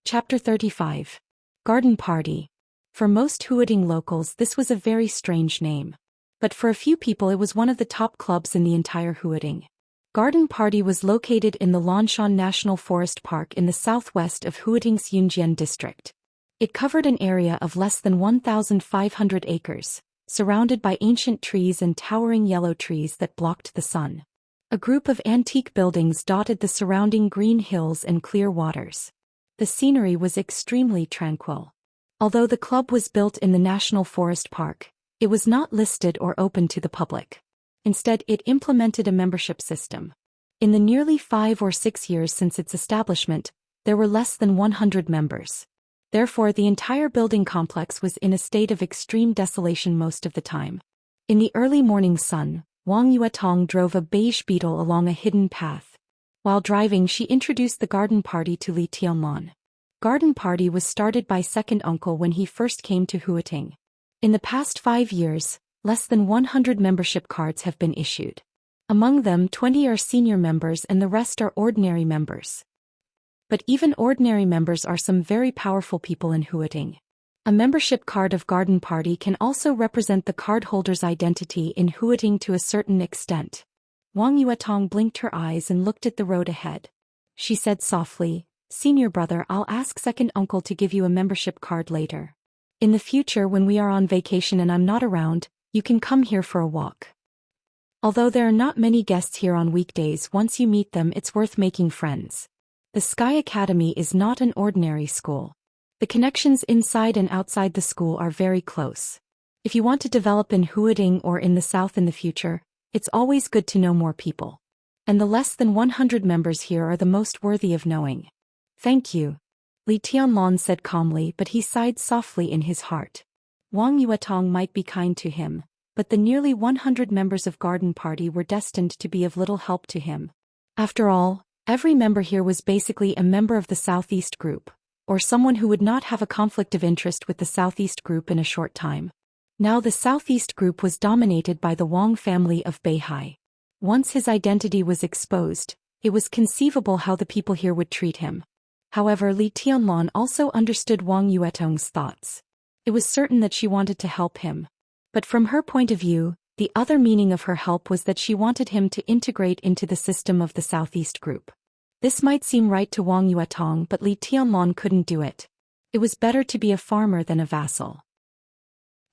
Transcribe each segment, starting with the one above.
Chapter 35. Garden Party. For most Huating locals this was a very strange name. But for a few people it was one of the top clubs in the entire Huating. Garden Party was located in the Lanshan National Forest Park in the southwest of Huating's Yunjian district. It covered an area of less than 1,500 acres, surrounded by ancient trees and towering yellow trees that blocked the sun. A group of antique buildings dotted the surrounding green hills and clear waters. The scenery was extremely tranquil. Although the club was built in the National Forest Park, it was not listed or open to the public. Instead, it implemented a membership system. In the nearly 5 or 6 years since its establishment, there were less than 100 members. Therefore, the entire building complex was in a state of extreme desolation most of the time. In the early morning sun, Wang Yuetong drove a beige beetle along a hidden path. While driving, she introduced the garden party to Li Tianlan. Garden party was started by second uncle when he first came to Huating. In the past 5 years, less than 100 membership cards have been issued. Among them, 20 are senior members and the rest are ordinary members. But even ordinary members are some very powerful people in Huating. A membership card of garden party can also represent the cardholder's identity in Huating to a certain extent. Wang Yuetong blinked her eyes and looked at the road ahead. She said softly, "Senior brother, I'll ask second uncle to give you a membership card later. In the future when we are on vacation and I'm not around, you can come here for a walk." Although there are not many guests here on weekdays, once you meet them it's worth making friends. The Sky Academy is not an ordinary school. The connections inside and outside the school are very close. If you want to develop in Huating or in the south in the future, it's always good to know more people. And the less than 100 members here are the most worthy of knowing. "Thank you," Li Tianlan said calmly, but he sighed softly in his heart. Wang Yuetong might be kind to him, but the nearly 100 members of Garden Party were destined to be of little help to him. After all, every member here was basically a member of the Southeast Group, or someone who would not have a conflict of interest with the Southeast Group in a short time. Now the Southeast Group was dominated by the Wang family of Beihai. Once his identity was exposed, it was conceivable how the people here would treat him. However, Li Tianlan also understood Wang Yuetong's thoughts. It was certain that she wanted to help him. But from her point of view, the other meaning of her help was that she wanted him to integrate into the system of the Southeast Group. This might seem right to Wang Yuetong, but Li Tianlan couldn't do it. It was better to be a farmer than a vassal.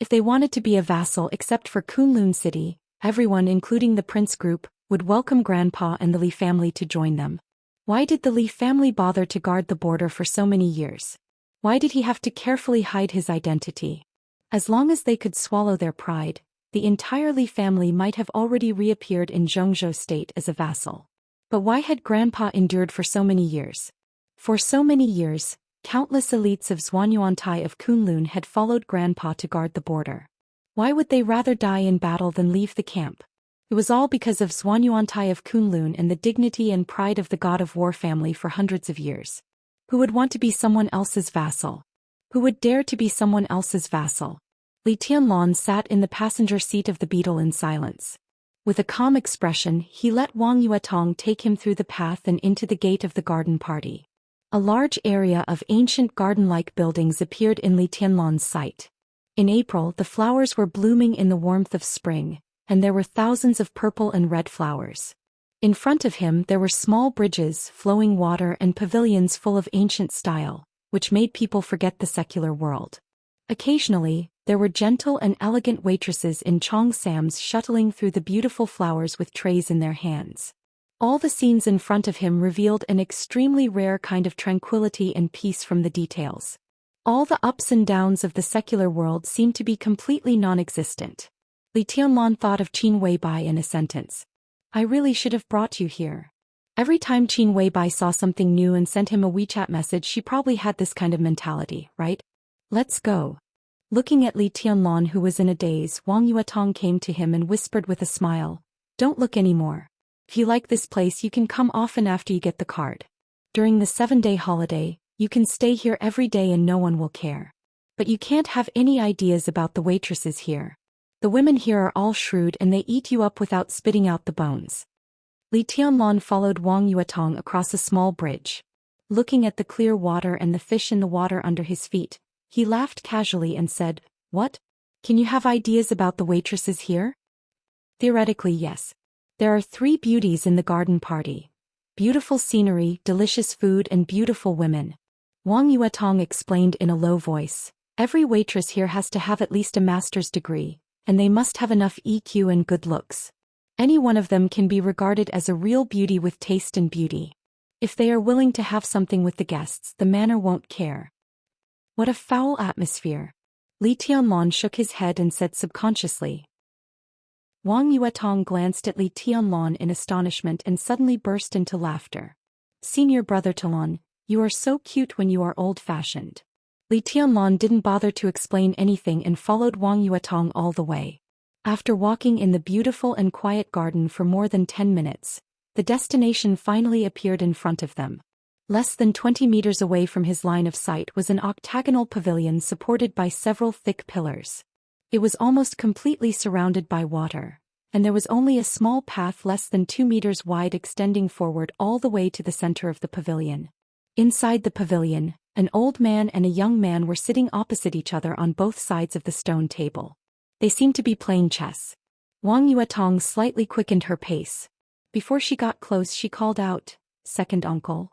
If they wanted to be a vassal except for Kunlun City, everyone including the Prince Group, would welcome Grandpa and the Li family to join them. Why did the Li family bother to guard the border for so many years? Why did he have to carefully hide his identity? As long as they could swallow their pride, the entire Li family might have already reappeared in Zhengzhou state as a vassal. But why had Grandpa endured for so many years? For so many years, countless elites of Zhuanyuantai of Kunlun had followed Grandpa to guard the border. Why would they rather die in battle than leave the camp? It was all because of Zhuanyuantai of Kunlun and the dignity and pride of the god of war family for hundreds of years. Who would want to be someone else's vassal? Who would dare to be someone else's vassal? Li Tianlan sat in the passenger seat of the beetle in silence. With a calm expression, he let Wang Yuetong take him through the path and into the gate of the garden party. A large area of ancient garden-like buildings appeared in Li Tianlan's sight. In April, the flowers were blooming in the warmth of spring, and there were thousands of purple and red flowers. In front of him there were small bridges, flowing water and pavilions full of ancient style, which made people forget the secular world. Occasionally, there were gentle and elegant waitresses in cheongsams shuttling through the beautiful flowers with trays in their hands. All the scenes in front of him revealed an extremely rare kind of tranquility and peace from the details. All the ups and downs of the secular world seemed to be completely non-existent. Li Tianlan thought of Qin Weibai in a sentence. "I really should have brought you here." Every time Qin Weibai saw something new and sent him a WeChat message, she probably had this kind of mentality, right? "Let's go." Looking at Li Tianlan, who was in a daze, Wang Yuetong came to him and whispered with a smile, "Don't look anymore. If you like this place you can come often after you get the card. During the 7-day holiday, you can stay here every day and no one will care. But you can't have any ideas about the waitresses here. The women here are all shrewd and they eat you up without spitting out the bones." Li Tianlan followed Wang Yuetong across a small bridge. Looking at the clear water and the fish in the water under his feet, he laughed casually and said, "What? Can you have ideas about the waitresses here?" Theoretically, yes. There are 3 beauties in the garden party. Beautiful scenery, delicious food and beautiful women. Wang Yuetong explained in a low voice. Every waitress here has to have at least a master's degree, and they must have enough EQ and good looks. Any one of them can be regarded as a real beauty with taste and beauty. If they are willing to have something with the guests, the manor won't care. What a foul atmosphere. Li Tianlon shook his head and said subconsciously. Wang Yuetong glanced at Li Tianlon in astonishment and suddenly burst into laughter. "Senior brother Talon, you are so cute when you are old-fashioned." Li Tianlon didn't bother to explain anything and followed Wang Yuetong all the way. After walking in the beautiful and quiet garden for more than 10 minutes, the destination finally appeared in front of them. Less than 20 meters away from his line of sight was an octagonal pavilion supported by several thick pillars. It was almost completely surrounded by water, and there was only a small path less than 2 meters wide extending forward all the way to the center of the pavilion. Inside the pavilion, an old man and a young man were sitting opposite each other on both sides of the stone table. They seemed to be playing chess. Wang Yuetong slightly quickened her pace. Before she got close, she called out, "Second uncle."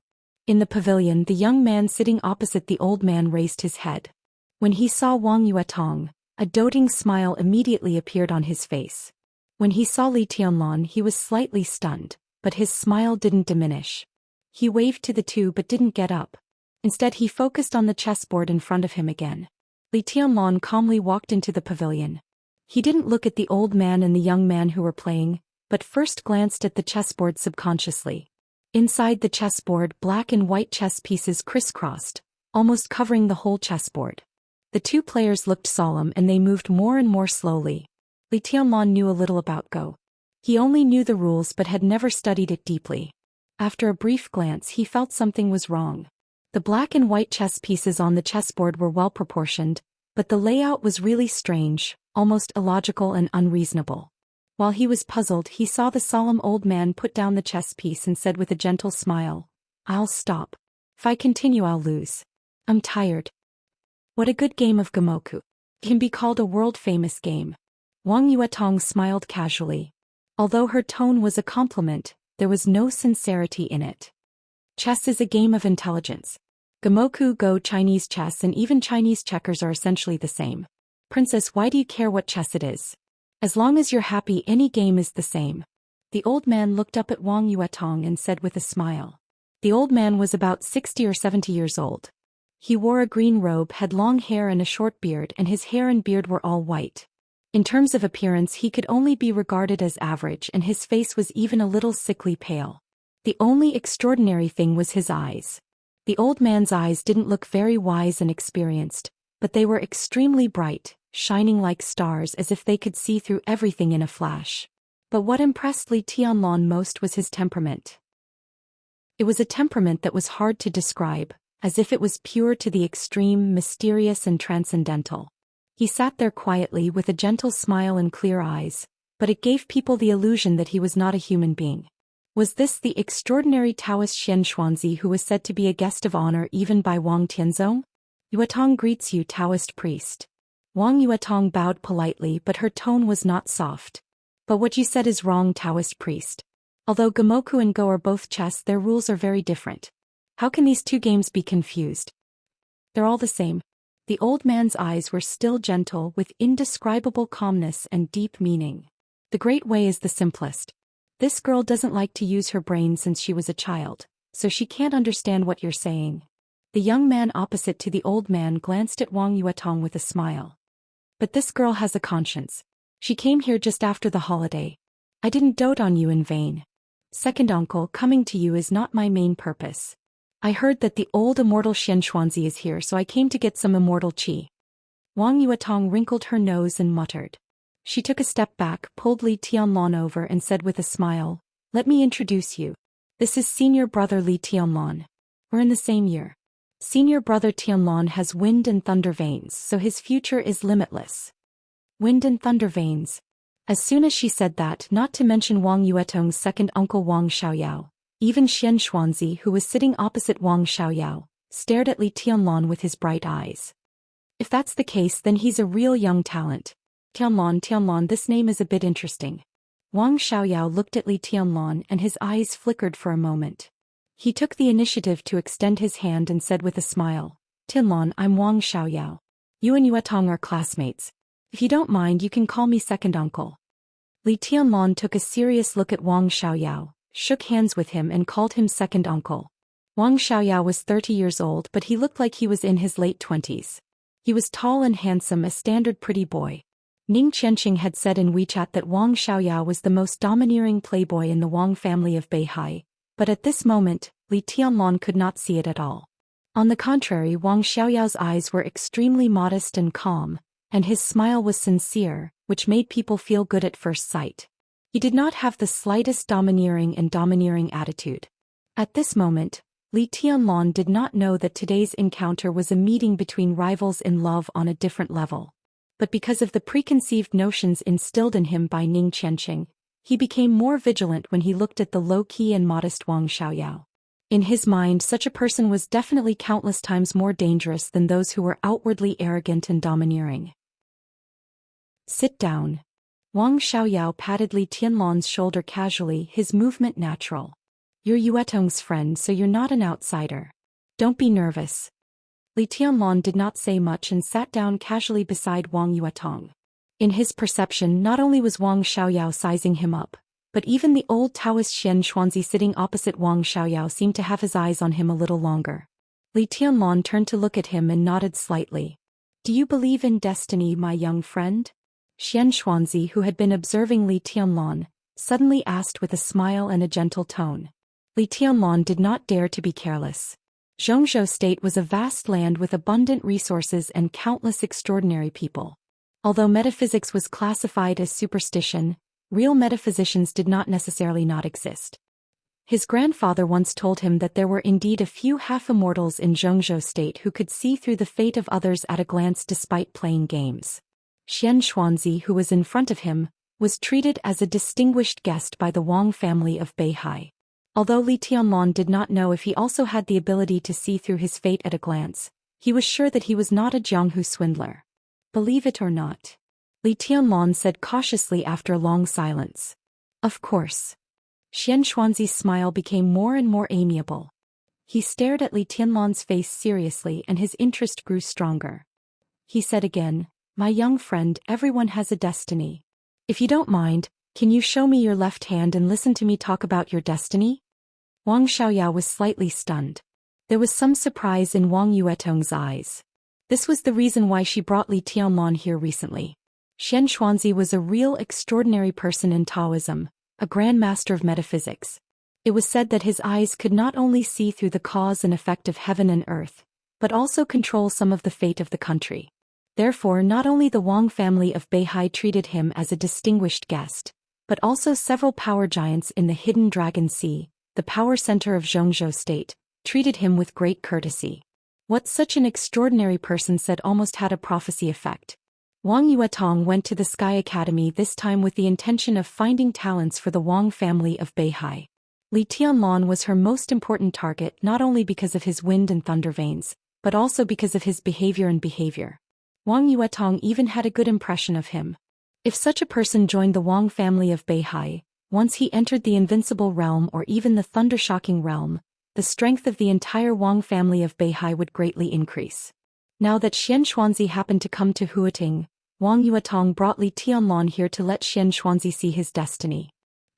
In the pavilion, the young man sitting opposite the old man raised his head. When he saw Wang Yuetong, a doting smile immediately appeared on his face. When he saw Li Tianlon, he was slightly stunned, but his smile didn't diminish. He waved to the two but didn't get up. Instead, he focused on the chessboard in front of him again. Li Tianlon calmly walked into the pavilion. He didn't look at the old man and the young man who were playing, but first glanced at the chessboard subconsciously. Inside the chessboard, black and white chess pieces crisscrossed, almost covering the whole chessboard. The 2 players looked solemn and they moved more and more slowly. Li Tianlon knew a little about Go. He only knew the rules but had never studied it deeply. After a brief glance, he felt something was wrong. The black and white chess pieces on the chessboard were well proportioned, but the layout was really strange, almost illogical and unreasonable. While he was puzzled, he saw the solemn old man put down the chess piece and said with a gentle smile, "I'll stop. If I continue, I'll lose. I'm tired." What a good game of Gamoku. It can be called a world-famous game. Wang Yuetong smiled casually. Although her tone was a compliment, there was no sincerity in it. Chess is a game of intelligence. Gamoku, Go, Chinese chess and even Chinese checkers are essentially the same. "Princess, why do you care what chess it is? As long as you're happy, any game is the same." The old man looked up at Wang Yuetong and said with a smile. The old man was about 60 or 70 years old. He wore a green robe, had long hair and a short beard, and his hair and beard were all white. In terms of appearance, he could only be regarded as average, and his face was even a little sickly pale. The only extraordinary thing was his eyes. The old man's eyes didn't look very wise and experienced, but they were extremely bright, shining like stars as if they could see through everything in a flash. But what impressed Li Tianlon most was his temperament. It was a temperament that was hard to describe, as if it was pure to the extreme, mysterious and transcendental. He sat there quietly with a gentle smile and clear eyes, but it gave people the illusion that he was not a human being. Was this the extraordinary Taoist Xian Xuanzi who was said to be a guest of honor even by Wang Tianzong? "Yuetong greets you, Taoist priest." Wang Yuetong bowed politely, but her tone was not soft. "But what you said is wrong, Taoist priest. Although Gamoku and Go are both chess, their rules are very different. How can these 2 games be confused? They're all the same." The old man's eyes were still gentle, with indescribable calmness and deep meaning. "The great way is the simplest. This girl doesn't like to use her brain since she was a child, so she can't understand what you're saying." The young man opposite to the old man glanced at Wang Yuetong with a smile. "But this girl has a conscience. She came here just after the holiday. I didn't dote on you in vain. Second uncle, coming to you is not my main purpose. I heard that the old immortal Xian Xuanzi is here, so I came to get some immortal qi." Wang Yuetong wrinkled her nose and muttered. She took a step back, pulled Li Tianlon over and said with a smile, "Let me introduce you. This is senior brother Li Tianlon. We're in the same year. Senior brother Tianlon has wind and thunder veins, so his future is limitless." Wind and thunder veins. As soon as she said that, not to mention Wang Yuetong's second uncle Wang Xiaoyao, Even Xian Xuanzi, who was sitting opposite Wang Xiaoyao, stared at Li Tianlan with his bright eyes. If that's the case, then he's a real young talent. Tianlan, this name is a bit interesting. Wang Xiaoyao looked at Li Tianlan and his eyes flickered for a moment. He took the initiative to extend his hand and said with a smile, Tianlan, I'm Wang Xiaoyao. You and Yuetong are classmates. If you don't mind, you can call me second uncle. Li Tianlan took a serious look at Wang Xiaoyao, shook hands with him and called him second uncle. Wang Xiaoyao was 30 years old, but he looked like he was in his late 20s. He was tall and handsome, a standard pretty boy. Ning Qianqing had said in WeChat that Wang Xiaoyao was the most domineering playboy in the Wang family of Beihai, but at this moment, Li Tianlan could not see it at all. On the contrary, Wang Xiaoyao's eyes were extremely modest and calm, and his smile was sincere, which made people feel good at first sight. He did not have the slightest domineering attitude. At this moment, Li Tianlan did not know that today's encounter was a meeting between rivals in love on a different level. But because of the preconceived notions instilled in him by Ning Qianqing, he became more vigilant when he looked at the low-key and modest Wang Xiaoyao. In his mind, such a person was definitely countless times more dangerous than those who were outwardly arrogant and domineering. Sit down. Wang Xiaoyao patted Li Tianlan's shoulder casually, his movement natural. You're Yuetong's friend, so you're not an outsider. Don't be nervous. Li Tianlan did not say much and sat down casually beside Wang Yuetong. In his perception, not only was Wang Xiaoyao sizing him up, but even the old Taoist Xian Xuanzi sitting opposite Wang Xiaoyao seemed to have his eyes on him a little longer. Li Tianlan turned to look at him and nodded slightly. Do you believe in destiny, my young friend? Xian Xuanzi, who had been observing Li Tianlan, suddenly asked with a smile and a gentle tone. Li Tianlan did not dare to be careless. Zhongzhou State was a vast land with abundant resources and countless extraordinary people. Although metaphysics was classified as superstition, real metaphysicians did not necessarily not exist. His grandfather once told him that there were indeed a few half-immortals in Zhongzhou State who could see through the fate of others at a glance despite playing games. Xian Xuanzi, who was in front of him, was treated as a distinguished guest by the Wang family of Beihai. Although Li Tianlan did not know if he also had the ability to see through his fate at a glance, he was sure that he was not a Jianghu swindler. Believe it or not. Li Tianlan said cautiously after a long silence. Of course. Xian Xuanzi's smile became more and more amiable. He stared at Li Tianlan's face seriously and his interest grew stronger. He said again, My young friend, everyone has a destiny. If you don't mind, can you show me your left hand and listen to me talk about your destiny? Wang Xiaoyao was slightly stunned. There was some surprise in Wang Yuetong's eyes. This was the reason why she brought Li Tianlan here recently. Xian Xuanzi was a real extraordinary person in Taoism, a grand master of metaphysics. It was said that his eyes could not only see through the cause and effect of heaven and earth, but also control some of the fate of the country. Therefore, not only the Wang family of Beihai treated him as a distinguished guest, but also several power giants in the Hidden Dragon Sea, the power center of Zhongzhou State, treated him with great courtesy. What such an extraordinary person said almost had a prophecy effect. Wang Yuetong went to the Sky Academy this time with the intention of finding talents for the Wang family of Beihai. Li Tianlan was her most important target not only because of his wind and thunder veins, but also because of his behavior. Wang Yuetong even had a good impression of him. If such a person joined the Wang family of Beihai, once he entered the invincible realm or even the thunder-shocking realm, the strength of the entire Wang family of Beihai would greatly increase. Now that Xian Xuanzi happened to come to Huating, Wang Yuetong brought Li Tianlan here to let Xian Xuanzi see his destiny.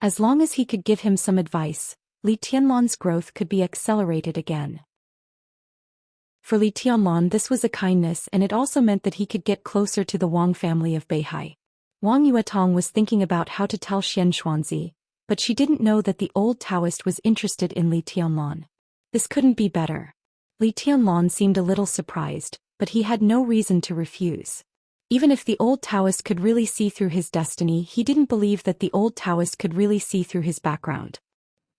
As long as he could give him some advice, Li Tianlan's growth could be accelerated again. For Li Tianlan, this was a kindness, and it also meant that he could get closer to the Wang family of Beihai. Wang Yuetong was thinking about how to tell Xian Xuanzi, but she didn't know that the old Taoist was interested in Li Tianlan. This couldn't be better. Li Tianlan seemed a little surprised, but he had no reason to refuse. Even if the old Taoist could really see through his destiny, he didn't believe that the old Taoist could really see through his background.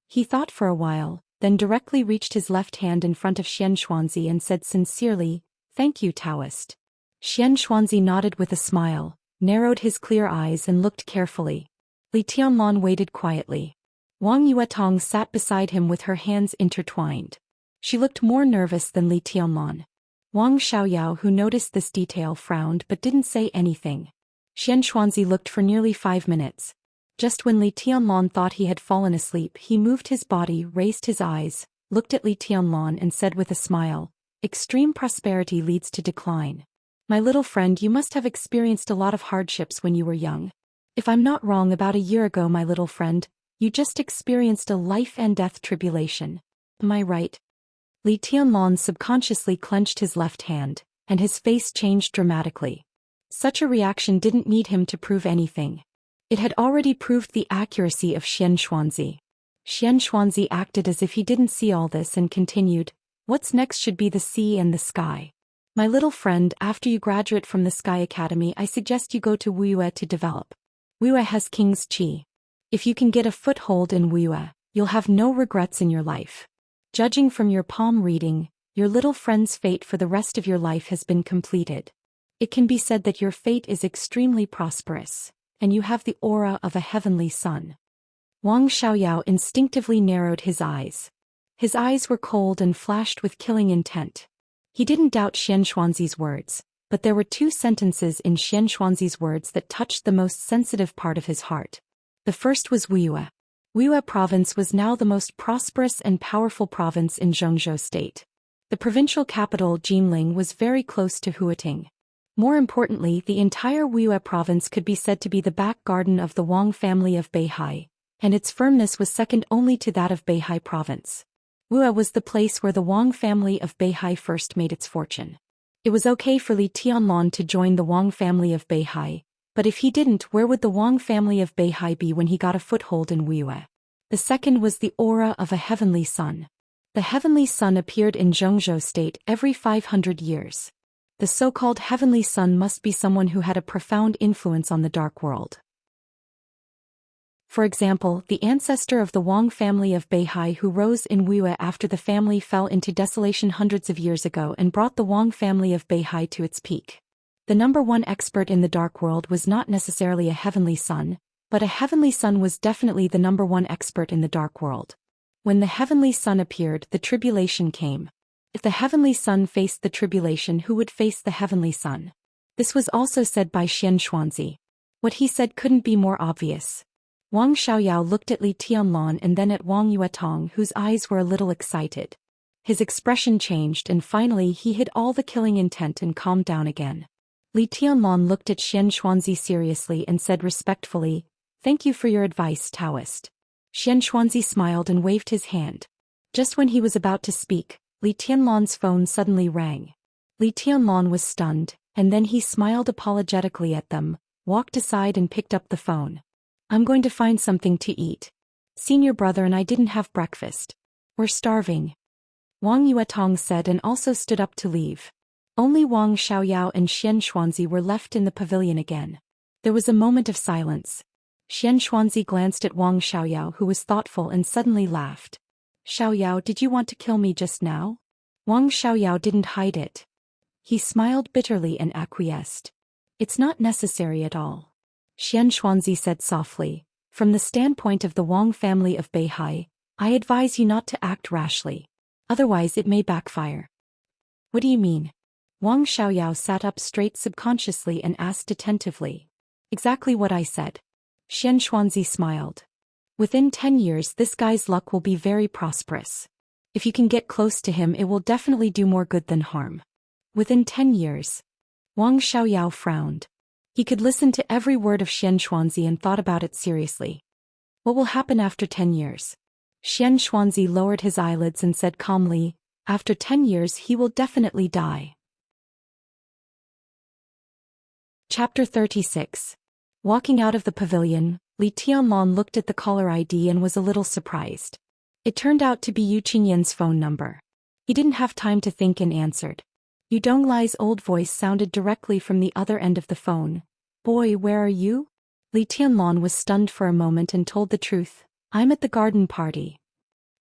He thought for a while, then directly reached his left hand in front of Xian Xuanzi and said sincerely, "Thank you, Taoist." Xian Xuanzi nodded with a smile, narrowed his clear eyes and looked carefully. Li Tianlan waited quietly. Wang Yuetong sat beside him with her hands intertwined. She looked more nervous than Li Tianlan. Wang Xiaoyao, who noticed this detail, frowned but didn't say anything. Xian Xuanzi looked for nearly 5 minutes. Just when Li Tianlan thought he had fallen asleep, he moved his body, raised his eyes, looked at Li Tianlan and said with a smile, "Extreme prosperity leads to decline. My little friend, you must have experienced a lot of hardships when you were young. If I'm not wrong, about a year ago, my little friend, you just experienced a life and death tribulation. Am I right?" Li Tianlan subconsciously clenched his left hand, and his face changed dramatically. Such a reaction didn't need him to prove anything. It had already proved the accuracy of Xian Xuanzi. Xian Xuanzi acted as if he didn't see all this and continued, "What's next should be the sea and the sky. My little friend, after you graduate from the Sky Academy, I suggest you go to Wuyue to develop. Wuyue has King's Qi. If you can get a foothold in Wuyue, you'll have no regrets in your life. Judging from your palm reading, your little friend's fate for the rest of your life has been completed. It can be said that your fate is extremely prosperous, and you have the aura of a heavenly sun." Wang Xiaoyao instinctively narrowed his eyes. His eyes were cold and flashed with killing intent. He didn't doubt Xian Xuanzi's words, but there were 2 sentences in Xian Xuanzi's words that touched the most sensitive part of his heart. The first was Wuyue. Wuyue province was now the most prosperous and powerful province in Zhengzhou state. The provincial capital, Jinling, was very close to Huating. More importantly, the entire Wuyue province could be said to be the back garden of the Wang family of Beihai, and its firmness was second only to that of Beihai province. Wuyue was the place where the Wang family of Beihai first made its fortune. It was okay for Li Tianlan to join the Wang family of Beihai, but if he didn't, where would the Wang family of Beihai be when he got a foothold in Wuyue? The second was the aura of a heavenly sun. The heavenly sun appeared in Zhengzhou state every 500 years. The so-called heavenly sun must be someone who had a profound influence on the dark world. For example, the ancestor of the Wang family of Beihai who rose in Wuyue after the family fell into desolation hundreds of years ago and brought the Wang family of Beihai to its peak. The number 1 expert in the dark world was not necessarily a heavenly sun, but a heavenly sun was definitely the number 1 expert in the dark world. When the heavenly sun appeared, the tribulation came. If the heavenly sun faced the tribulation, who would face the heavenly sun? This was also said by Xian Xuanzi. What he said couldn't be more obvious. Wang Xiaoyao looked at Li Tianlan and then at Wang Yuetong, whose eyes were a little excited. His expression changed and finally he hid all the killing intent and calmed down again. Li Tianlan looked at Xian Xuanzi seriously and said respectfully, "Thank you for your advice, Taoist." Xian Xuanzi smiled and waved his hand. Just when he was about to speak, Li Tianlan's phone suddenly rang. Li Tianlan was stunned, and then he smiled apologetically at them, walked aside and picked up the phone. "I'm going to find something to eat. Senior brother and I didn't have breakfast. We're starving," Wang Yuetong said and also stood up to leave. Only Wang Xiaoyao and Xian Xuanzi were left in the pavilion again. There was a moment of silence. Xian Xuanzi glanced at Wang Xiaoyao, who was thoughtful, and suddenly laughed. "Xiaoyao, did you want to kill me just now?" Wang Xiaoyao didn't hide it. He smiled bitterly and acquiesced. "It's not necessary at all," Xian Xuanzi said softly. "From the standpoint of the Wang family of Beihai, I advise you not to act rashly. Otherwise it may backfire." "What do you mean?" Wang Xiaoyao sat up straight subconsciously and asked attentively. "Exactly what I said." Xian Xuanzi smiled. "Within 10 years this guy's luck will be very prosperous. If you can get close to him, it will definitely do more good than harm." "Within 10 years. Wang Xiaoyao frowned. He could listen to every word of Xian Xuanzi and thought about it seriously. "What will happen after 10 years? Xian Xuanzi lowered his eyelids and said calmly, "After 10 years he will definitely die." Chapter 36. Walking out of the pavilion, Li Tianlan looked at the caller ID and was a little surprised. It turned out to be Yu Qingyan's phone number. He didn't have time to think and answered. Yu Donglai's old voice sounded directly from the other end of the phone. "Boy, where are you?" Li Tianlan was stunned for a moment and told the truth. "I'm at the garden party."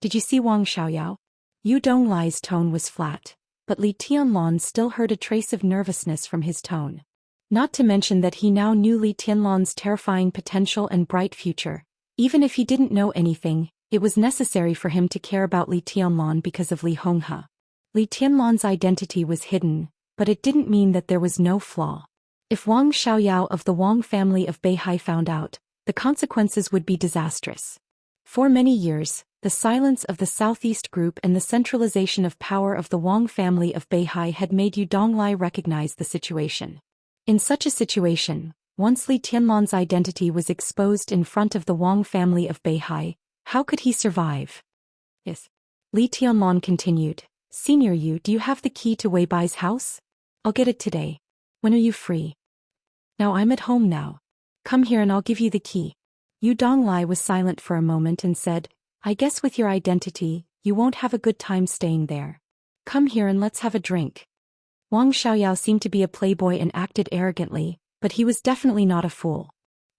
"Did you see Wang Xiaoyao?" Yu Donglai's tone was flat, but Li Tianlan still heard a trace of nervousness from his tone. Not to mention that he now knew Li Tianlan's terrifying potential and bright future. Even if he didn't know anything, it was necessary for him to care about Li Tianlan because of Li Honghe. Li Tianlan's identity was hidden, but it didn't mean that there was no flaw. If Wang Xiaoyao of the Wang family of Beihai found out, the consequences would be disastrous. For many years, the silence of the Southeast Group and the centralization of power of the Wang family of Beihai had made Yu Donglai recognize the situation. In such a situation, once Li Tianlan's identity was exposed in front of the Wang family of Beihai, how could he survive? Yes. Li Tianlan continued, Senior Yu, do you have the key to Wei Bai's house? I'll get it today. When are you free? Now I'm at home now. Come here and I'll give you the key. Yu Donglai was silent for a moment and said, I guess with your identity, you won't have a good time staying there. Come here and let's have a drink. Wang Xiaoyao seemed to be a playboy and acted arrogantly, but he was definitely not a fool.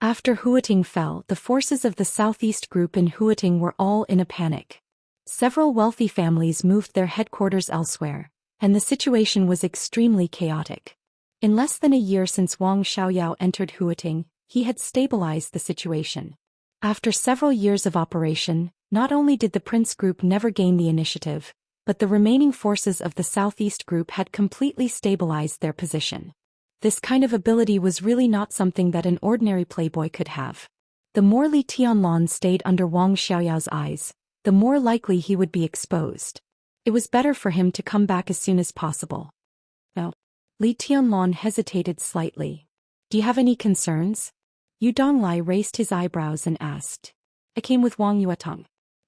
After Huating fell, the forces of the Southeast Group in Huating were all in a panic. Several wealthy families moved their headquarters elsewhere, and the situation was extremely chaotic. In less than a year since Wang Xiaoyao entered Huating, he had stabilized the situation. After several years of operation, not only did the Prince Group never gain the initiative, but the remaining forces of the Southeast Group had completely stabilized their position. This kind of ability was really not something that an ordinary playboy could have. The more Li Tianlan stayed under Wang Xiaoyao's eyes, the more likely he would be exposed. It was better for him to come back as soon as possible. Now, Li Tianlan hesitated slightly. Do you have any concerns? Yu Donglai raised his eyebrows and asked. I came with Wang Yuetong.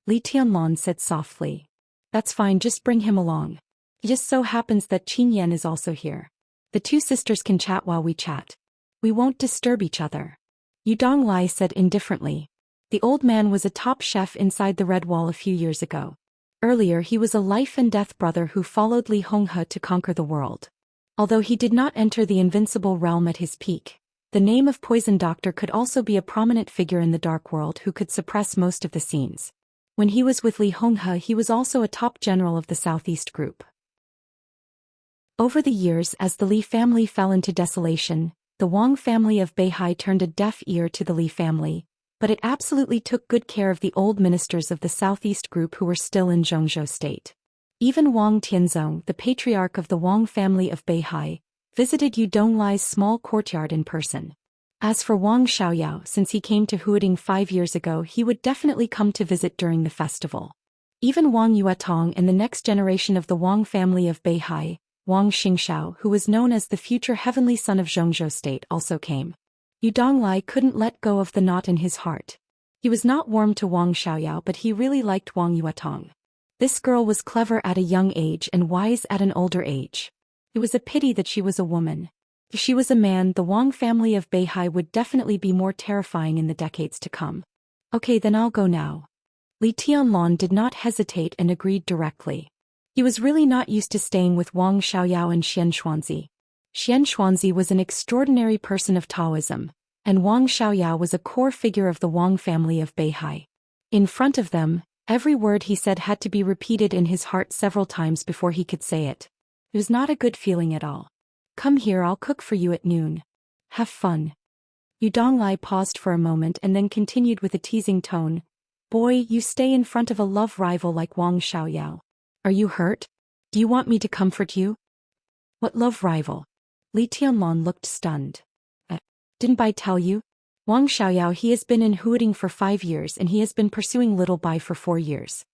Li Tianlan said softly. That's fine, just bring him along. It just so happens that Qin Yan is also here. The two sisters can chat while we chat. We won't disturb each other. Yu Donglai said indifferently. The old man was a top chef inside the Red Wall a few years ago. Earlier he was a life-and-death brother who followed Li Honghe to conquer the world. Although he did not enter the invincible realm at his peak, the name of Poison Doctor could also be a prominent figure in the Dark World who could suppress most of the scenes. When he was with Li Honghe, he was also a top general of the Southeast Group. Over the years, as the Li family fell into desolation, the Wang family of Beihai turned a deaf ear to the Li family, but it absolutely took good care of the old ministers of the Southeast Group who were still in Zhongzhou state. Even Wang Tianzong, the patriarch of the Wang family of Beihai, visited Yu Donglai's small courtyard in person. As for Wang Xiaoyao, since he came to Huating 5 years ago, he would definitely come to visit during the festival. Even Wang Yuetong and the next generation of the Wang family of Beihai, Wang Xingxiao, who was known as the future heavenly son of Zhongzhou state, also came. Yu Donglai couldn't let go of the knot in his heart. He was not warm to Wang Xiaoyao, but he really liked Wang Yuetong. This girl was clever at a young age and wise at an older age. It was a pity that she was a woman. If she was a man, the Wang family of Beihai would definitely be more terrifying in the decades to come. Okay, then I'll go now. Li Tianlan did not hesitate and agreed directly. He was really not used to staying with Wang Xiaoyao and Xian Xuanzi. Xian Xuanzi was an extraordinary person of Taoism, and Wang Xiaoyao was a core figure of the Wang family of Beihai. In front of them, every word he said had to be repeated in his heart several times before he could say it. It was not a good feeling at all. Come here, I'll cook for you at noon. Have fun. Yu Donglai paused for a moment and then continued with a teasing tone. Boy, you stay in front of a love rival like Wang Xiaoyao. Are you hurt? Do you want me to comfort you? What love rival? Li Tianlan looked stunned. Didn't I tell you? Wang Xiaoyao, he has been in Huating for 5 years and he has been pursuing Little Bai for 4 years.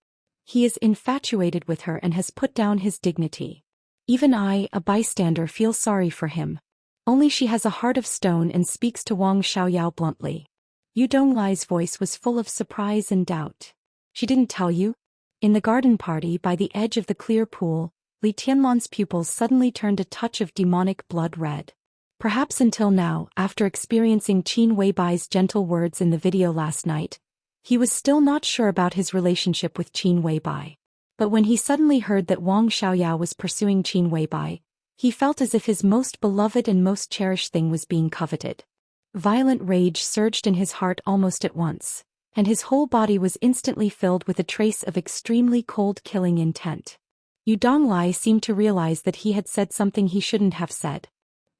He is infatuated with her and has put down his dignity. Even I, a bystander, feel sorry for him. Only she has a heart of stone and speaks to Wang Xiaoyao bluntly. Yu Donglai's voice was full of surprise and doubt. She didn't tell you? In the garden party by the edge of the clear pool, Li Tianlan's pupils suddenly turned a touch of demonic blood red. Perhaps until now, after experiencing Qin Weibai's gentle words in the video last night, he was still not sure about his relationship with Qin Weibai. But when he suddenly heard that Wang Xiaoyao was pursuing Qin Weibai, he felt as if his most beloved and most cherished thing was being coveted. Violent rage surged in his heart almost at once, and his whole body was instantly filled with a trace of extremely cold killing intent. Yu Donglai seemed to realize that he had said something he shouldn't have said.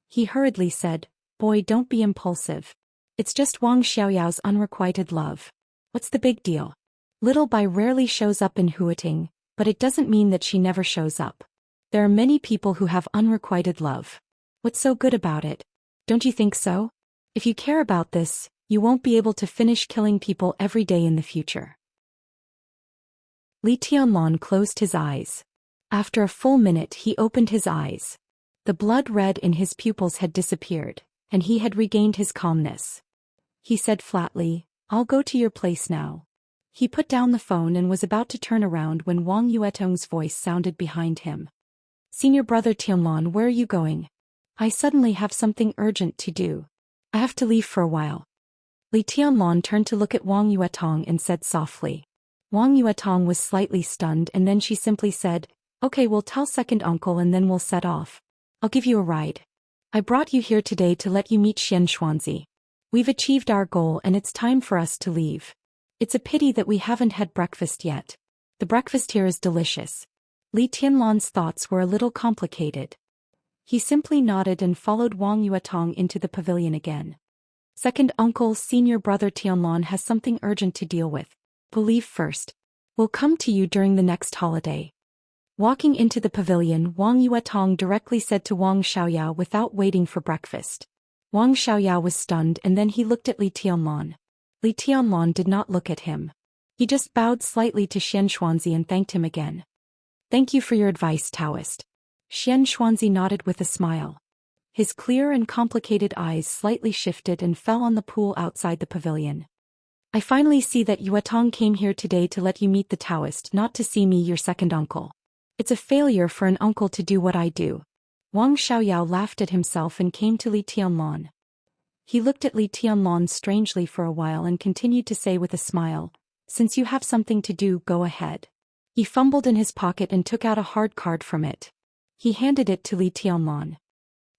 He hurriedly said, Boy, don't be impulsive. It's just Wang Xiaoyao's unrequited love. What's the big deal? Little Bai rarely shows up in Huating, but it doesn't mean that she never shows up. There are many people who have unrequited love. What's so good about it? Don't you think so? If you care about this, you won't be able to finish killing people every day in the future. Li Tianlan closed his eyes. After a full minute he opened his eyes. The blood red in his pupils had disappeared, and he had regained his calmness. He said flatly, "I'll go to your place now." He put down the phone and was about to turn around when Wang Yuetong's voice sounded behind him. "Senior brother Tianlan, where are you going?" "I suddenly have something urgent to do. I have to leave for a while." Li Tianlan turned to look at Wang Yuetong and said softly. Wang Yuetong was slightly stunned and then she simply said, "Okay, we'll tell second uncle and then we'll set off. I'll give you a ride. I brought you here today to let you meet Xian Xuanzi. We've achieved our goal and it's time for us to leave. It's a pity that we haven't had breakfast yet. The breakfast here is delicious." Li Tianlan's thoughts were a little complicated. He simply nodded and followed Wang Yuetong into the pavilion again. "Second uncle, senior brother Tianlan has something urgent to deal with. We'll leave first. We'll come to you during the next holiday." Walking into the pavilion, Wang Yuetong directly said to Wang Xiaoyao without waiting for breakfast. Wang Xiaoyao was stunned and then he looked at Li Tianlan. Li Tianlan did not look at him. He just bowed slightly to Xian Xuanzi and thanked him again. "Thank you for your advice, Taoist." Xian Xuanzi nodded with a smile. His clear and complicated eyes slightly shifted and fell on the pool outside the pavilion. "I finally see that Yuetong came here today to let you meet the Taoist, not to see me, your second uncle. It's a failure for an uncle to do what I do." Wang Xiaoyao laughed at himself and came to Li Tianlan. He looked at Li Tianlan strangely for a while and continued to say with a smile, "Since you have something to do, go ahead." He fumbled in his pocket and took out a hard card from it. He handed it to Li Tianlan.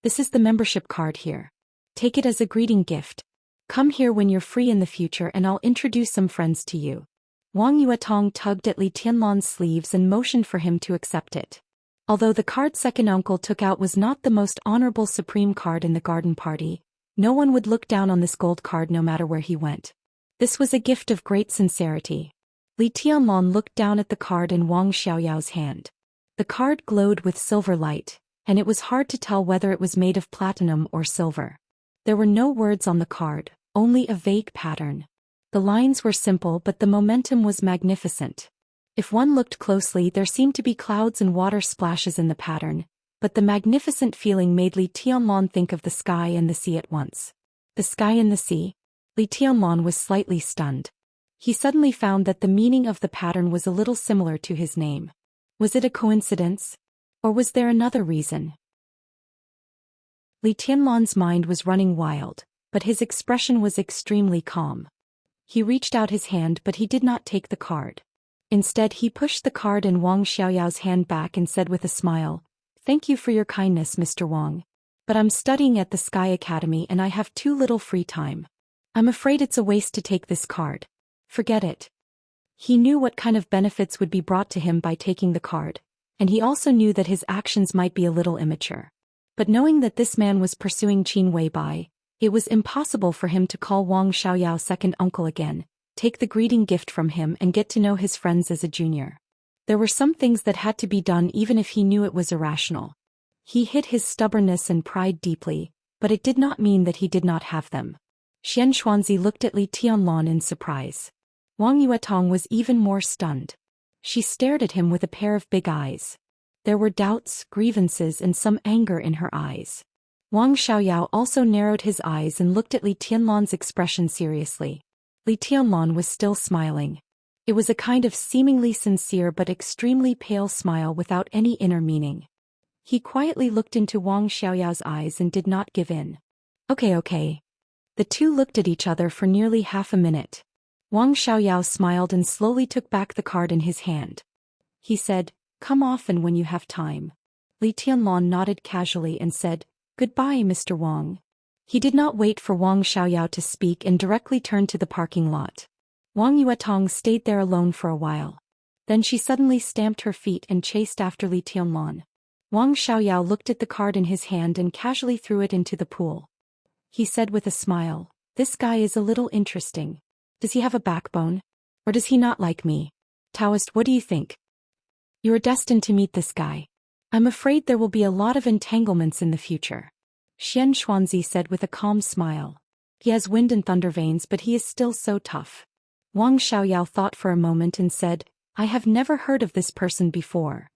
"This is the membership card here. Take it as a greeting gift. Come here when you're free in the future and I'll introduce some friends to you." Wang Yuetong tugged at Li Tianlan's sleeves and motioned for him to accept it. Although the card second uncle took out was not the most honorable supreme card in the garden party, no one would look down on this gold card no matter where he went. This was a gift of great sincerity. Li Tianlan looked down at the card in Wang Xiaoyao's hand. The card glowed with silver light, and it was hard to tell whether it was made of platinum or silver. There were no words on the card, only a vague pattern. The lines were simple but the momentum was magnificent. If one looked closely there seemed to be clouds and water splashes in the pattern, but the magnificent feeling made Li Tianlan think of the sky and the sea at once. The sky and the sea? Li Tianlan was slightly stunned. He suddenly found that the meaning of the pattern was a little similar to his name. Was it a coincidence? Or was there another reason? Li Tianlan's mind was running wild, but his expression was extremely calm. He reached out his hand but he did not take the card. Instead he pushed the card in Wang Xiaoyao's hand back and said with a smile, "Thank you for your kindness, Mr. Wang. But I'm studying at the Sky Academy and I have too little free time. I'm afraid it's a waste to take this card. Forget it." He knew what kind of benefits would be brought to him by taking the card, and he also knew that his actions might be a little immature. But knowing that this man was pursuing Qin Weibai, it was impossible for him to call Wang Xiaoyao second uncle again, take the greeting gift from him and get to know his friends as a junior. There were some things that had to be done even if he knew it was irrational. He hid his stubbornness and pride deeply, but it did not mean that he did not have them. Xian Xuanzi looked at Li Tianlan in surprise. Wang Yuetong was even more stunned. She stared at him with a pair of big eyes. There were doubts, grievances and some anger in her eyes. Wang Xiaoyao also narrowed his eyes and looked at Li Tianlan's expression seriously. Li Tianlan was still smiling. It was a kind of seemingly sincere but extremely pale smile without any inner meaning. He quietly looked into Wang Xiaoyao's eyes and did not give in. Okay. The two looked at each other for nearly half a minute. Wang Xiaoyao smiled and slowly took back the card in his hand. He said, "Come often when you have time." Li Tianlan nodded casually and said, "Goodbye, Mr. Wang." He did not wait for Wang Xiaoyao to speak and directly turned to the parking lot. Wang Yuetong stayed there alone for a while. Then she suddenly stamped her feet and chased after Li Tianlan. Wang Xiaoyao looked at the card in his hand and casually threw it into the pool. He said with a smile, "This guy is a little interesting. Does he have a backbone?" Or does he not like me? Taoist, what do you think? You are destined to meet this guy. I'm afraid there will be a lot of entanglements in the future. Xian Xuanzi said with a calm smile. He has wind and thunder veins, but he is still so tough. Wang Xiaoyao thought for a moment and said, I have never heard of this person before.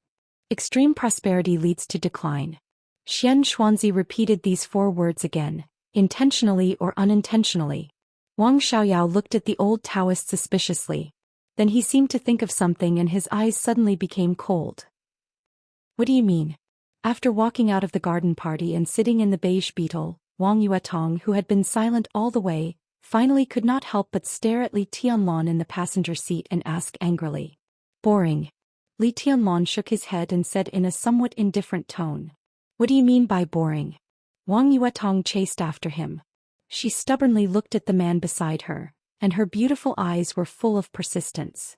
Extreme prosperity leads to decline. Xian Xuanzi repeated these 4 words again, intentionally or unintentionally. Wang Xiaoyao looked at the old Taoist suspiciously. Then he seemed to think of something and his eyes suddenly became cold. What do you mean? After walking out of the garden party and sitting in the beige beetle, Wang Yuetong, who had been silent all the way, finally could not help but stare at Li Tianlan in the passenger seat and ask angrily. Boring. Li Tianlan shook his head and said in a somewhat indifferent tone. What do you mean by boring? Wang Yuetong chased after him. She stubbornly looked at the man beside her, and her beautiful eyes were full of persistence.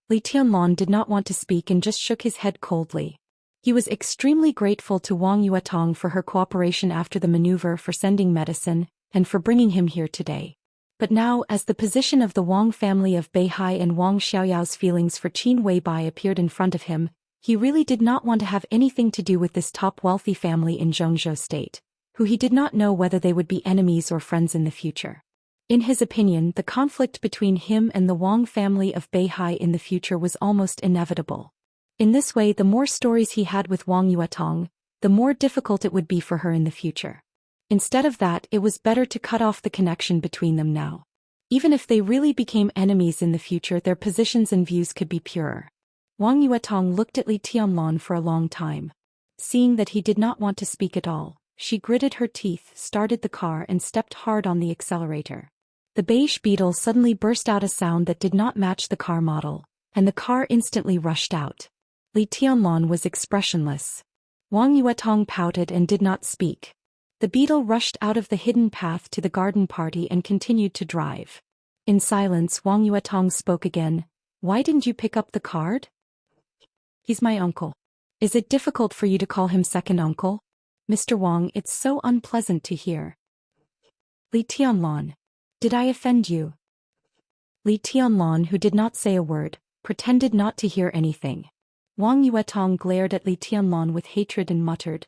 Li Tianlan did not want to speak and just shook his head coldly. He was extremely grateful to Wang Yuetong for her cooperation after the maneuver for sending medicine, and for bringing him here today. But now, as the position of the Wang family of Beihai and Wang Xiaoyao's feelings for Qin Weibai appeared in front of him, he really did not want to have anything to do with this top wealthy family in Zhengzhou State, who he did not know whether they would be enemies or friends in the future. In his opinion, the conflict between him and the Wang family of Beihai in the future was almost inevitable. In this way, the more stories he had with Wang Yuetong, the more difficult it would be for her in the future. Instead of that, it was better to cut off the connection between them now. Even if they really became enemies in the future, their positions and views could be purer. Wang Yuetong looked at Li Tianlan for a long time. Seeing that he did not want to speak at all, she gritted her teeth, started the car and stepped hard on the accelerator. The beige beetle suddenly burst out a sound that did not match the car model, and the car instantly rushed out. Li Tianlan was expressionless. Wang Yuetong pouted and did not speak. The beetle rushed out of the hidden path to the garden party and continued to drive. In silence, Wang Yuetong spoke again. Why didn't you pick up the card? He's my uncle. Is it difficult for you to call him second uncle? Mr. Wang, it's so unpleasant to hear. Li Tianlan. Did I offend you? Li Tianlan, who did not say a word, pretended not to hear anything. Wang Yuetong glared at Li Tianlan with hatred and muttered,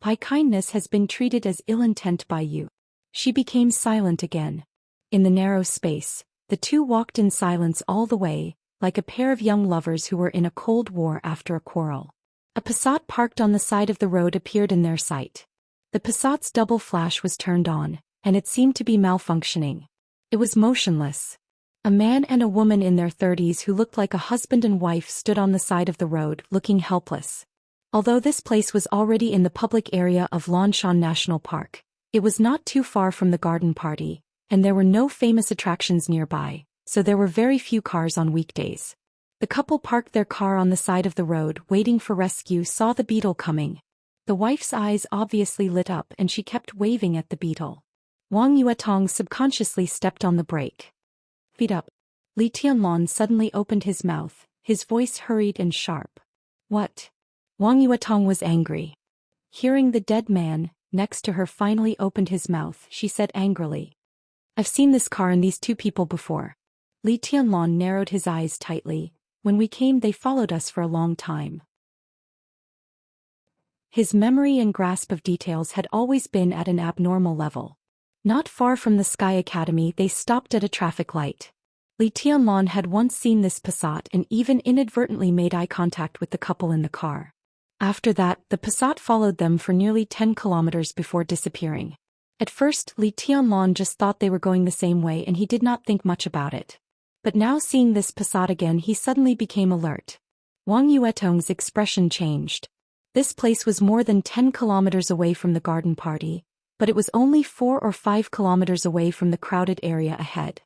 My kindness has been treated as ill intent by you. She became silent again. In the narrow space, the two walked in silence all the way, like a pair of young lovers who were in a cold war after a quarrel. A Passat parked on the side of the road appeared in their sight. The Passat's double flash was turned on, and it seemed to be malfunctioning. It was motionless. A man and a woman in their 30s who looked like a husband and wife stood on the side of the road, looking helpless. Although this place was already in the public area of Lanshan National Park, it was not too far from the garden party, and there were no famous attractions nearby, so there were very few cars on weekdays. The couple parked their car on the side of the road, waiting for rescue, saw the beetle coming. The wife's eyes obviously lit up and she kept waving at the beetle. Wang Yuetong subconsciously stepped on the brake. Feet up. Li Tianlan suddenly opened his mouth, his voice hurried and sharp. What? Wang Yuetong was angry. Hearing the dead man next to her finally opened his mouth, she said angrily. I've seen this car and these two people before. Li Tianlan narrowed his eyes tightly. When we came, they followed us for a long time. His memory and grasp of details had always been at an abnormal level. Not far from the Sky Academy, they stopped at a traffic light. Li Tianlan had once seen this Passat and even inadvertently made eye contact with the couple in the car. After that, the Passat followed them for nearly 10 kilometers before disappearing. At first, Li Tianlan just thought they were going the same way and he did not think much about it. But now seeing this Passat again, he suddenly became alert. Wang Yuetong's expression changed. This place was more than 10 kilometers away from the garden party, but it was only 4 or 5 kilometers away from the crowded area ahead.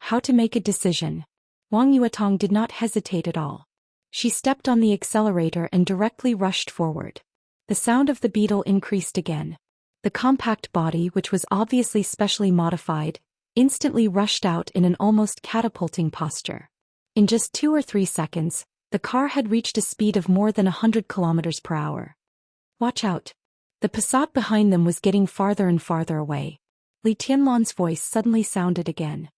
How to make a decision? Wang Yuetong did not hesitate at all. She stepped on the accelerator and directly rushed forward. The sound of the beetle increased again. The compact body, which was obviously specially modified, instantly rushed out in an almost catapulting posture. In just 2 or 3 seconds, the car had reached a speed of more than 100 kilometers per hour. Watch out. The Passat behind them was getting farther and farther away. Li Tianlan's voice suddenly sounded again.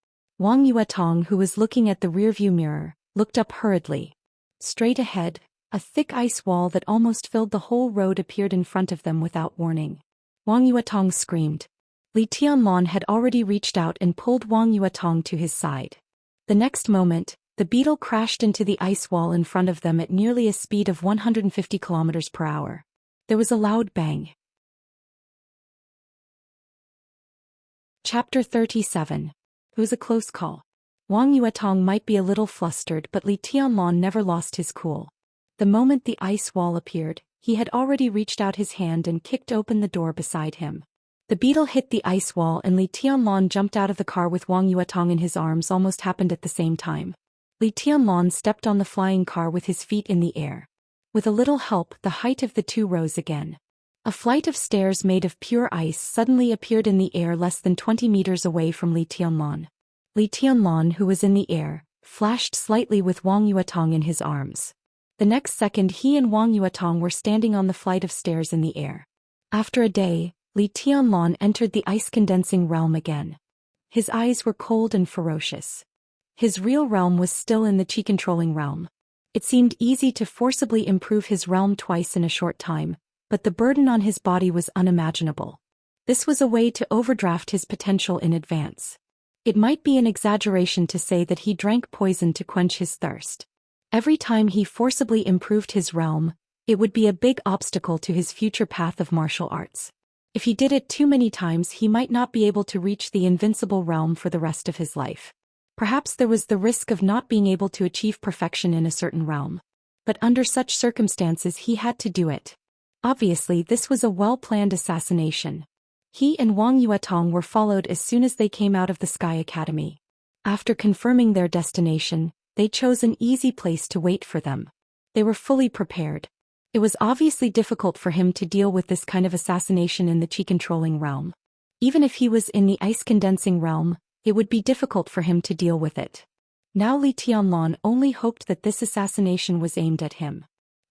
Wang Yuetong, who was looking at the rearview mirror, looked up hurriedly. Straight ahead, a thick ice wall that almost filled the whole road appeared in front of them without warning. Wang Yuetong screamed. Li Tianlan had already reached out and pulled Wang Yuetong to his side. The next moment, the beetle crashed into the ice wall in front of them at nearly a speed of 150 kilometers per hour. There was a loud bang. Chapter 37. It was a close call. Wang Yuetong might be a little flustered, but Li Tianlan never lost his cool. The moment the ice wall appeared, he had already reached out his hand and kicked open the door beside him. The beetle hit the ice wall and Li Tianlan jumped out of the car with Wang Yuetong in his arms. Almost happened at the same time. Li Tianlan stepped on the flying car with his feet in the air. With a little help, the height of the two rose again. A flight of stairs made of pure ice suddenly appeared in the air less than 20 meters away from Li Tianlan. Li Tianlan, who was in the air, flashed slightly with Wang Yuetong in his arms. The next second he and Wang Yuetong were standing on the flight of stairs in the air. After a day, Li Tianlan entered the ice-condensing realm again. His eyes were cold and ferocious. His real realm was still in the chi-controlling realm. It seemed easy to forcibly improve his realm twice in a short time, but the burden on his body was unimaginable. This was a way to overdraft his potential in advance. It might be an exaggeration to say that he drank poison to quench his thirst. Every time he forcibly improved his realm, it would be a big obstacle to his future path of martial arts. If he did it too many times, he might not be able to reach the invincible realm for the rest of his life. Perhaps there was the risk of not being able to achieve perfection in a certain realm. But under such circumstances he had to do it. Obviously this was a well-planned assassination. He and Wang Yuetong were followed as soon as they came out of the Sky Academy. After confirming their destination, they chose an easy place to wait for them. They were fully prepared. It was obviously difficult for him to deal with this kind of assassination in the chi-controlling realm. Even if he was in the ice-condensing realm, it would be difficult for him to deal with it. Now Li Tianlan only hoped that this assassination was aimed at him.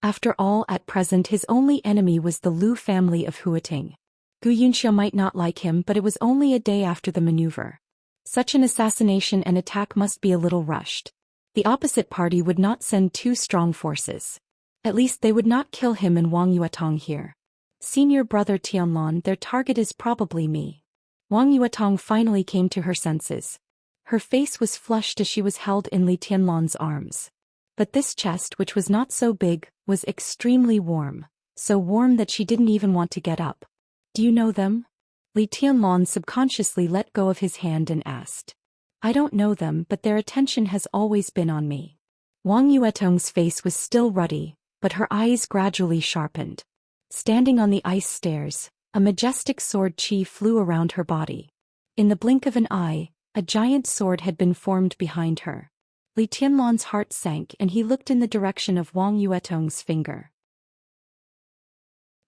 After all, at present his only enemy was the Lu family of Huating. Gu Yunxiu might not like him, but it was only a day after the maneuver. Such an assassination and attack must be a little rushed. The opposite party would not send two strong forces. At least they would not kill him and Wang Yuetong here. Senior brother Tianlan, their target is probably me. Wang Yuetong finally came to her senses. Her face was flushed as she was held in Li Tianlan's arms. But this chest, which was not so big, was extremely warm, so warm that she didn't even want to get up. Do you know them? Li Tianlan subconsciously let go of his hand and asked. I don't know them, but their attention has always been on me. Wang Yuetong's face was still ruddy, but her eyes gradually sharpened. Standing on the ice stairs, a majestic sword chi flew around her body. In the blink of an eye, a giant sword had been formed behind her. Li Tianlan's heart sank and he looked in the direction of Wang Yuetong's finger.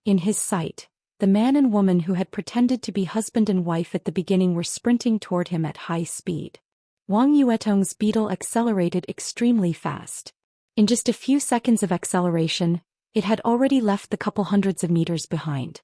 In his sight, the man and woman who had pretended to be husband and wife at the beginning were sprinting toward him at high speed. Wang Yuetong's beetle accelerated extremely fast. In just a few seconds of acceleration, it had already left the couple hundreds of meters behind.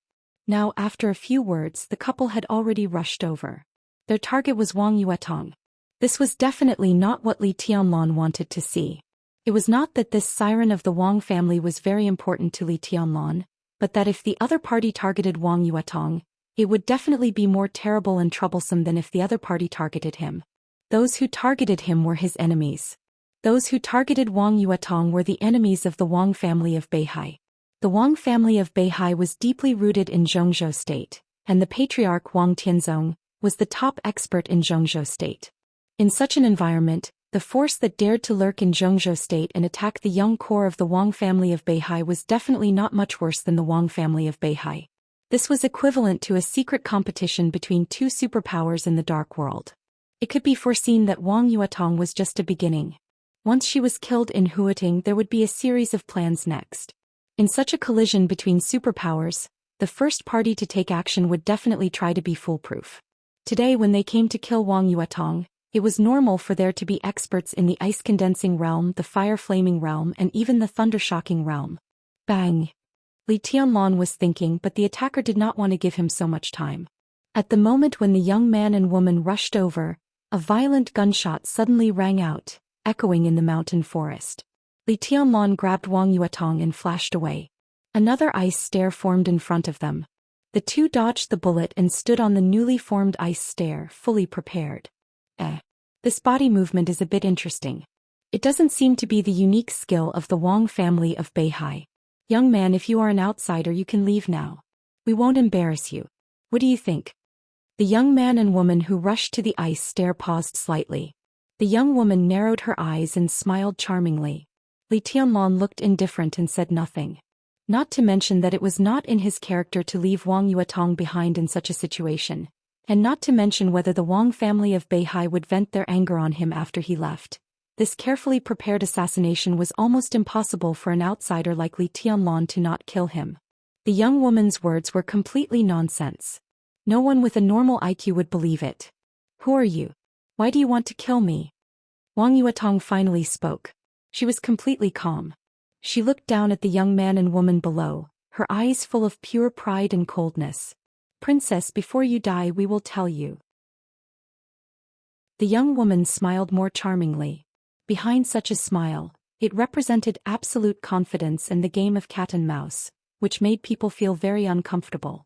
Now, after a few words, the couple had already rushed over. Their target was Wang Yuetong. This was definitely not what Li Tianlan wanted to see. It was not that this siren of the Wang family was very important to Li Tianlan, but that if the other party targeted Wang Yuetong, it would definitely be more terrible and troublesome than if the other party targeted him. Those who targeted him were his enemies. Those who targeted Wang Yuetong were the enemies of the Wang family of Beihai. The Wang family of Beihai was deeply rooted in Zhongzhou State, and the patriarch Wang Tianzong was the top expert in Zhongzhou State. In such an environment, the force that dared to lurk in Zhongzhou State and attack the young core of the Wang family of Beihai was definitely not much worse than the Wang family of Beihai. This was equivalent to a secret competition between two superpowers in the dark world. It could be foreseen that Wang Yuetong was just a beginning. Once she was killed in Huating, there would be a series of plans next. In such a collision between superpowers, the first party to take action would definitely try to be foolproof. Today, when they came to kill Wang Yuetong, it was normal for there to be experts in the ice-condensing realm, the fire-flaming realm, and even the thunder-shocking realm. Bang! Li Tianlan was thinking, but the attacker did not want to give him so much time. At the moment when the young man and woman rushed over, A violent gunshot suddenly rang out, echoing in the mountain forest. Li Tianlan grabbed Wang Yuetong and flashed away. Another ice stair formed in front of them. The two dodged the bullet and stood on the newly formed ice stair, fully prepared. This body movement is a bit interesting. It doesn't seem to be the unique skill of the Wang family of Beihai. Young man, if you are an outsider, you can leave now. We won't embarrass you. What do you think? The young man and woman who rushed to the ice stair paused slightly. The young woman narrowed her eyes and smiled charmingly. Li Tianlan looked indifferent and said nothing. Not to mention that it was not in his character to leave Wang Yuetong behind in such a situation, and not to mention whether the Wang family of Beihai would vent their anger on him after he left. This carefully prepared assassination was almost impossible for an outsider like Li Tianlan to not kill him. The young woman's words were completely nonsense. No one with a normal IQ would believe it. Who are you? Why do you want to kill me? Wang Yuetong finally spoke. She was completely calm. She looked down at the young man and woman below, her eyes full of pure pride and coldness. Princess, before you die, we will tell you. The young woman smiled more charmingly. Behind such a smile, it represented absolute confidence and the game of cat and mouse, which made people feel very uncomfortable.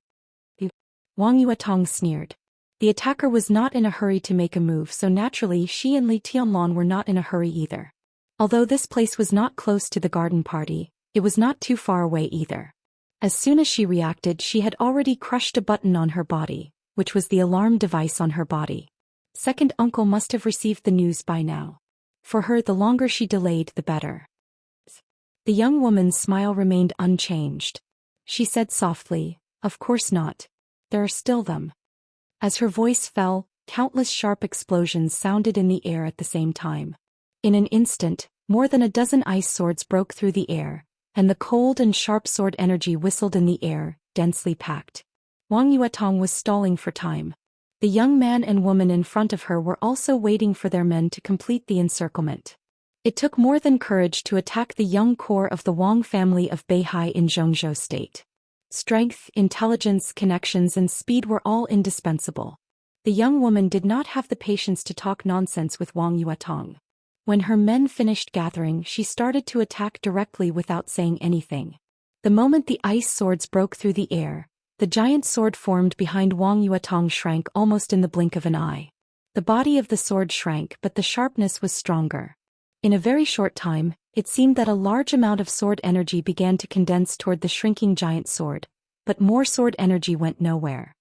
Wang Yuetong sneered. The attacker was not in a hurry to make a move, so naturally she and Li Tianlan were not in a hurry either. Although this place was not close to the garden party, it was not too far away either. As soon as she reacted, she had already crushed a button on her body, which was the alarm device on her body. Second uncle must have received the news by now. For her, the longer she delayed, the better. The young woman's smile remained unchanged. She said softly, "Of course not. There are still them." As her voice fell, countless sharp explosions sounded in the air at the same time. In an instant, more than a dozen ice swords broke through the air, and the cold and sharp sword energy whistled in the air, densely packed. Wang Yuetong was stalling for time. The young man and woman in front of her were also waiting for their men to complete the encirclement. It took more than courage to attack the young core of the Wang family of Beihai in Zhongzhou State. Strength, intelligence, connections, and speed were all indispensable. The young woman did not have the patience to talk nonsense with Wang Yuetong. When her men finished gathering, she started to attack directly without saying anything. The moment the ice swords broke through the air, the giant sword formed behind Wang Yuetong shrank almost in the blink of an eye. The body of the sword shrank, but the sharpness was stronger. In a very short time, it seemed that a large amount of sword energy began to condense toward the shrinking giant sword, but more sword energy went nowhere.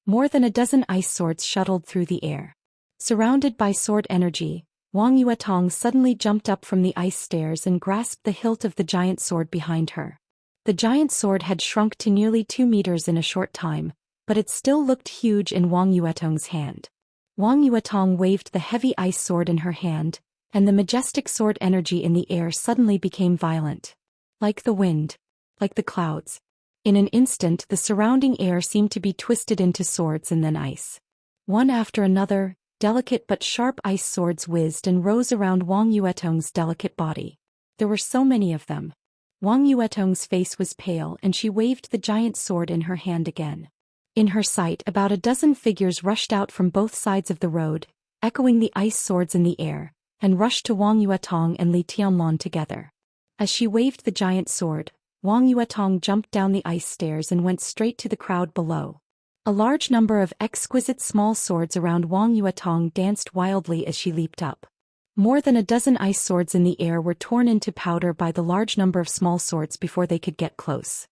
More than a dozen ice swords shuttled through the air. Surrounded by sword energy, Wang Yuetong suddenly jumped up from the ice stairs and grasped the hilt of the giant sword behind her. The giant sword had shrunk to nearly 2 meters in a short time, but it still looked huge in Wang Yuetong's hand. Wang Yuetong waved the heavy ice sword in her hand, and the majestic sword energy in the air suddenly became violent. Like the wind. Like the clouds. In an instant, the surrounding air seemed to be twisted into swords and then ice. One after another, delicate but sharp ice swords whizzed and rose around Wang Yuetong's delicate body. There were so many of them. Wang Yuetong's face was pale and she waved the giant sword in her hand again. In her sight, about a dozen figures rushed out from both sides of the road, echoing the ice swords in the air, and rushed to Wang Yuetong and Li Tianlan together. As she waved the giant sword, Wang Yuetong jumped down the ice stairs and went straight to the crowd below. A large number of exquisite small swords around Wang Yuetong danced wildly as she leaped up. More than a dozen ice swords in the air were torn into powder by the large number of small swords before they could get close.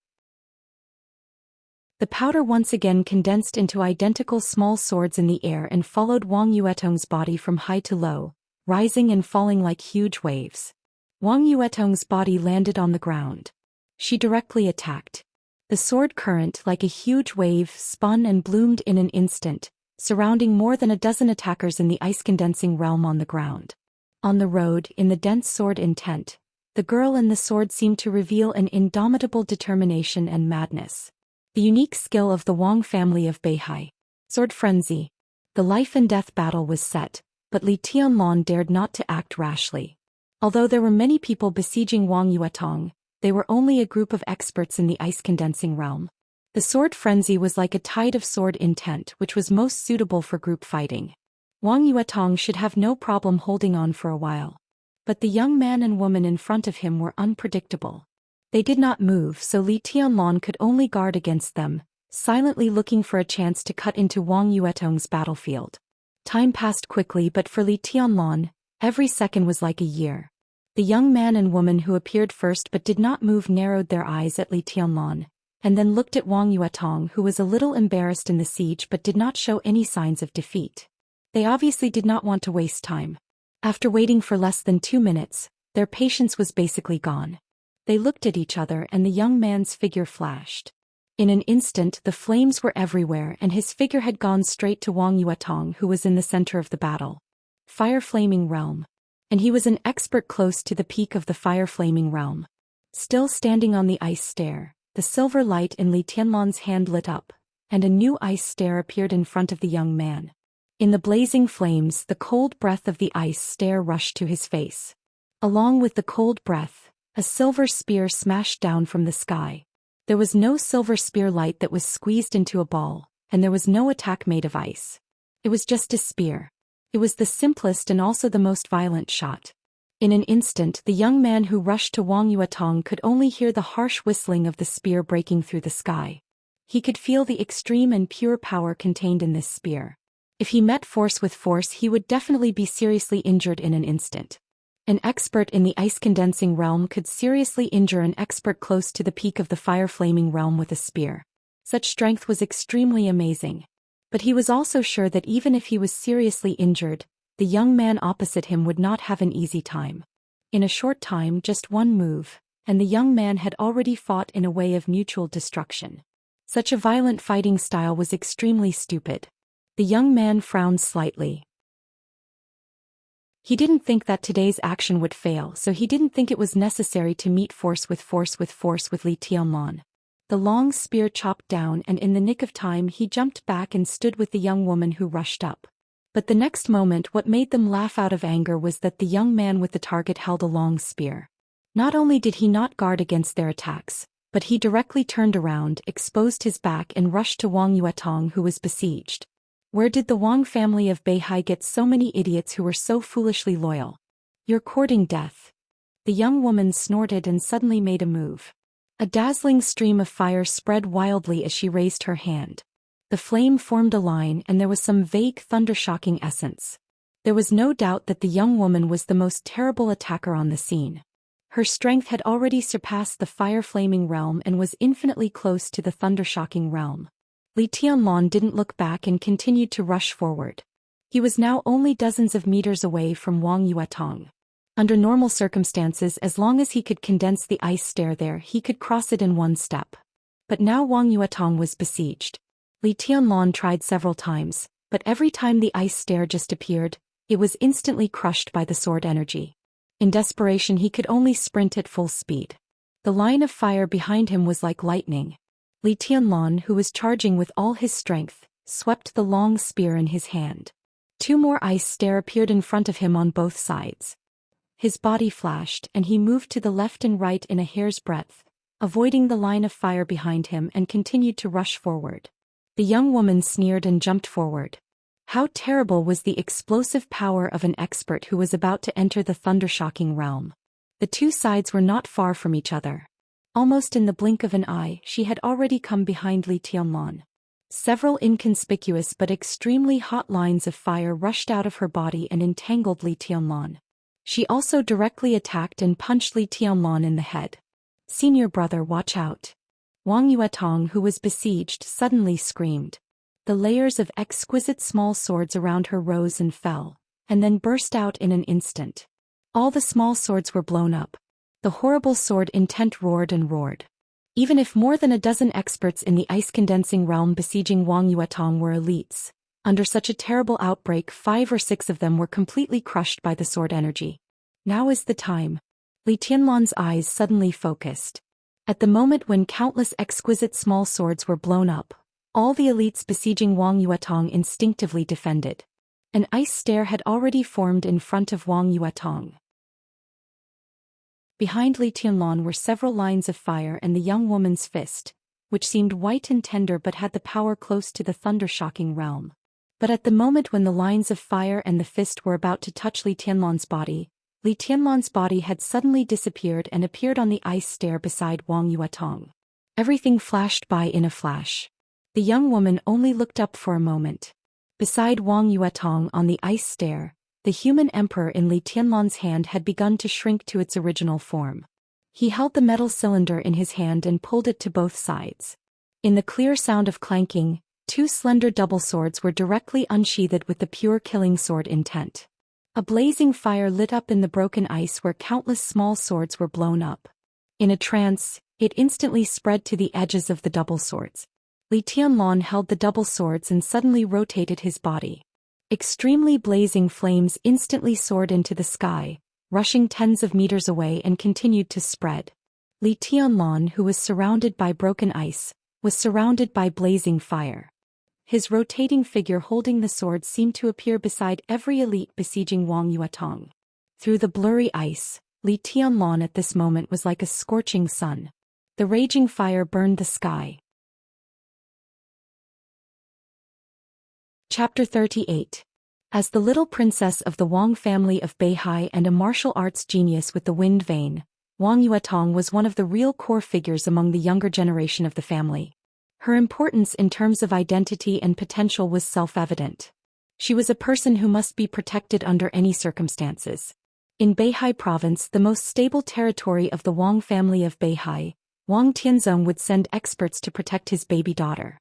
The powder once again condensed into identical small swords in the air and followed Wang Yuetong's body from high to low, rising and falling like huge waves. Wang Yuetong's body landed on the ground. She directly attacked. The sword current, like a huge wave, spun and bloomed in an instant, surrounding more than a dozen attackers in the ice-condensing realm on the ground. On the road, in the dense sword intent, the girl and the sword seemed to reveal an indomitable determination and madness. The unique skill of the Wang family of Beihai. Sword frenzy. The life and death battle was set, but Li Tianlan dared not to act rashly. Although there were many people besieging Wang Yuetong, they were only a group of experts in the ice-condensing realm. The sword frenzy was like a tide of sword intent which was most suitable for group fighting. Wang Yuetong should have no problem holding on for a while. But the young man and woman in front of him were unpredictable. They did not move, so Li Tianlan could only guard against them, silently looking for a chance to cut into Wang Yuetong's battlefield. Time passed quickly, but for Li Tianlan, every second was like a year. The young man and woman who appeared first but did not move narrowed their eyes at Li Tianlan, and then looked at Wang Yuetong, who was a little embarrassed in the siege but did not show any signs of defeat. They obviously did not want to waste time. After waiting for less than 2 minutes, their patience was basically gone. They looked at each other and the young man's figure flashed. In an instant the flames were everywhere and his figure had gone straight to Wang Yuetong, who was in the center of the battle. Fire Flaming Realm. And he was an expert close to the peak of the Fire Flaming Realm. Still standing on the ice stair, the silver light in Li Tianlan's hand lit up, and a new ice stair appeared in front of the young man. In the blazing flames, the cold breath of the ice stair rushed to his face. Along with the cold breath, a silver spear smashed down from the sky. There was no silver spear light that was squeezed into a ball, and there was no attack made of ice. It was just a spear. It was the simplest and also the most violent shot. In an instant, the young man who rushed to Wang Yuetong could only hear the harsh whistling of the spear breaking through the sky. He could feel the extreme and pure power contained in this spear. If he met force with force, he would definitely be seriously injured in an instant. An expert in the ice-condensing realm could seriously injure an expert close to the peak of the fire-flaming realm with a spear. Such strength was extremely amazing. But he was also sure that even if he was seriously injured, the young man opposite him would not have an easy time. In a short time, just one move, and the young man had already fought in a way of mutual destruction. Such a violent fighting style was extremely stupid. The young man frowned slightly. He didn't think that today's action would fail, so he didn't think it was necessary to meet force with Li Tianlan. The long spear chopped down, and in the nick of time he jumped back and stood with the young woman who rushed up. But the next moment, what made them laugh out of anger was that the young man with the target held a long spear. Not only did he not guard against their attacks, but he directly turned around, exposed his back and rushed to Wang Yuetong, who was besieged. Where did the Wang family of Beihai get so many idiots who were so foolishly loyal? You're courting death. The young woman snorted and suddenly made a move. A dazzling stream of fire spread wildly as she raised her hand. The flame formed a line and there was some vague thunder-shocking essence. There was no doubt that the young woman was the most terrible attacker on the scene. Her strength had already surpassed the fire-flaming realm and was infinitely close to the thunder-shocking realm. Li Tianlan didn't look back and continued to rush forward. He was now only dozens of meters away from Wang Yuetong. Under normal circumstances, as long as he could condense the ice stair there, he could cross it in one step. But now Wang Yuetong was besieged. Li Tianlan tried several times, but every time the ice stair just appeared, it was instantly crushed by the sword energy. In desperation, he could only sprint at full speed. The line of fire behind him was like lightning. Li Tianlan, who was charging with all his strength, swept the long spear in his hand. 2 more ice stair appeared in front of him on both sides. His body flashed, and he moved to the left and right in a hair's breadth, avoiding the line of fire behind him, and continued to rush forward. The young woman sneered and jumped forward. How terrible was the explosive power of an expert who was about to enter the thunder-shocking realm. The two sides were not far from each other. Almost in the blink of an eye, she had already come behind Li Tianlan. Several inconspicuous but extremely hot lines of fire rushed out of her body and entangled Li Tianlan. She also directly attacked and punched Li Tianlan in the head. "Senior brother, watch out." Wang Yuetong, who was besieged, suddenly screamed. The layers of exquisite small swords around her rose and fell, and then burst out in an instant. All the small swords were blown up. The horrible sword intent roared and roared. Even if more than a dozen experts in the ice-condensing realm besieging Wang Yuetong were elites, under such a terrible outbreak 5 or 6 of them were completely crushed by the sword energy. Now is the time. Li Tianlan's eyes suddenly focused. At the moment when countless exquisite small swords were blown up, all the elites besieging Wang Yuetong instinctively defended. An ice stair had already formed in front of Wang Yuetong. Behind Li Tianlan were several lines of fire and the young woman's fist, which seemed white and tender but had the power close to the thunder-shocking realm. But at the moment when the lines of fire and the fist were about to touch Li Tianlan's body had suddenly disappeared and appeared on the ice stair beside Wang Yuetong. Everything flashed by in a flash. The young woman only looked up for a moment. Beside Wang Yuetong on the ice stair, the human emperor in Li Tianlan's hand had begun to shrink to its original form. He held the metal cylinder in his hand and pulled it to both sides. In the clear sound of clanking, two slender double swords were directly unsheathed with the pure killing sword intent. A blazing fire lit up in the broken ice where countless small swords were blown up. In a trance, it instantly spread to the edges of the double swords. Li Tianlan held the double swords and suddenly rotated his body. Extremely blazing flames instantly soared into the sky, rushing tens of meters away and continued to spread. Li Tianlan, who was surrounded by broken ice, was surrounded by blazing fire. His rotating figure holding the sword seemed to appear beside every elite besieging Wang Yuetong. Through the blurry ice, Li Tianlan at this moment was like a scorching sun. The raging fire burned the sky. Chapter 38. As the little princess of the Wang family of Beihai and a martial arts genius with the wind vein, Wang Yuetong was one of the real core figures among the younger generation of the family. Her importance in terms of identity and potential was self-evident. She was a person who must be protected under any circumstances. In Beihai province, the most stable territory of the Wang family of Beihai, Wang Tianzong would send experts to protect his baby daughter.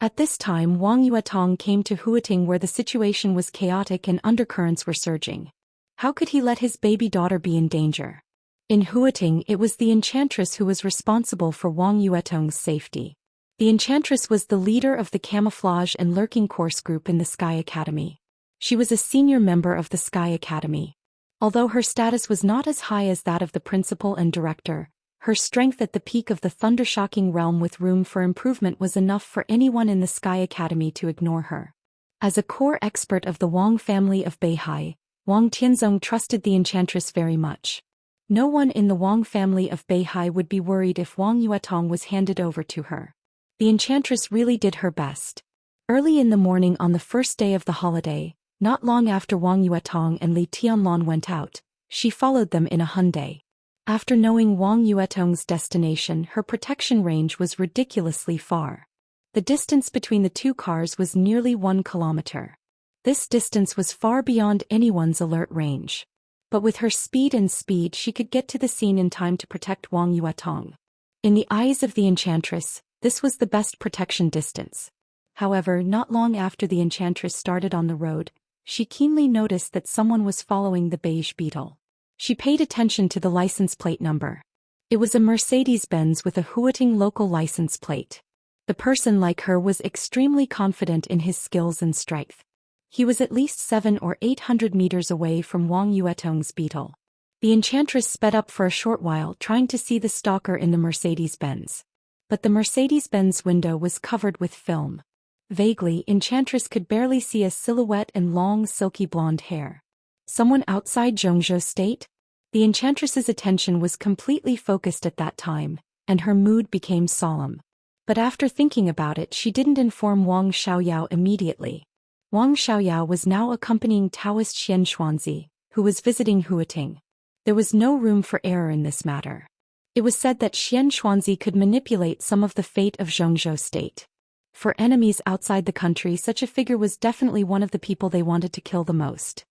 At this time Wang Yuetong came to Huating where the situation was chaotic and undercurrents were surging. How could he let his baby daughter be in danger? In Huating it was the enchantress who was responsible for Wang Yuetong's safety. The enchantress was the leader of the camouflage and lurking course group in the Sky Academy. She was a senior member of the Sky Academy. Although her status was not as high as that of the principal and director, her strength at the peak of the thunder-shocking realm with room for improvement was enough for anyone in the Sky Academy to ignore her. As a core expert of the Wang family of Beihai, Wang Tianzong trusted the enchantress very much. No one in the Wang family of Beihai would be worried if Wang Yuetong was handed over to her. The enchantress really did her best. Early in the morning on the first day of the holiday, not long after Wang Yuetong and Li Tianlan went out, she followed them in a Hyundai. After knowing Wang Yuetong's destination, her protection range was ridiculously far. The distance between the two cars was nearly 1 kilometer. This distance was far beyond anyone's alert range. But with her speed she could get to the scene in time to protect Wang Yuetong. In the eyes of the enchantress, this was the best protection distance. However, not long after the enchantress started on the road, she keenly noticed that someone was following the beige beetle. She paid attention to the license plate number. It was a Mercedes-Benz with a Huating local license plate. The person, like her, was extremely confident in his skills and strength. He was at least 700 or 800 meters away from Wang Yuetong's beetle. The enchantress sped up for a short while trying to see the stalker in the Mercedes-Benz. But the Mercedes-Benz window was covered with film. Vaguely, enchantress could barely see a silhouette and long silky blonde hair. Someone outside Zhongzhou State? The enchantress's attention was completely focused at that time, and her mood became solemn. But after thinking about it, she didn't inform Wang Xiaoyao immediately. Wang Xiaoyao was now accompanying Taoist Xian Xuanzi, who was visiting Huating. There was no room for error in this matter. It was said that Xian Xuanzi could manipulate some of the fate of Zhongzhou State. For enemies outside the country, such a figure was definitely one of the people they wanted to kill the most.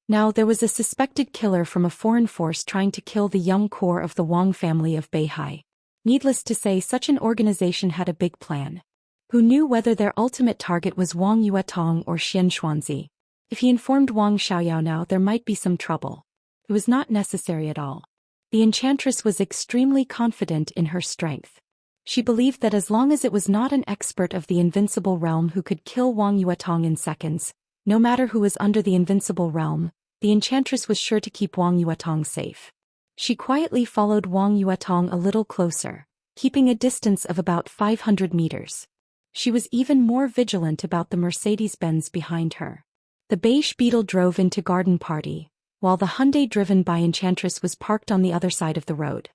Now there was a suspected killer from a foreign force trying to kill the young core of the Wang family of Beihai. Needless to say, such an organization had a big plan. Who knew whether their ultimate target was Wang Yuetong or Xian Xuanzi? If he informed Wang Xiaoyao now, there might be some trouble. It was not necessary at all. The enchantress was extremely confident in her strength. She believed that as long as it was not an expert of the invincible realm who could kill Wang Yuetong in seconds, no matter who was under the invincible realm, the enchantress was sure to keep Wang Yuetong safe. She quietly followed Wang Yuetong a little closer, keeping a distance of about 500 meters. She was even more vigilant about the Mercedes-Benz behind her. The beige beetle drove into Garden Party, while the Hyundai driven by enchantress was parked on the other side of the road.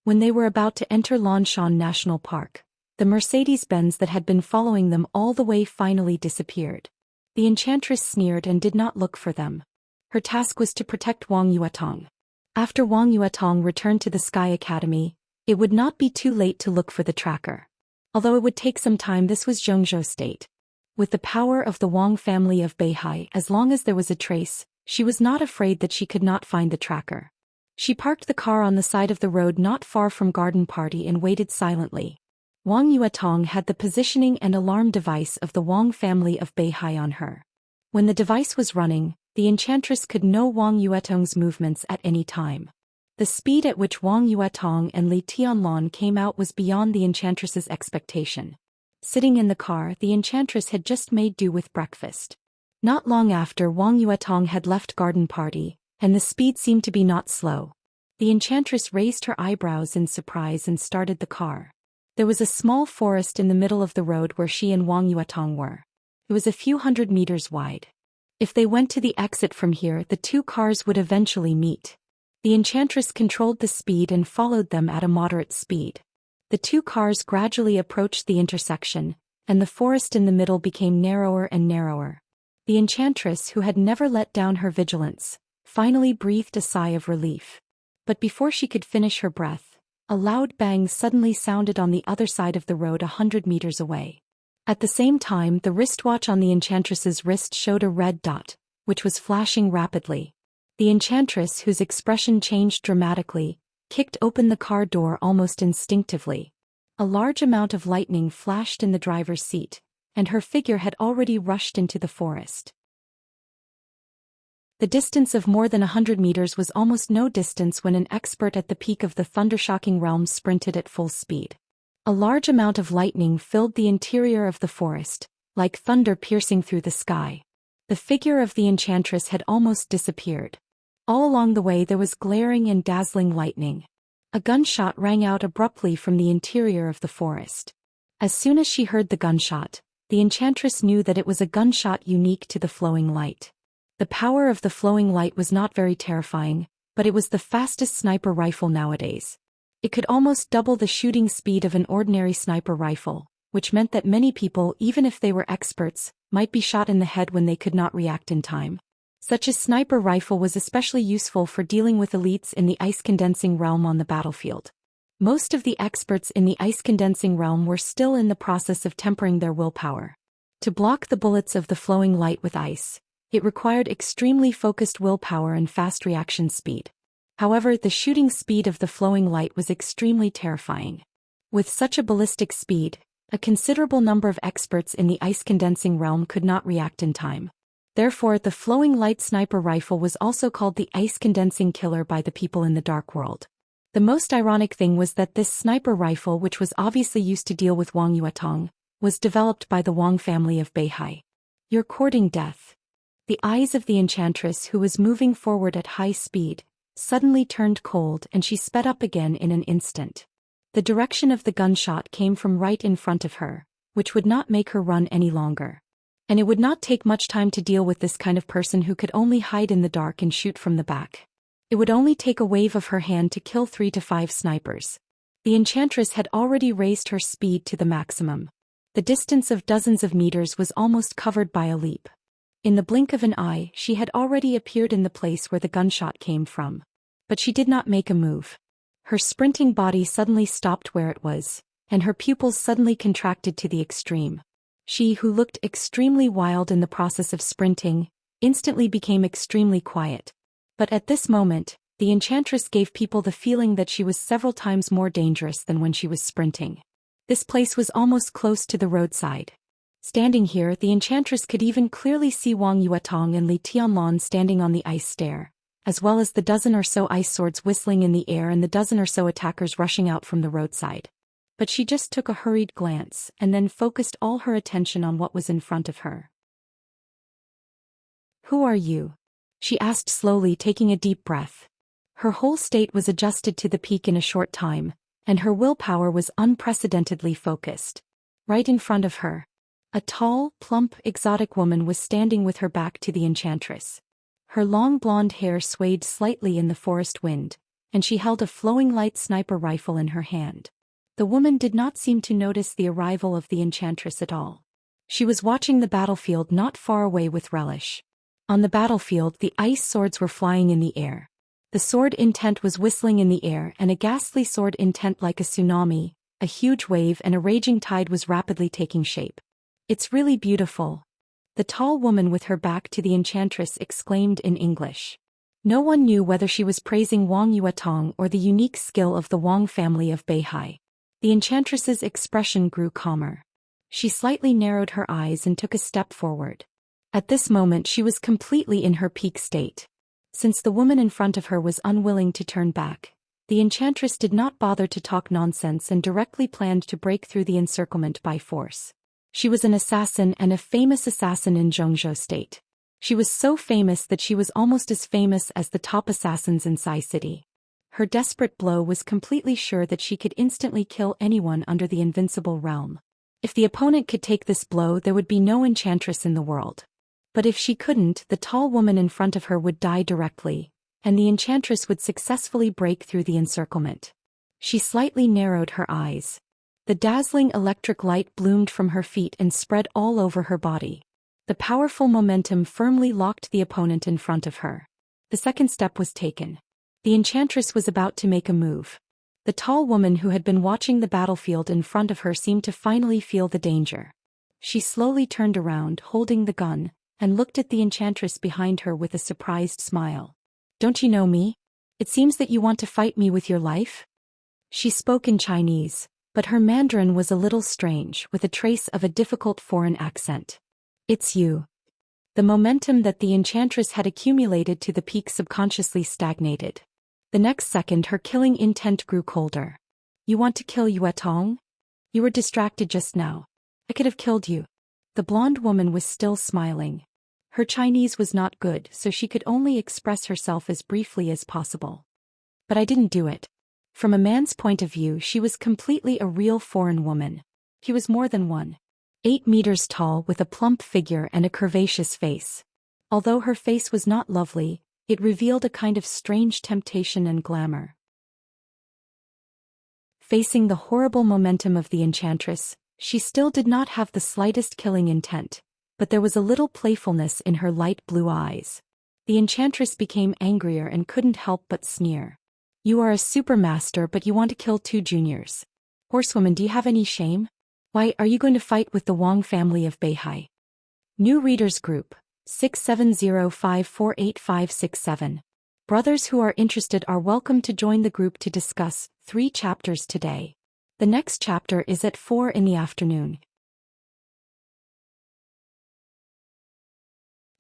When they were about to enter Lanshan National Park, The Mercedes-Benz that had been following them all the way finally disappeared. The enchantress sneered and did not look for them. Her task was to protect Wang Yuetong. After Wang Yuetong returned to the Sky Academy, it would not be too late to look for the tracker. Although it would take some time, this was Zhengzhou State. With the power of the Wang family of Beihai, as long as there was a trace, she was not afraid that she could not find the tracker. She parked the car on the side of the road not far from Garden Party and waited silently. Wang Yuetong had the positioning and alarm device of the Wang family of Beihai on her. When the device was running, the enchantress could know Wang Yuetong's movements at any time. The speed at which Wang Yuetong and Li Tianlan came out was beyond the enchantress's expectation. Sitting in the car, the enchantress had just made do with breakfast. Not long after, Wang Yuetong had left Garden Party, and the speed seemed to be not slow. The enchantress raised her eyebrows in surprise and started the car. There was a small forest in the middle of the road where she and Wang Yuetong were. It was a few hundred meters wide. If they went to the exit from here, the two cars would eventually meet. The enchantress controlled the speed and followed them at a moderate speed. The two cars gradually approached the intersection, and the forest in the middle became narrower and narrower. The enchantress, who had never let down her vigilance, finally breathed a sigh of relief. But before she could finish her breath, a loud bang suddenly sounded on the other side of the road 100 meters away. At the same time, the wristwatch on the enchantress's wrist showed a red dot, which was flashing rapidly. The enchantress, whose expression changed dramatically, kicked open the car door almost instinctively. A large amount of lightning flashed in the driver's seat, and her figure had already rushed into the forest. The distance of more than 100 meters was almost no distance when an expert at the peak of the thundershocking realm sprinted at full speed. A large amount of lightning filled the interior of the forest, like thunder piercing through the sky. The figure of the enchantress had almost disappeared. All along the way there was glaring and dazzling lightning. A gunshot rang out abruptly from the interior of the forest. As soon as she heard the gunshot, the enchantress knew that it was a gunshot unique to the flowing light. The power of the flowing light was not very terrifying, but it was the fastest sniper rifle nowadays. It could almost double the shooting speed of an ordinary sniper rifle, which meant that many people, even if they were experts, might be shot in the head when they could not react in time. Such a sniper rifle was especially useful for dealing with elites in the ice-condensing realm on the battlefield. Most of the experts in the ice-condensing realm were still in the process of tempering their willpower. To block the bullets of the flowing light with ice, it required extremely focused willpower and fast reaction speed. However, the shooting speed of the flowing light was extremely terrifying. With such a ballistic speed, a considerable number of experts in the ice-condensing realm could not react in time. Therefore, the flowing light sniper rifle was also called the ice-condensing killer by the people in the Dark World. The most ironic thing was that this sniper rifle, which was obviously used to deal with Wang Yuetong, was developed by the Wang family of Beihai. "You're courting death." The eyes of the enchantress, who was moving forward at high speed, suddenly turned cold and she sped up again in an instant. The direction of the gunshot came from right in front of her, which would not make her run any longer. And it would not take much time to deal with this kind of person who could only hide in the dark and shoot from the back. It would only take a wave of her hand to kill 3 to 5 snipers. The enchantress had already raised her speed to the maximum. The distance of dozens of meters was almost covered by a leap. In the blink of an eye, she had already appeared in the place where the gunshot came from. But she did not make a move. Her sprinting body suddenly stopped where it was, and her pupils suddenly contracted to the extreme. She, who looked extremely wild in the process of sprinting, instantly became extremely quiet. But at this moment, the enchantress gave people the feeling that she was several times more dangerous than when she was sprinting. This place was almost close to the roadside. Standing here, the enchantress could even clearly see Wang Yuetong and Li Tianlan standing on the ice stair, as well as the dozen or so ice swords whistling in the air and the dozen or so attackers rushing out from the roadside. But she just took a hurried glance and then focused all her attention on what was in front of her. "Who are you?" she asked slowly, taking a deep breath. Her whole state was adjusted to the peak in a short time, and her willpower was unprecedentedly focused. Right in front of her, a tall, plump, exotic woman was standing with her back to the enchantress. Her long blonde hair swayed slightly in the forest wind, and she held a flowing light sniper rifle in her hand. The woman did not seem to notice the arrival of the enchantress at all. She was watching the battlefield not far away with relish. On the battlefield, the ice swords were flying in the air. The sword intent was whistling in the air, and a ghastly sword intent like a tsunami, a huge wave and a raging tide was rapidly taking shape. "It's really beautiful," the tall woman with her back to the enchantress exclaimed in English. No one knew whether she was praising Wang Yuetong or the unique skill of the Wang family of Beihai. The enchantress's expression grew calmer. She slightly narrowed her eyes and took a step forward. At this moment she was completely in her peak state. Since the woman in front of her was unwilling to turn back, the enchantress did not bother to talk nonsense and directly planned to break through the encirclement by force. She was an assassin and a famous assassin in Zhongzhou State. She was so famous that she was almost as famous as the top assassins in Sai City. Her desperate blow was completely sure that she could instantly kill anyone under the invincible realm. If the opponent could take this blow, there would be no enchantress in the world. But if she couldn't, the tall woman in front of her would die directly, and the enchantress would successfully break through the encirclement. She slightly narrowed her eyes. The dazzling electric light bloomed from her feet and spread all over her body. The powerful momentum firmly locked the opponent in front of her. The second step was taken. The enchantress was about to make a move. The tall woman who had been watching the battlefield in front of her seemed to finally feel the danger. She slowly turned around, holding the gun, and looked at the enchantress behind her with a surprised smile. "Don't you know me? It seems that you want to fight me with your life?" She spoke in Chinese, but her Mandarin was a little strange, with a trace of a difficult foreign accent. "It's you." The momentum that the enchantress had accumulated to the peak subconsciously stagnated. The next second her killing intent grew colder. "You want to kill Yuetong? You were distracted just now. I could have killed you." The blonde woman was still smiling. Her Chinese was not good, so she could only express herself as briefly as possible. "But I didn't do it." From a man's point of view, she was completely a real foreign woman. He was more than 1.8 meters tall with a plump figure and a curvaceous face. Although her face was not lovely, it revealed a kind of strange temptation and glamour. Facing the horrible momentum of the enchantress, she still did not have the slightest killing intent, but there was a little playfulness in her light blue eyes. The enchantress became angrier and couldn't help but sneer. "You are a supermaster, but you want to kill 2 juniors. Horsewoman, do you have any shame? Why, are you going to fight with the Wang family of Beihai?" New Readers Group, 6705485567. Brothers who are interested are welcome to join the group to discuss 3 chapters today. The next chapter is at 4 in the afternoon.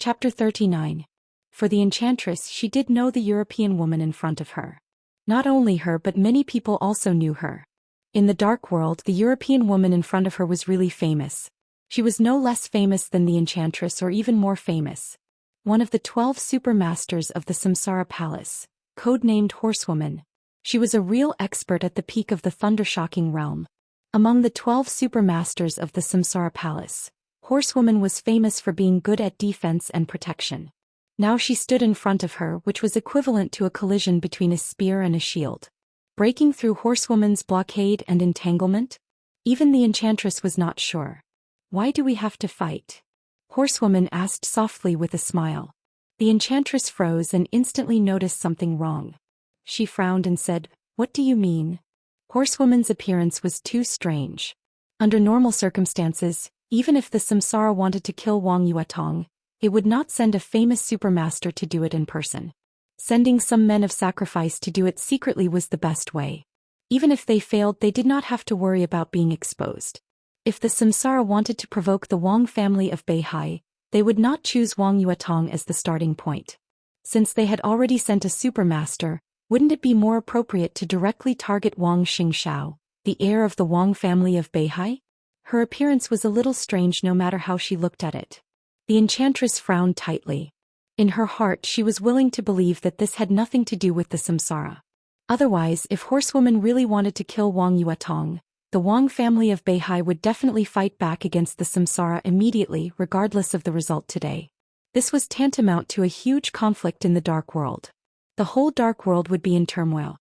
Chapter 39. For the enchantress, she did know the European woman in front of her. Not only her, but many people also knew her. In the dark world, the European woman in front of her was really famous. She was no less famous than the enchantress, or even more famous. One of the 12 supermasters of the Samsara Palace, codenamed Horsewoman. She was a real expert at the peak of the thundershocking realm. Among the 12 supermasters of the Samsara Palace, Horsewoman was famous for being good at defense and protection. Now she stood in front of her, which was equivalent to a collision between a spear and a shield. Breaking through Horsewoman's blockade and entanglement? Even the enchantress was not sure. "Why do we have to fight?" Horsewoman asked softly with a smile. The enchantress froze and instantly noticed something wrong. She frowned and said, "What do you mean?" Horsewoman's appearance was too strange. Under normal circumstances, even if the Samsara wanted to kill Wang Yuetong, it would not send a famous supermaster to do it in person. Sending some men of sacrifice to do it secretly was the best way. Even if they failed, they did not have to worry about being exposed. If the Samsara wanted to provoke the Wang family of Beihai, they would not choose Wang Yuetong as the starting point. Since they had already sent a supermaster, wouldn't it be more appropriate to directly target Wang Xingshao, the heir of the Wang family of Beihai? Her appearance was a little strange no matter how she looked at it. The enchantress frowned tightly. In her heart she was willing to believe that this had nothing to do with the Samsara. Otherwise, if Horsewoman really wanted to kill Wang Yuetong, the Wang family of Beihai would definitely fight back against the Samsara immediately, regardless of the result today. This was tantamount to a huge conflict in the dark world. The whole dark world would be in turmoil.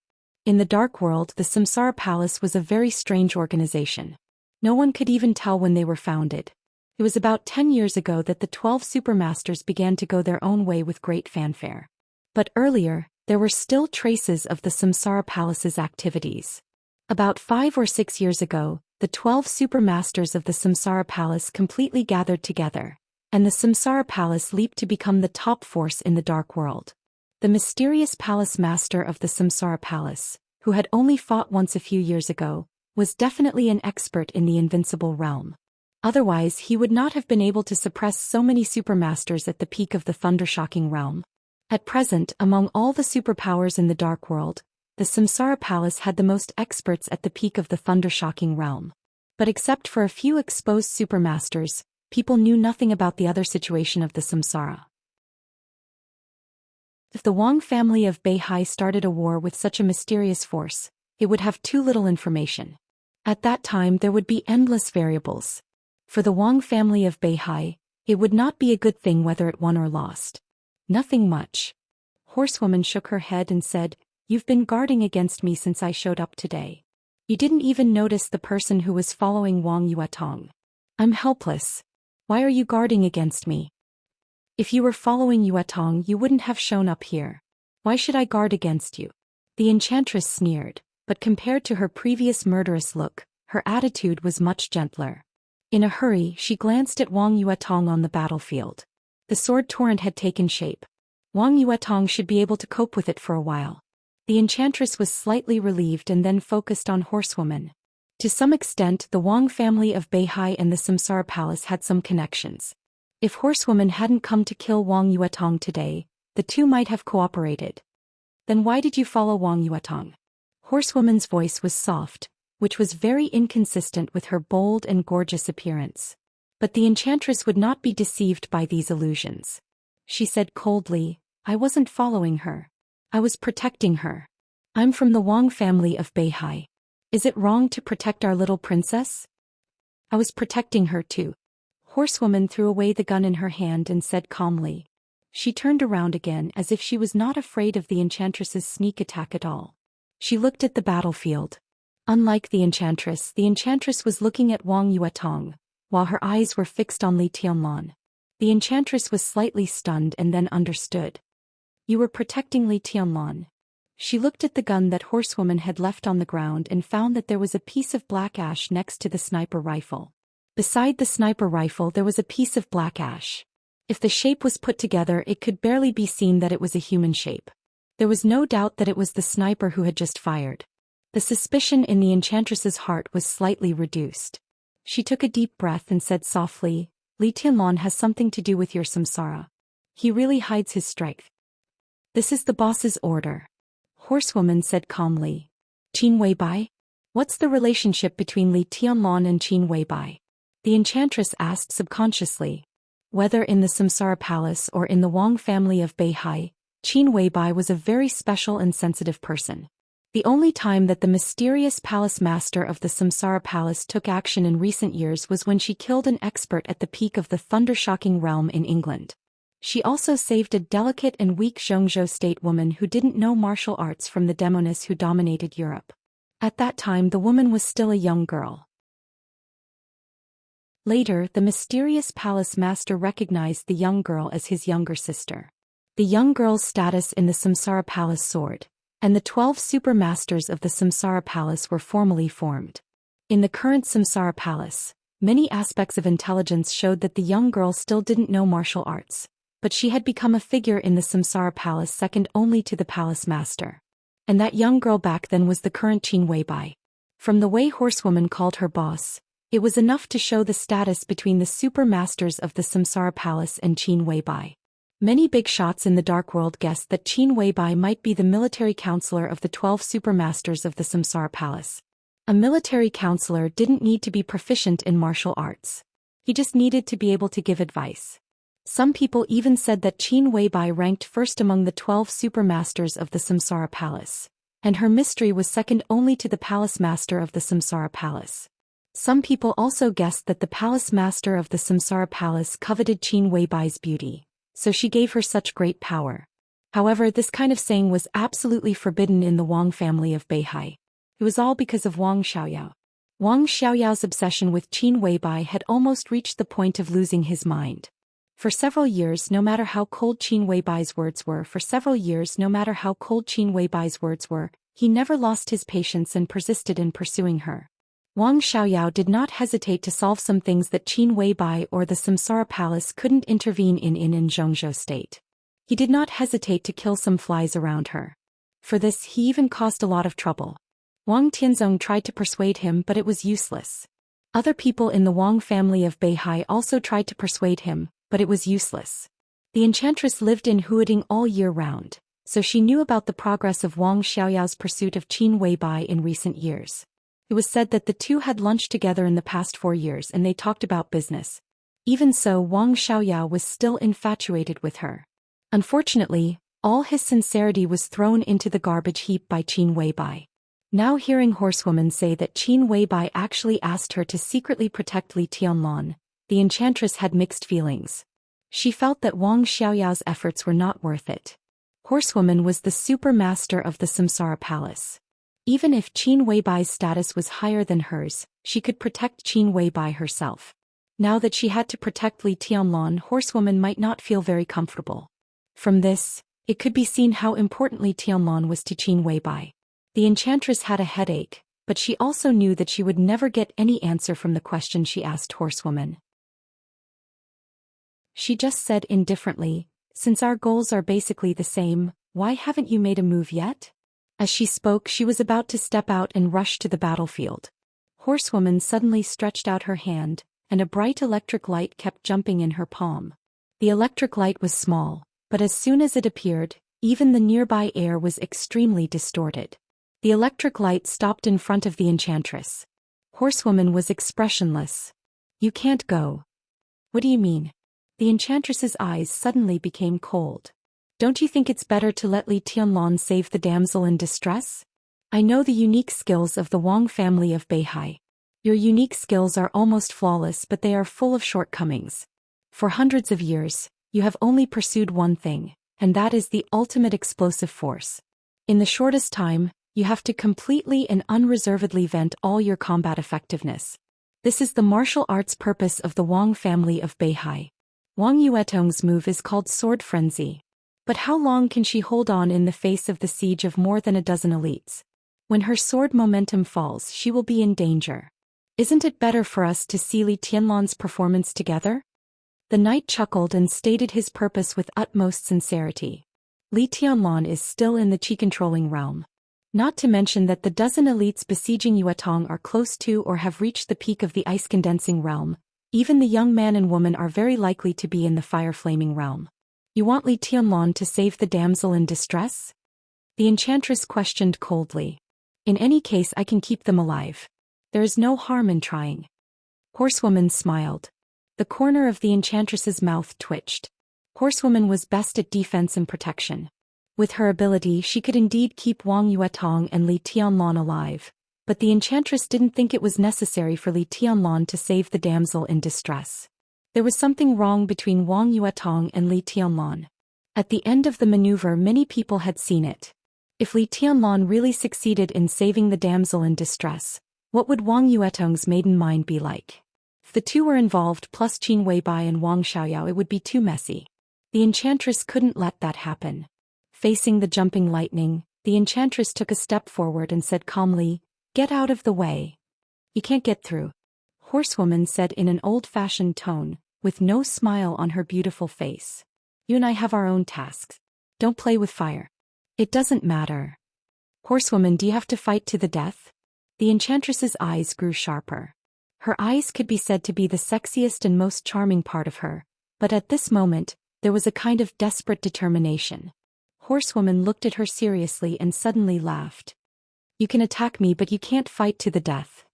In the dark world, the Samsara Palace was a very strange organization. No one could even tell when they were founded. It was about 10 years ago that the 12 supermasters began to go their own way with great fanfare. But earlier, there were still traces of the Samsara Palace's activities. About 5 or 6 years ago, the 12 supermasters of the Samsara Palace completely gathered together, and the Samsara Palace leaped to become the top force in the dark world. The mysterious palace master of the Samsara Palace, who had only fought once a few years ago, was definitely an expert in the invincible realm. Otherwise, he would not have been able to suppress so many supermasters at the peak of the thunder-shocking realm. At present, among all the superpowers in the dark world, the Samsara Palace had the most experts at the peak of the thunder-shocking realm. But except for a few exposed supermasters, people knew nothing about the other situation of the Samsara. If the Wang family of Beihai started a war with such a mysterious force, it would have too little information. At that time there would be endless variables. For the Wang family of Beihai, it would not be a good thing whether it won or lost. Nothing much. Horsewoman shook her head and said, "You've been guarding against me since I showed up today. You didn't even notice the person who was following Wang Yuetong. I'm helpless. Why are you guarding against me? If you were following Yuetong, you wouldn't have shown up here. Why should I guard against you?" The enchantress sneered, but compared to her previous murderous look, her attitude was much gentler. In a hurry, she glanced at Wang Yuetong on the battlefield. The sword torrent had taken shape. Wang Yuetong should be able to cope with it for a while. The enchantress was slightly relieved and then focused on Horsewoman. To some extent, the Wang family of Beihai and the Samsara Palace had some connections. If Horsewoman hadn't come to kill Wang Yuetong today, the two might have cooperated. "Then why did you follow Wang Yuetong?" Horsewoman's voice was soft, which was very inconsistent with her bold and gorgeous appearance. But the enchantress would not be deceived by these illusions. She said coldly, "I wasn't following her. I was protecting her. I'm from the Wang family of Beihai. Is it wrong to protect our little princess?" "I was protecting her too." Horsewoman threw away the gun in her hand and said calmly. She turned around again as if she was not afraid of the enchantress's sneak attack at all. She looked at the battlefield. Unlike the enchantress was looking at Wang Yuetong, while her eyes were fixed on Li Tianlan. The enchantress was slightly stunned and then understood. "You were protecting Li Tianlan." She looked at the gun that Horsewoman had left on the ground and found that there was a piece of black ash next to the sniper rifle. Beside the sniper rifle there was a piece of black ash. If the shape was put together, it could barely be seen that it was a human shape. There was no doubt that it was the sniper who had just fired. The suspicion in the enchantress's heart was slightly reduced. She took a deep breath and said softly, "Li Tianlan has something to do with your samsara. He really hides his strength." "This is the boss's order," Horsewoman said calmly. "Qin Weibai? What's the relationship between Li Tianlan and Qin Weibai?" The enchantress asked subconsciously. Whether in the Samsara Palace or in the Wang family of Beihai, Qin Weibai was a very special and sensitive person. The only time that the mysterious palace master of the Samsara Palace took action in recent years was when she killed an expert at the peak of the thunder-shocking realm in England. She also saved a delicate and weak Zhongzhou state woman who didn't know martial arts from the demoness who dominated Europe. At that time the woman was still a young girl. Later, the mysterious palace master recognized the young girl as his younger sister. The young girl's status in the Samsara Palace soared, and the 12 super masters of the Samsara Palace were formally formed. In the current Samsara Palace, many aspects of intelligence showed that the young girl still didn't know martial arts, but she had become a figure in the Samsara Palace second only to the palace master. And that young girl back then was the current Qin Weibai. From the way Horsewoman called her boss, it was enough to show the status between the super masters of the Samsara Palace and Qin Weibai. Many big shots in the dark world guessed that Qin Weibai might be the military counselor of the 12 super masters of the Samsara Palace. A military counselor didn't need to be proficient in martial arts. He just needed to be able to give advice. Some people even said that Qin Weibai ranked first among the 12 super masters of the Samsara Palace, and her mystery was second only to the palace master of the Samsara Palace. Some people also guessed that the palace master of the Samsara Palace coveted Qin Weibai's beauty, so she gave her such great power. However, this kind of saying was absolutely forbidden in the Wang family of Beihai. It was all because of Wang Xiaoyao. Wang Xiaoyao's obsession with Qin Weibai had almost reached the point of losing his mind. For several years, no matter how cold Qin Weibai's words were, he never lost his patience and persisted in pursuing her. Wang Xiaoyao did not hesitate to solve some things that Qin Weibai or the Samsara Palace couldn't intervene in Zhongzhou state. He did not hesitate to kill some flies around her. For this, he even caused a lot of trouble. Wang Tianzong tried to persuade him, but it was useless. Other people in the Wang family of Beihai also tried to persuade him, but it was useless. The enchantress lived in Huading all year round, so she knew about the progress of Wang Xiaoyao's pursuit of Qin Weibai in recent years. It was said that the two had lunched together in the past 4 years and they talked about business. Even so, Wang Xiaoyao was still infatuated with her. Unfortunately, all his sincerity was thrown into the garbage heap by Qin Weibai. Now hearing Horsewoman say that Qin Weibai actually asked her to secretly protect Li Tianlan, the enchantress had mixed feelings. She felt that Wang Xiaoyao's efforts were not worth it. Horsewoman was the super master of the Samsara Palace. Even if Qin Weibai's status was higher than hers, she could protect Qin Weibai herself. Now that she had to protect Li Tianlan, Horsewoman might not feel very comfortable. From this, it could be seen how important Li Tianlan was to Qin Weibai. The enchantress had a headache, but she also knew that she would never get any answer from the question she asked Horsewoman. She just said indifferently, "Since our goals are basically the same, why haven't you made a move yet?" As she spoke, she was about to step out and rush to the battlefield. Horsewoman suddenly stretched out her hand, and a bright electric light kept jumping in her palm. The electric light was small, but as soon as it appeared, even the nearby air was extremely distorted. The electric light stopped in front of the enchantress. Horsewoman was expressionless. "You can't go." "What do you mean?" The enchantress's eyes suddenly became cold. "Don't you think it's better to let Li Tianlan save the damsel in distress? I know the unique skills of the Wang family of Beihai. Your unique skills are almost flawless, but they are full of shortcomings. For hundreds of years, you have only pursued one thing, and that is the ultimate explosive force. In the shortest time, you have to completely and unreservedly vent all your combat effectiveness. This is the martial arts purpose of the Wang family of Beihai. Wang Yuetong's move is called Sword Frenzy. But how long can she hold on in the face of the siege of more than a dozen elites? When her sword momentum falls, she will be in danger. Isn't it better for us to see Li Tianlan's performance together?" The knight chuckled and stated his purpose with utmost sincerity. Li Tianlan is still in the chi-controlling realm. Not to mention that the dozen elites besieging Yuetong are close to or have reached the peak of the ice-condensing realm. Even the young man and woman are very likely to be in the fire-flaming realm. "You want Li Tianlan to save the damsel in distress?" The enchantress questioned coldly. "In any case, I can keep them alive. There is no harm in trying." Horsewoman smiled. The corner of the enchantress's mouth twitched. Horsewoman was best at defense and protection. With her ability, she could indeed keep Wang Yuetong and Li Tianlan alive, but the enchantress didn't think it was necessary for Li Tianlan to save the damsel in distress. There was something wrong between Wang Yuetong and Li Tianlan. At the end of the maneuver, many people had seen it. If Li Tianlan really succeeded in saving the damsel in distress, what would Wang Yuetong's maiden mind be like? If the two were involved plus Qin Weibai and Wang Xiaoyao, it would be too messy. The enchantress couldn't let that happen. Facing the jumping lightning, the enchantress took a step forward and said calmly, "Get out of the way. You can't get through." Horsewoman said in an old-fashioned tone, with no smile on her beautiful face. "You and I have our own tasks. Don't play with fire." "It doesn't matter." "Horsewoman, do you have to fight to the death?" The enchantress's eyes grew sharper. Her eyes could be said to be the sexiest and most charming part of her, but at this moment, there was a kind of desperate determination. Horsewoman looked at her seriously and suddenly laughed. "You can attack me, but you can't fight to the death."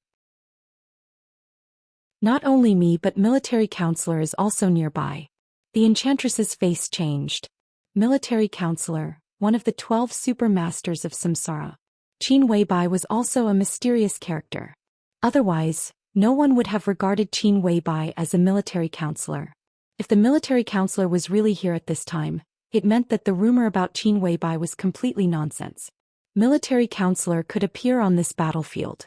"Not only me, but military counselor is also nearby." The enchantress's face changed. Military counselor, one of the 12 super masters of Samsara. Qin Weibai was also a mysterious character. Otherwise, no one would have regarded Qin Weibai as a military counselor. If the military counselor was really here at this time, It meant that the rumor about Qin Weibai was completely nonsense. Military counselor could appear on this battlefield.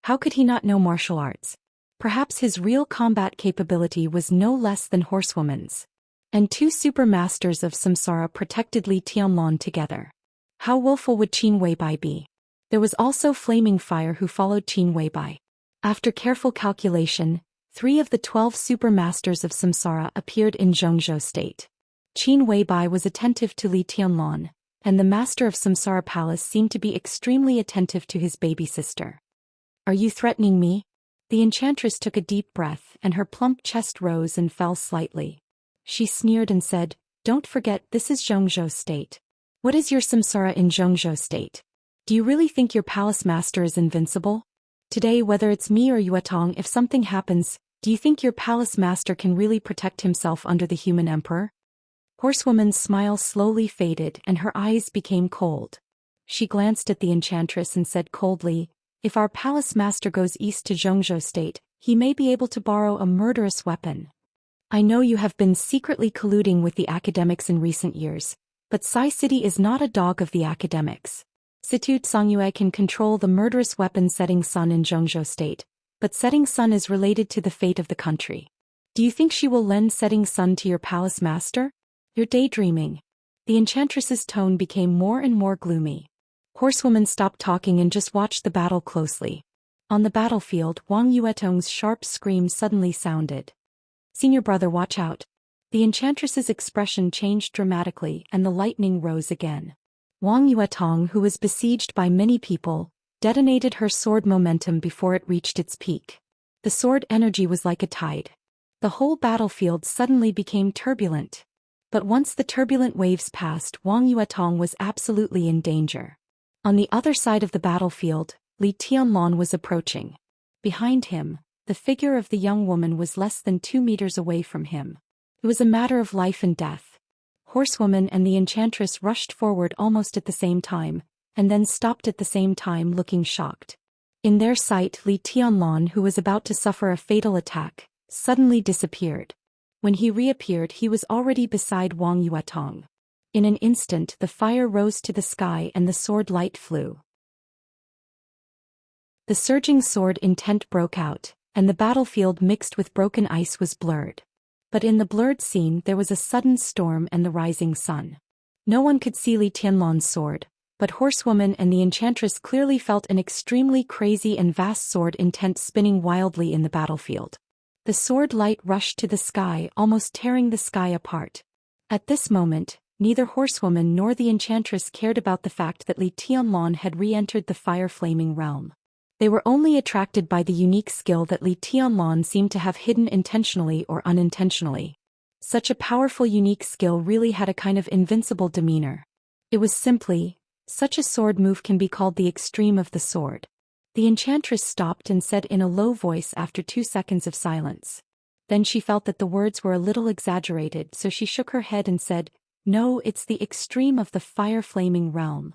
How could he not know martial arts? Perhaps his real combat capability was no less than horsewoman's. And two super masters of samsara protected Li Tianlan together. How willful would Qin Weibai be? There was also Flaming Fire who followed Qin Weibai. After careful calculation, 3 of the 12 super masters of samsara appeared in Zhongzhou state. Qin Weibai was attentive to Li Tianlan, and the master of Samsara Palace seemed to be extremely attentive to his baby sister. Are you threatening me? The enchantress took a deep breath and her plump chest rose and fell slightly. She sneered and said, "Don't forget this is Zhongzhou state. What is your samsara in Zhongzhou state? Do you really think your palace master is invincible? Today whether it's me or Yuetong, if something happens, do you think your palace master can really protect himself under the human emperor?" Horsewoman's smile slowly faded and her eyes became cold. She glanced at the enchantress and said coldly, "If our palace master goes east to Zhongzhou state, he may be able to borrow a murderous weapon. I know you have been secretly colluding with the academics in recent years, but Sai City is not a dog of the academics. Situ Songyue can control the murderous weapon Setting Sun in Zhongzhou state, but Setting Sun is related to the fate of the country. Do you think she will lend Setting Sun to your palace master? You're daydreaming." The enchantress's tone became more and more gloomy. Horsewoman stopped talking and just watched the battle closely. On the battlefield, Wang Yuetong's sharp scream suddenly sounded. "Senior brother, watch out." The enchantress's expression changed dramatically and the lightning rose again. Wang Yuetong, who was besieged by many people, detonated her sword momentum before it reached its peak. The sword energy was like a tide. The whole battlefield suddenly became turbulent. But once the turbulent waves passed, Wang Yuetong was absolutely in danger. On the other side of the battlefield, Li Tianlan was approaching. Behind him, the figure of the young woman was less than 2 meters away from him. It was a matter of life and death. Horsewoman and the enchantress rushed forward almost at the same time, and then stopped at the same time looking shocked. In their sight, Li Tianlan, who was about to suffer a fatal attack, suddenly disappeared. When he reappeared, he was already beside Wang Yuetong. In an instant, the fire rose to the sky and the sword light flew. The surging sword intent broke out, and the battlefield mixed with broken ice was blurred. But in the blurred scene there was a sudden storm and the rising sun. No one could see Li Tianlan's sword, but Horsewoman and the enchantress clearly felt an extremely crazy and vast sword intent spinning wildly in the battlefield. The sword light rushed to the sky, almost tearing the sky apart. At this moment, neither Horsewoman nor the enchantress cared about the fact that Li Tianlan had re-entered the fire-flaming realm. They were only attracted by the unique skill that Li Tianlan seemed to have hidden intentionally or unintentionally. Such a powerful unique skill really had a kind of invincible demeanor. It was simply, such a sword move can be called the extreme of the sword. The enchantress stopped and said in a low voice after 2 seconds of silence. Then she felt that the words were a little exaggerated, so she shook her head and said, "No, it's the extreme of the fire-flaming realm."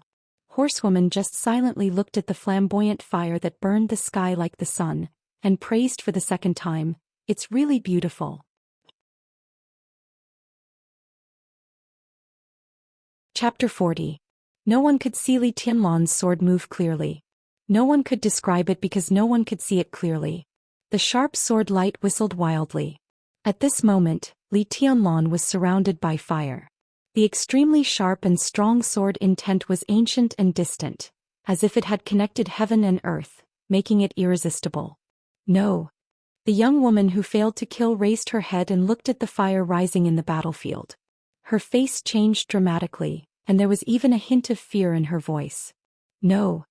Horsewoman just silently looked at the flamboyant fire that burned the sky like the sun, and praised for the second time, "It's really beautiful." Chapter 40. No one could see Li Tianlan's sword move clearly. No one could describe it because no one could see it clearly. The sharp sword light whistled wildly. At this moment, Li Tianlan was surrounded by fire. The extremely sharp and strong sword intent was ancient and distant, as if it had connected heaven and earth, making it irresistible. "No." The young woman who failed to kill raised her head and looked at the fire rising in the battlefield. Her face changed dramatically, and there was even a hint of fear in her voice. "No."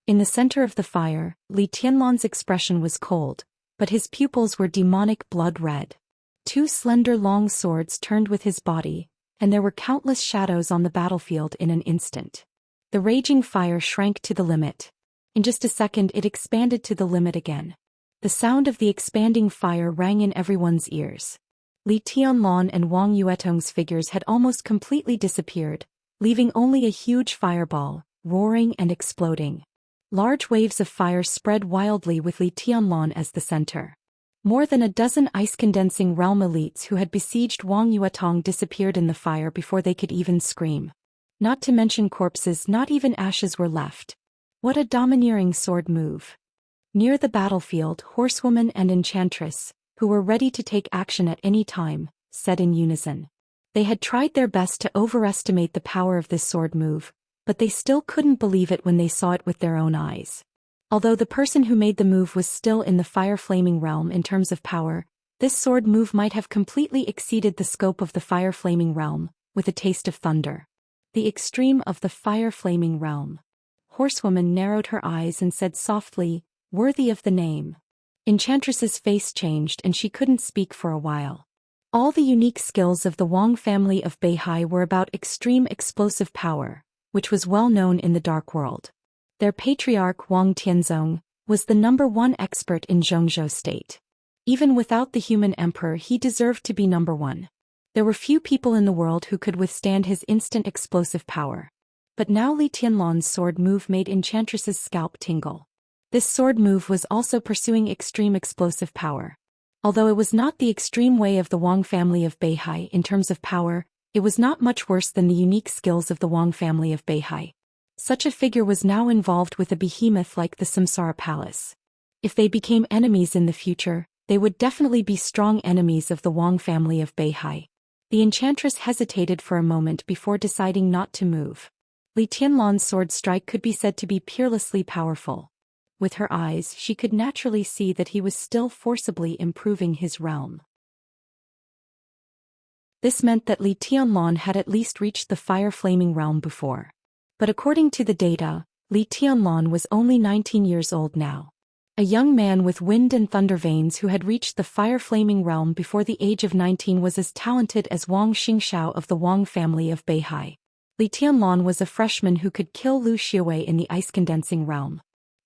In the center of the fire, Li Tianlan's expression was cold, but his pupils were demonic blood red. 2 slender long swords turned with his body, and there were countless shadows on the battlefield in an instant. The raging fire shrank to the limit. In just a second it expanded to the limit again. The sound of the expanding fire rang in everyone's ears. Li Tianlan and Wang Yuetong's figures had almost completely disappeared, leaving only a huge fireball, roaring and exploding. Large waves of fire spread wildly with Li Tianlan as the center. More than a dozen ice-condensing realm elites who had besieged Wang Yuetong disappeared in the fire before they could even scream. Not to mention corpses, not even ashes were left. What a domineering sword move. Near the battlefield, Horsewoman and Enchantress, who were ready to take action at any time, said in unison. They had tried their best to overestimate the power of this sword move, but they still couldn't believe it when they saw it with their own eyes. Although the person who made the move was still in the fire-flaming realm in terms of power, this sword move might have completely exceeded the scope of the fire-flaming realm, with a taste of thunder. The extreme of the fire-flaming realm. Horsewoman narrowed her eyes and said softly, "Worthy of the name." Enchantress's face changed and she couldn't speak for a while. All the unique skills of the Wang family of Beihai were about extreme explosive power, which was well known in the Dark World. Their patriarch Wang Tianzong was the #1 expert in Zhongzhou state. Even without the human emperor, he deserved to be #1. There were few people in the world who could withstand his instant explosive power. But now Li Tianlan's sword move made Enchantress's scalp tingle. This sword move was also pursuing extreme explosive power. Although it was not the extreme way of the Wang family of Beihai in terms of power, it was not much worse than the unique skills of the Wang family of Beihai. Such a figure was now involved with a behemoth like the Samsara Palace. If they became enemies in the future, they would definitely be strong enemies of the Wang family of Beihai. The Enchantress hesitated for a moment before deciding not to move. Li Tianlan's sword strike could be said to be peerlessly powerful. With her eyes, she could naturally see that he was still forcibly improving his realm. This meant that Li Tianlan had at least reached the fire-flaming realm before. But according to the data, Li Tianlan was only 19 years old now. A young man with wind and thunder veins who had reached the fire-flaming realm before the age of 19 was as talented as Wang Xingxiao of the Wang family of Beihai. Li Tianlan was a freshman who could kill Lu Xiwei in the ice-condensing realm.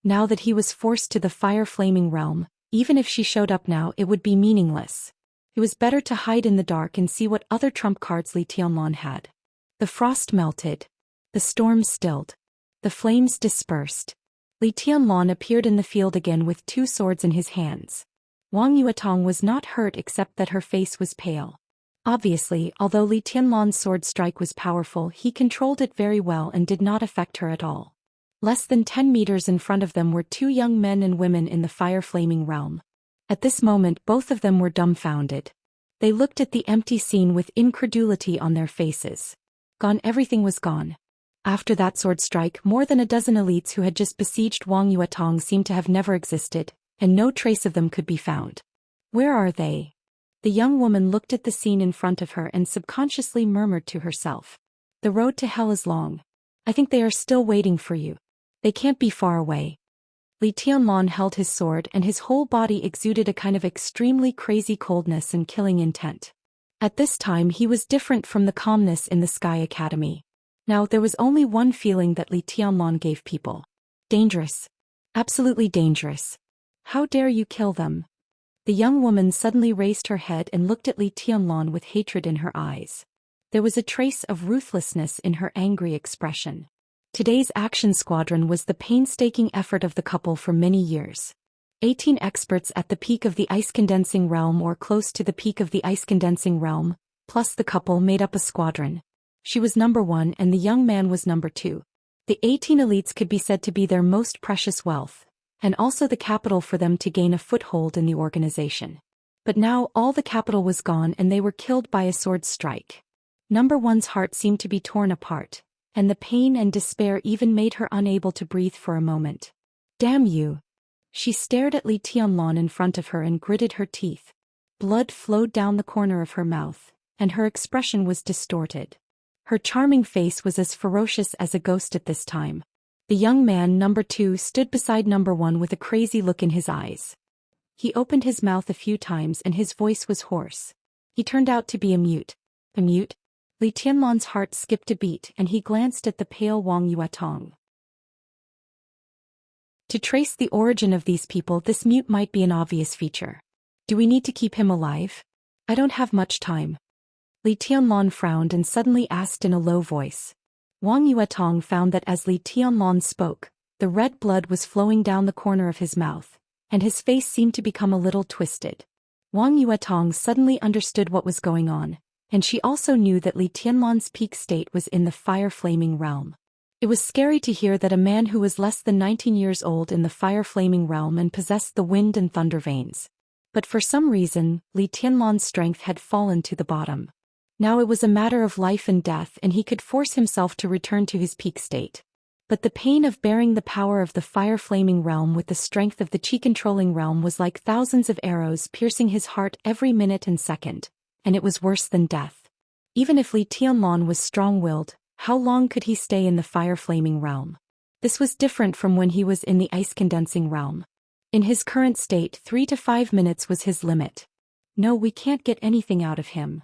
Now that he was forced to the fire-flaming realm, even if she showed up now, it would be meaningless. It was better to hide in the dark and see what other trump cards Li Tianlan had. The frost melted. The storm stilled. The flames dispersed. Li Tianlan appeared in the field again with two swords in his hands. Wang Yuetong was not hurt except that her face was pale. Obviously, although Li Tianlan's sword strike was powerful, he controlled it very well and did not affect her at all. Less than 10 meters in front of them were two young men and women in the fire-flaming realm. At this moment, both of them were dumbfounded. They looked at the empty scene with incredulity on their faces. Gone, everything was gone. After that sword strike, more than a dozen elites who had just besieged Wang Yuetong seemed to have never existed, and no trace of them could be found. Where are they? The young woman looked at the scene in front of her and subconsciously murmured to herself. The road to hell is long. I think they are still waiting for you. They can't be far away. Li Tianlan held his sword and his whole body exuded a kind of extremely crazy coldness and killing intent. At this time he was different from the calmness in the Sky Academy. Now there was only one feeling that Li Tianlan gave people. Dangerous. Absolutely dangerous. How dare you kill them? The young woman suddenly raised her head and looked at Li Tianlan with hatred in her eyes. There was a trace of ruthlessness in her angry expression. Today's action squadron was the painstaking effort of the couple for many years. 18 experts at the peak of the ice-condensing realm or close to the peak of the ice-condensing realm, plus the couple made up a squadron. She was #1 and the young man was #2. The 18 elites could be said to be their most precious wealth, and also the capital for them to gain a foothold in the organization. But now all the capital was gone and they were killed by a sword strike. #1's heart seemed to be torn apart, and the pain and despair even made her unable to breathe for a moment. Damn you! She stared at Li Tianlan in front of her and gritted her teeth. Blood flowed down the corner of her mouth, and her expression was distorted. Her charming face was as ferocious as a ghost at this time. The young man, #2, stood beside #1 with a crazy look in his eyes. He opened his mouth a few times and his voice was hoarse. He turned out to be a mute. A mute? Li Tianlan's heart skipped a beat and he glanced at the pale Wang Yuetong. To trace the origin of these people, this mute might be an obvious feature. Do we need to keep him alive? I don't have much time. Li Tianlan frowned and suddenly asked in a low voice. Wang Yuetong found that as Li Tianlan spoke, the red blood was flowing down the corner of his mouth, and his face seemed to become a little twisted. Wang Yuetong suddenly understood what was going on, and she also knew that Li Tianlan's peak state was in the fire-flaming realm. It was scary to hear that a man who was less than 19 years old in the fire-flaming realm and possessed the wind and thunder veins. But for some reason, Li Tianlan's strength had fallen to the bottom. Now it was a matter of life and death, and he could force himself to return to his peak state. But the pain of bearing the power of the fire-flaming realm with the strength of the chi-controlling realm was like thousands of arrows piercing his heart every minute and second, and it was worse than death. Even if Li Tianlan was strong-willed, how long could he stay in the fire-flaming realm? This was different from when he was in the ice-condensing realm. In his current state, 3 to 5 minutes was his limit. No, we can't get anything out of him,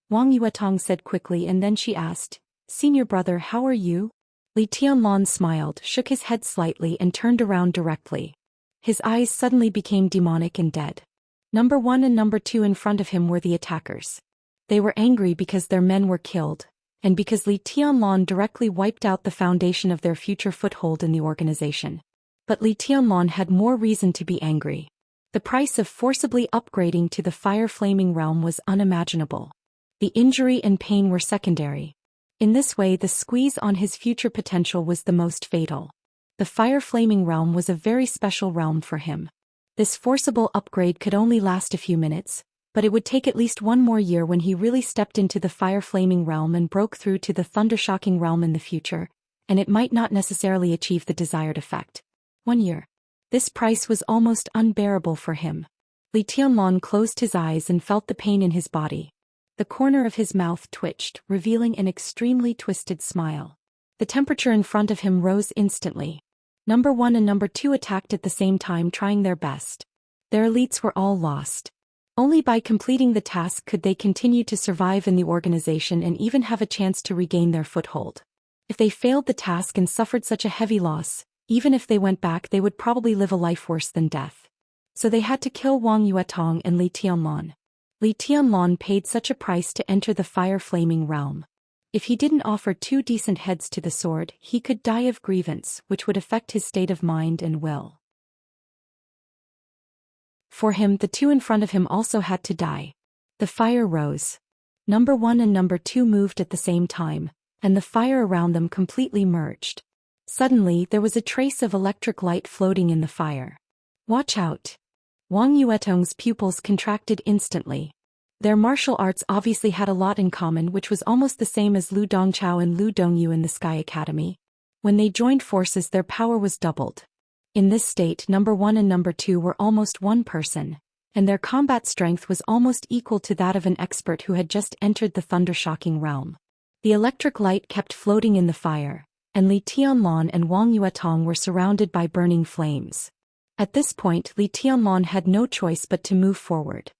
Wang Yuetong said quickly, and then she asked, "Senior brother, how are you?" Li Tianlan smiled, shook his head slightly and turned around directly. His eyes suddenly became demonic and dead. Number 1 and number 2 in front of him were the attackers. They were angry because their men were killed, and because Li Tianlan directly wiped out the foundation of their future foothold in the organization. But Li Tianlan had more reason to be angry. The price of forcibly upgrading to the fire-flaming realm was unimaginable. The injury and pain were secondary. In this way, the squeeze on his future potential was the most fatal. The fire-flaming realm was a very special realm for him. This forcible upgrade could only last a few minutes, but it would take at least 1 more year when he really stepped into the fire-flaming realm and broke through to the thunder-shocking realm in the future, and it might not necessarily achieve the desired effect. 1 year. This price was almost unbearable for him. Li Tianlan closed his eyes and felt the pain in his body. The corner of his mouth twitched, revealing an extremely twisted smile. The temperature in front of him rose instantly. Number 1 and number 2 attacked at the same time, trying their best. Their elites were all lost. Only by completing the task could they continue to survive in the organization and even have a chance to regain their foothold. If they failed the task and suffered such a heavy loss, even if they went back, they would probably live a life worse than death. So they had to kill Wang Yuetong and Li Tianlan. Li Tianlan paid such a price to enter the fire-flaming realm. If he didn't offer 2 decent heads to the sword, he could die of grievance, which would affect his state of mind and will. For him, the 2 in front of him also had to die. The fire rose. Number 1 and number 2 moved at the same time, and the fire around them completely merged. Suddenly, there was a trace of electric light floating in the fire. "Watch out!" Wang Yuetong's pupils contracted instantly. Their martial arts obviously had a lot in common, which was almost the same as Lu Dongchao and Lu Dongyu in the Sky Academy. When they joined forces, their power was doubled. In this state, number 1 and number 2 were almost one person, and their combat strength was almost equal to that of an expert who had just entered the thunder-shocking realm. The electric light kept floating in the fire, and Li Tianlan and Wang Yuetong were surrounded by burning flames. At this point, Li Tianlan had no choice but to move forward.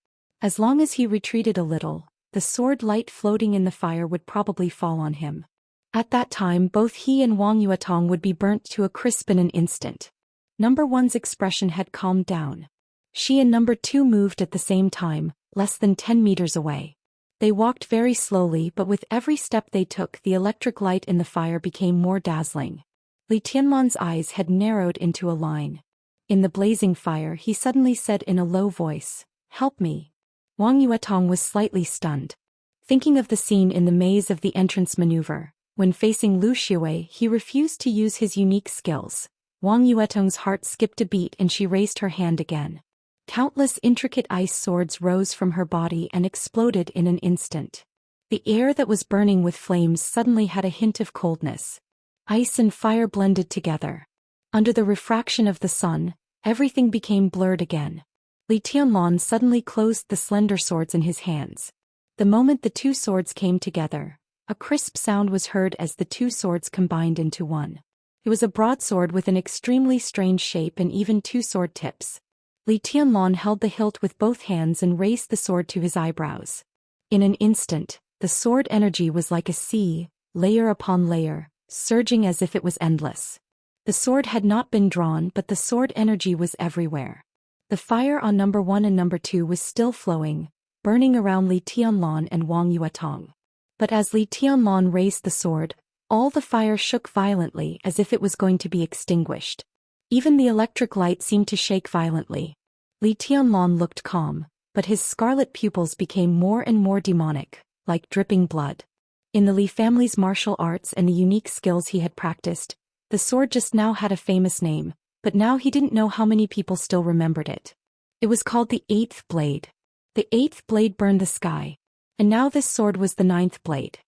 As long as he retreated a little, the sword light floating in the fire would probably fall on him. At that time, both he and Wang Yuetong would be burnt to a crisp in an instant. Number 1's expression had calmed down. She and number 2 moved at the same time, less than 10 meters away. They walked very slowly, but with every step they took, the electric light in the fire became more dazzling. Li Tianlan's eyes had narrowed into a line. In the blazing fire, he suddenly said in a low voice, "Help me." Wang Yuetong was slightly stunned. Thinking of the scene in the maze of the entrance maneuver, when facing Lu Xiwei, he refused to use his unique skills. Wang Yuetong's heart skipped a beat and she raised her hand again. Countless intricate ice swords rose from her body and exploded in an instant. The air that was burning with flames suddenly had a hint of coldness. Ice and fire blended together. Under the refraction of the sun, everything became blurred again. Li Tianlan suddenly closed the slender swords in his hands. The moment the 2 swords came together, a crisp sound was heard as the 2 swords combined into one. It was a broadsword with an extremely strange shape and even 2 sword tips. Li Tianlan held the hilt with both hands and raised the sword to his eyebrows. In an instant, the sword energy was like a sea, layer upon layer, surging as if it was endless. The sword had not been drawn, but the sword energy was everywhere. The fire on number 1 and number 2 was still flowing, burning around Li Tianlan and Wang Yuetong. But as Li Tianlan raised the sword, all the fire shook violently as if it was going to be extinguished. Even the electric light seemed to shake violently. Li Tianlan looked calm, but his scarlet pupils became more and more demonic, like dripping blood. In the Li family's martial arts and the unique skills he had practiced, the sword just now had a famous name, but now he didn't know how many people still remembered it. It was called the Eighth Blade. The Eighth Blade burned the sky. And now this sword was the Ninth Blade.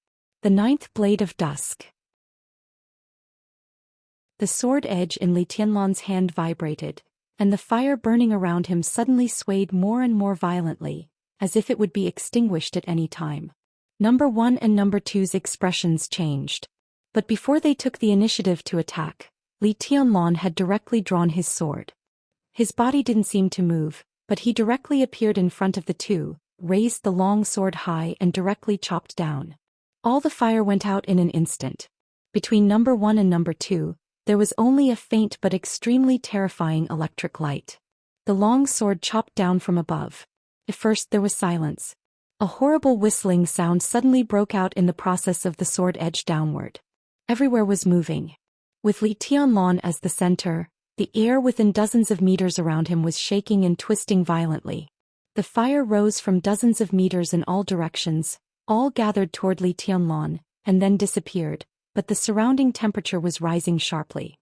The Ninth Blade of Dusk. The sword edge in Li Tianlan's hand vibrated, and the fire burning around him suddenly swayed more and more violently, as if it would be extinguished at any time. Number 1 and Number 2's expressions changed. But before they took the initiative to attack, Li Tianlan had directly drawn his sword. His body didn't seem to move, but he directly appeared in front of the two, raised the long sword high and directly chopped down. All the fire went out in an instant. Between Number 1 and Number 2, there was only a faint but extremely terrifying electric light. The long sword chopped down from above. At first there was silence. A horrible whistling sound suddenly broke out in the process of the sword edge downward. Everywhere was moving. With Li Tianlan as the center, the air within dozens of meters around him was shaking and twisting violently. The fire rose from dozens of meters in all directions, all gathered toward Li Tianlan, and then disappeared, but the surrounding temperature was rising sharply.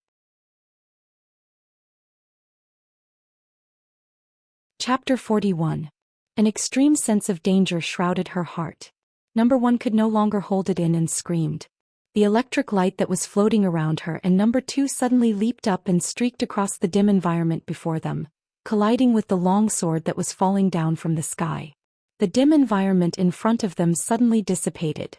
Chapter 41. An extreme sense of danger shrouded her heart. Number 1 could no longer hold it in and screamed. The electric light that was floating around her and Number 2 suddenly leaped up and streaked across the dim environment before them, colliding with the long sword that was falling down from the sky. The dim environment in front of them suddenly dissipated.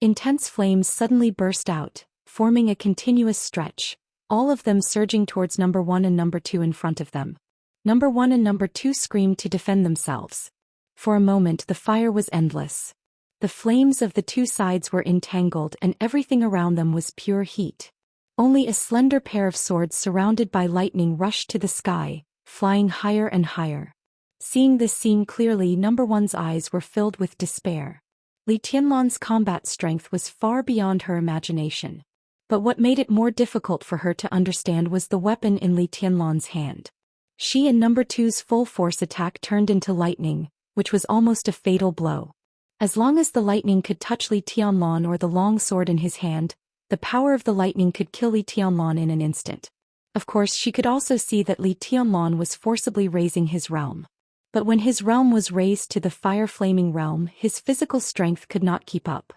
Intense flames suddenly burst out, forming a continuous stretch, all of them surging towards Number 1 and Number 2 in front of them. Number 1 and Number 2 screamed to defend themselves. For a moment the fire was endless. The flames of the two sides were entangled and everything around them was pure heat. Only a slender pair of swords surrounded by lightning rushed to the sky, flying higher and higher. Seeing this scene clearly, Number 1's eyes were filled with despair. Li Tianlan's combat strength was far beyond her imagination. But what made it more difficult for her to understand was the weapon in Li Tianlan's hand. She and Number 2's full force attack turned into lightning, which was almost a fatal blow. As long as the lightning could touch Li Tianlan or the long sword in his hand, the power of the lightning could kill Li Tianlan in an instant. Of course, she could also see that Li Tianlan was forcibly raising his realm. But when his realm was raised to the fire-flaming realm, his physical strength could not keep up.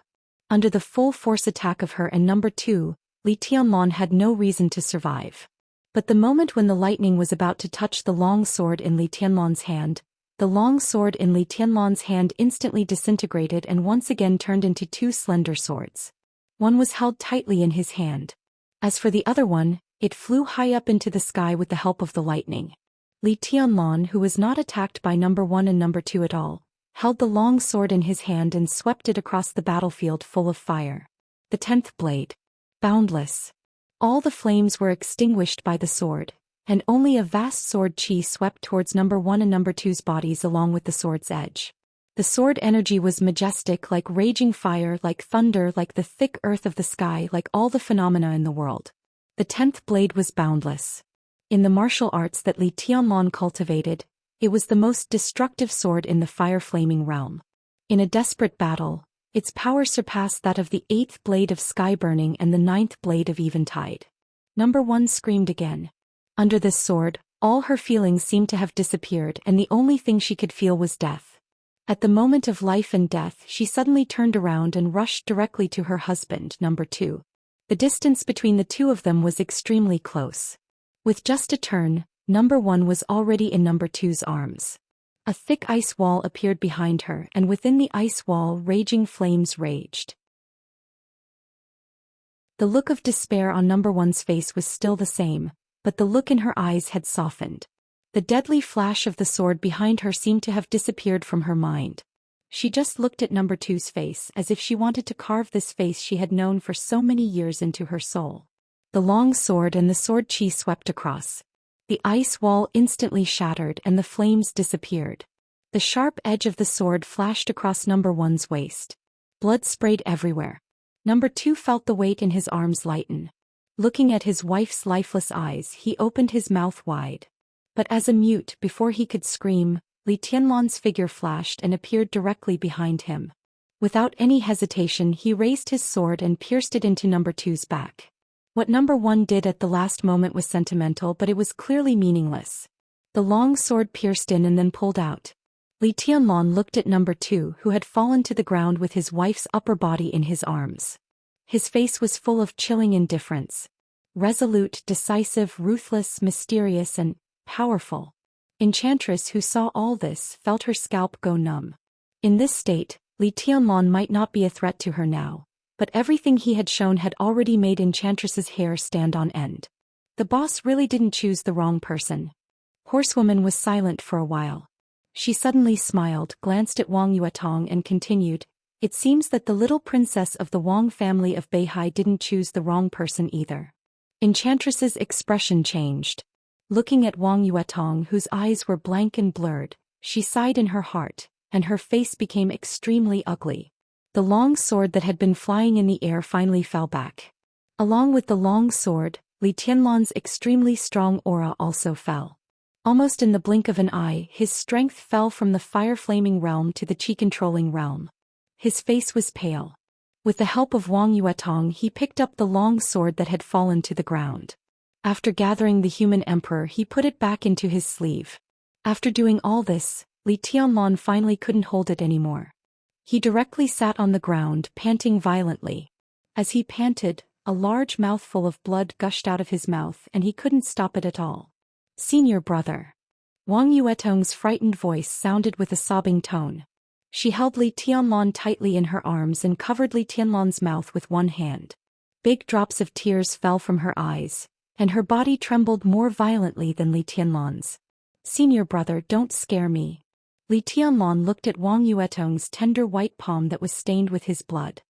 Under the full force attack of her and Number 2, Li Tianlan had no reason to survive. But the moment when the lightning was about to touch the long sword in Li Tianlan's hand, the long sword in Li Tianlan's hand instantly disintegrated and once again turned into two slender swords. One was held tightly in his hand. As for the other one, it flew high up into the sky with the help of the lightning. Li Tianlan, who was not attacked by Number 1 and Number 2 at all, held the long sword in his hand and swept it across the battlefield full of fire. The 10th blade. Boundless. All the flames were extinguished by the sword, and only a vast sword chi swept towards Number 1 and Number 2's bodies along with the sword's edge. The sword energy was majestic, like raging fire, like thunder, like the thick earth of the sky, like all the phenomena in the world. The 10th blade was boundless. In the martial arts that Li Tianlan cultivated, it was the most destructive sword in the fire-flaming realm. In a desperate battle, its power surpassed that of the 8th blade of sky burning and the 9th blade of eventide. Number 1 screamed again. Under this sword, all her feelings seemed to have disappeared and the only thing she could feel was death. At the moment of life and death, she suddenly turned around and rushed directly to her husband, Number 2. The distance between the two of them was extremely close. With just a turn, Number 1 was already in Number 2's arms. A thick ice wall appeared behind her, and within the ice wall raging flames raged. The look of despair on Number 1's face was still the same, but the look in her eyes had softened. The deadly flash of the sword behind her seemed to have disappeared from her mind. She just looked at Number 2's face as if she wanted to carve this face she had known for so many years into her soul. The long sword and the sword chi swept across. The ice wall instantly shattered and the flames disappeared. The sharp edge of the sword flashed across Number 1's waist. Blood sprayed everywhere. Number 2 felt the weight in his arms lighten. Looking at his wife's lifeless eyes, he opened his mouth wide. But as a mute, before he could scream, Li Tianlan's figure flashed and appeared directly behind him. Without any hesitation, he raised his sword and pierced it into number two's back. What number one did at the last moment was sentimental, but it was clearly meaningless. The long sword pierced in and then pulled out. Li Tianlan looked at number two, who had fallen to the ground with his wife's upper body in his arms. His face was full of chilling indifference. Resolute, decisive, ruthless, mysterious, and powerful. Enchantress, who saw all this, felt her scalp go numb. In this state, Li Tianlan might not be a threat to her now, but everything he had shown had already made Enchantress's hair stand on end. The boss really didn't choose the wrong person. Horsewoman was silent for a while. She suddenly smiled, glanced at Wang Yuetong and continued, "It seems that the little princess of the Wang family of Beihai didn't choose the wrong person either." Enchantress's expression changed. Looking at Wang Yuetong, whose eyes were blank and blurred, she sighed in her heart, and her face became extremely ugly. The long sword that had been flying in the air finally fell back. Along with the long sword, Li Tianlan's extremely strong aura also fell. Almost in the blink of an eye, his strength fell from the fire-flaming realm to the chi-controlling realm. His face was pale. With the help of Wang Yuetong, he picked up the long sword that had fallen to the ground. After gathering the human emperor, he put it back into his sleeve. After doing all this, Li Tianlan finally couldn't hold it anymore. He directly sat on the ground, panting violently. As he panted, a large mouthful of blood gushed out of his mouth, and he couldn't stop it at all. "Senior brother." Wang Yuetong's frightened voice sounded with a sobbing tone. She held Li Tianlan tightly in her arms and covered Li Tianlan's mouth with one hand. Big drops of tears fell from her eyes, and her body trembled more violently than Li Tianlan's. "Senior brother, don't scare me." Li Tianlan looked at Wang Yuetong's tender white palm that was stained with his blood.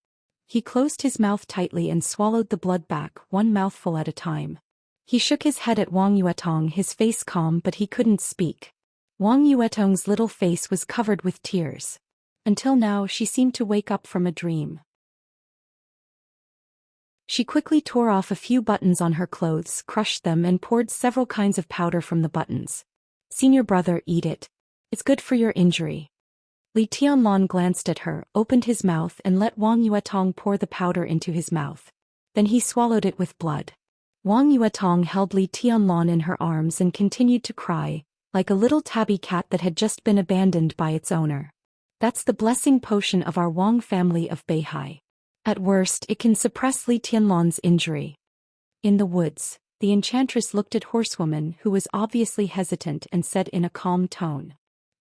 He closed his mouth tightly and swallowed the blood back, one mouthful at a time. He shook his head at Wang Yuetong, his face calm, but he couldn't speak. Wang Yuetong's little face was covered with tears. Until now, she seemed to wake up from a dream. She quickly tore off a few buttons on her clothes, crushed them, and poured several kinds of powder from the buttons. "Senior brother, eat it. It's good for your injury." Li Tianlan glanced at her, opened his mouth and let Wang Yuetong pour the powder into his mouth. Then he swallowed it with blood. Wang Yuetong held Li Tianlan in her arms and continued to cry, like a little tabby cat that had just been abandoned by its owner. "That's the blessing potion of our Wang family of Beihai. At worst, it can suppress Li Tianlan's injury." In the woods, the enchantress looked at Horsewoman, who was obviously hesitant, and said in a calm tone.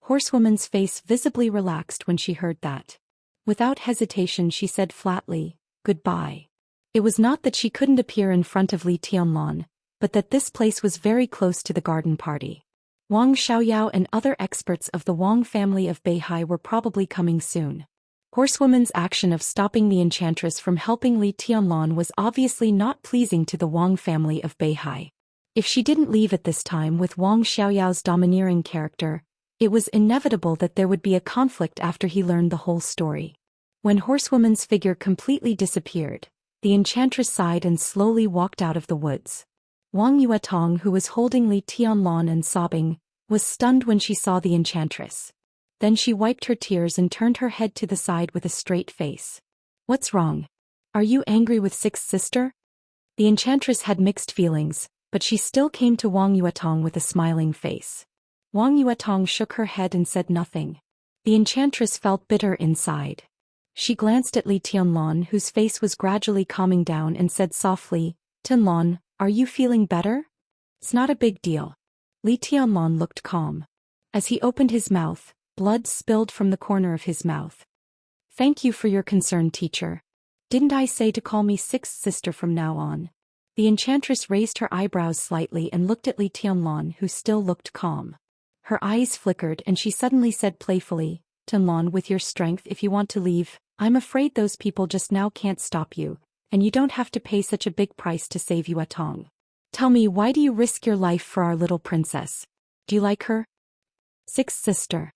Horsewoman's face visibly relaxed when she heard that. Without hesitation, she said flatly, "Goodbye." It was not that she couldn't appear in front of Li Tianlan, but that this place was very close to the garden party. Wang Xiaoyao and other experts of the Wang family of Beihai were probably coming soon. Horsewoman's action of stopping the enchantress from helping Li Tianlan was obviously not pleasing to the Wang family of Beihai. If she didn't leave at this time with Wang Xiaoyao's domineering character, it was inevitable that there would be a conflict after he learned the whole story. When Horsewoman's figure completely disappeared, the enchantress sighed and slowly walked out of the woods. Wang Yuetong, who was holding Li Tianlan and sobbing, was stunned when she saw the enchantress. Then she wiped her tears and turned her head to the side with a straight face. "What's wrong? Are you angry with Sixth Sister?" The enchantress had mixed feelings, but she still came to Wang Yuetong with a smiling face. Wang Yuetong shook her head and said nothing. The enchantress felt bitter inside. She glanced at Li Tianlan, whose face was gradually calming down, and said softly, "Tianlan, are you feeling better?" "It's not a big deal." Li Tianlan looked calm. As he opened his mouth, blood spilled from the corner of his mouth. "Thank you for your concern, teacher. Didn't I say to call me Sixth Sister from now on?" The enchantress raised her eyebrows slightly and looked at Li Tianlan, who still looked calm. Her eyes flickered and she suddenly said playfully, "Tianlan, with your strength, if you want to leave, I'm afraid those people just now can't stop you, and you don't have to pay such a big price to save Yuetong. Tell me, why do you risk your life for our little princess? Do you like her?" "Sixth Sister."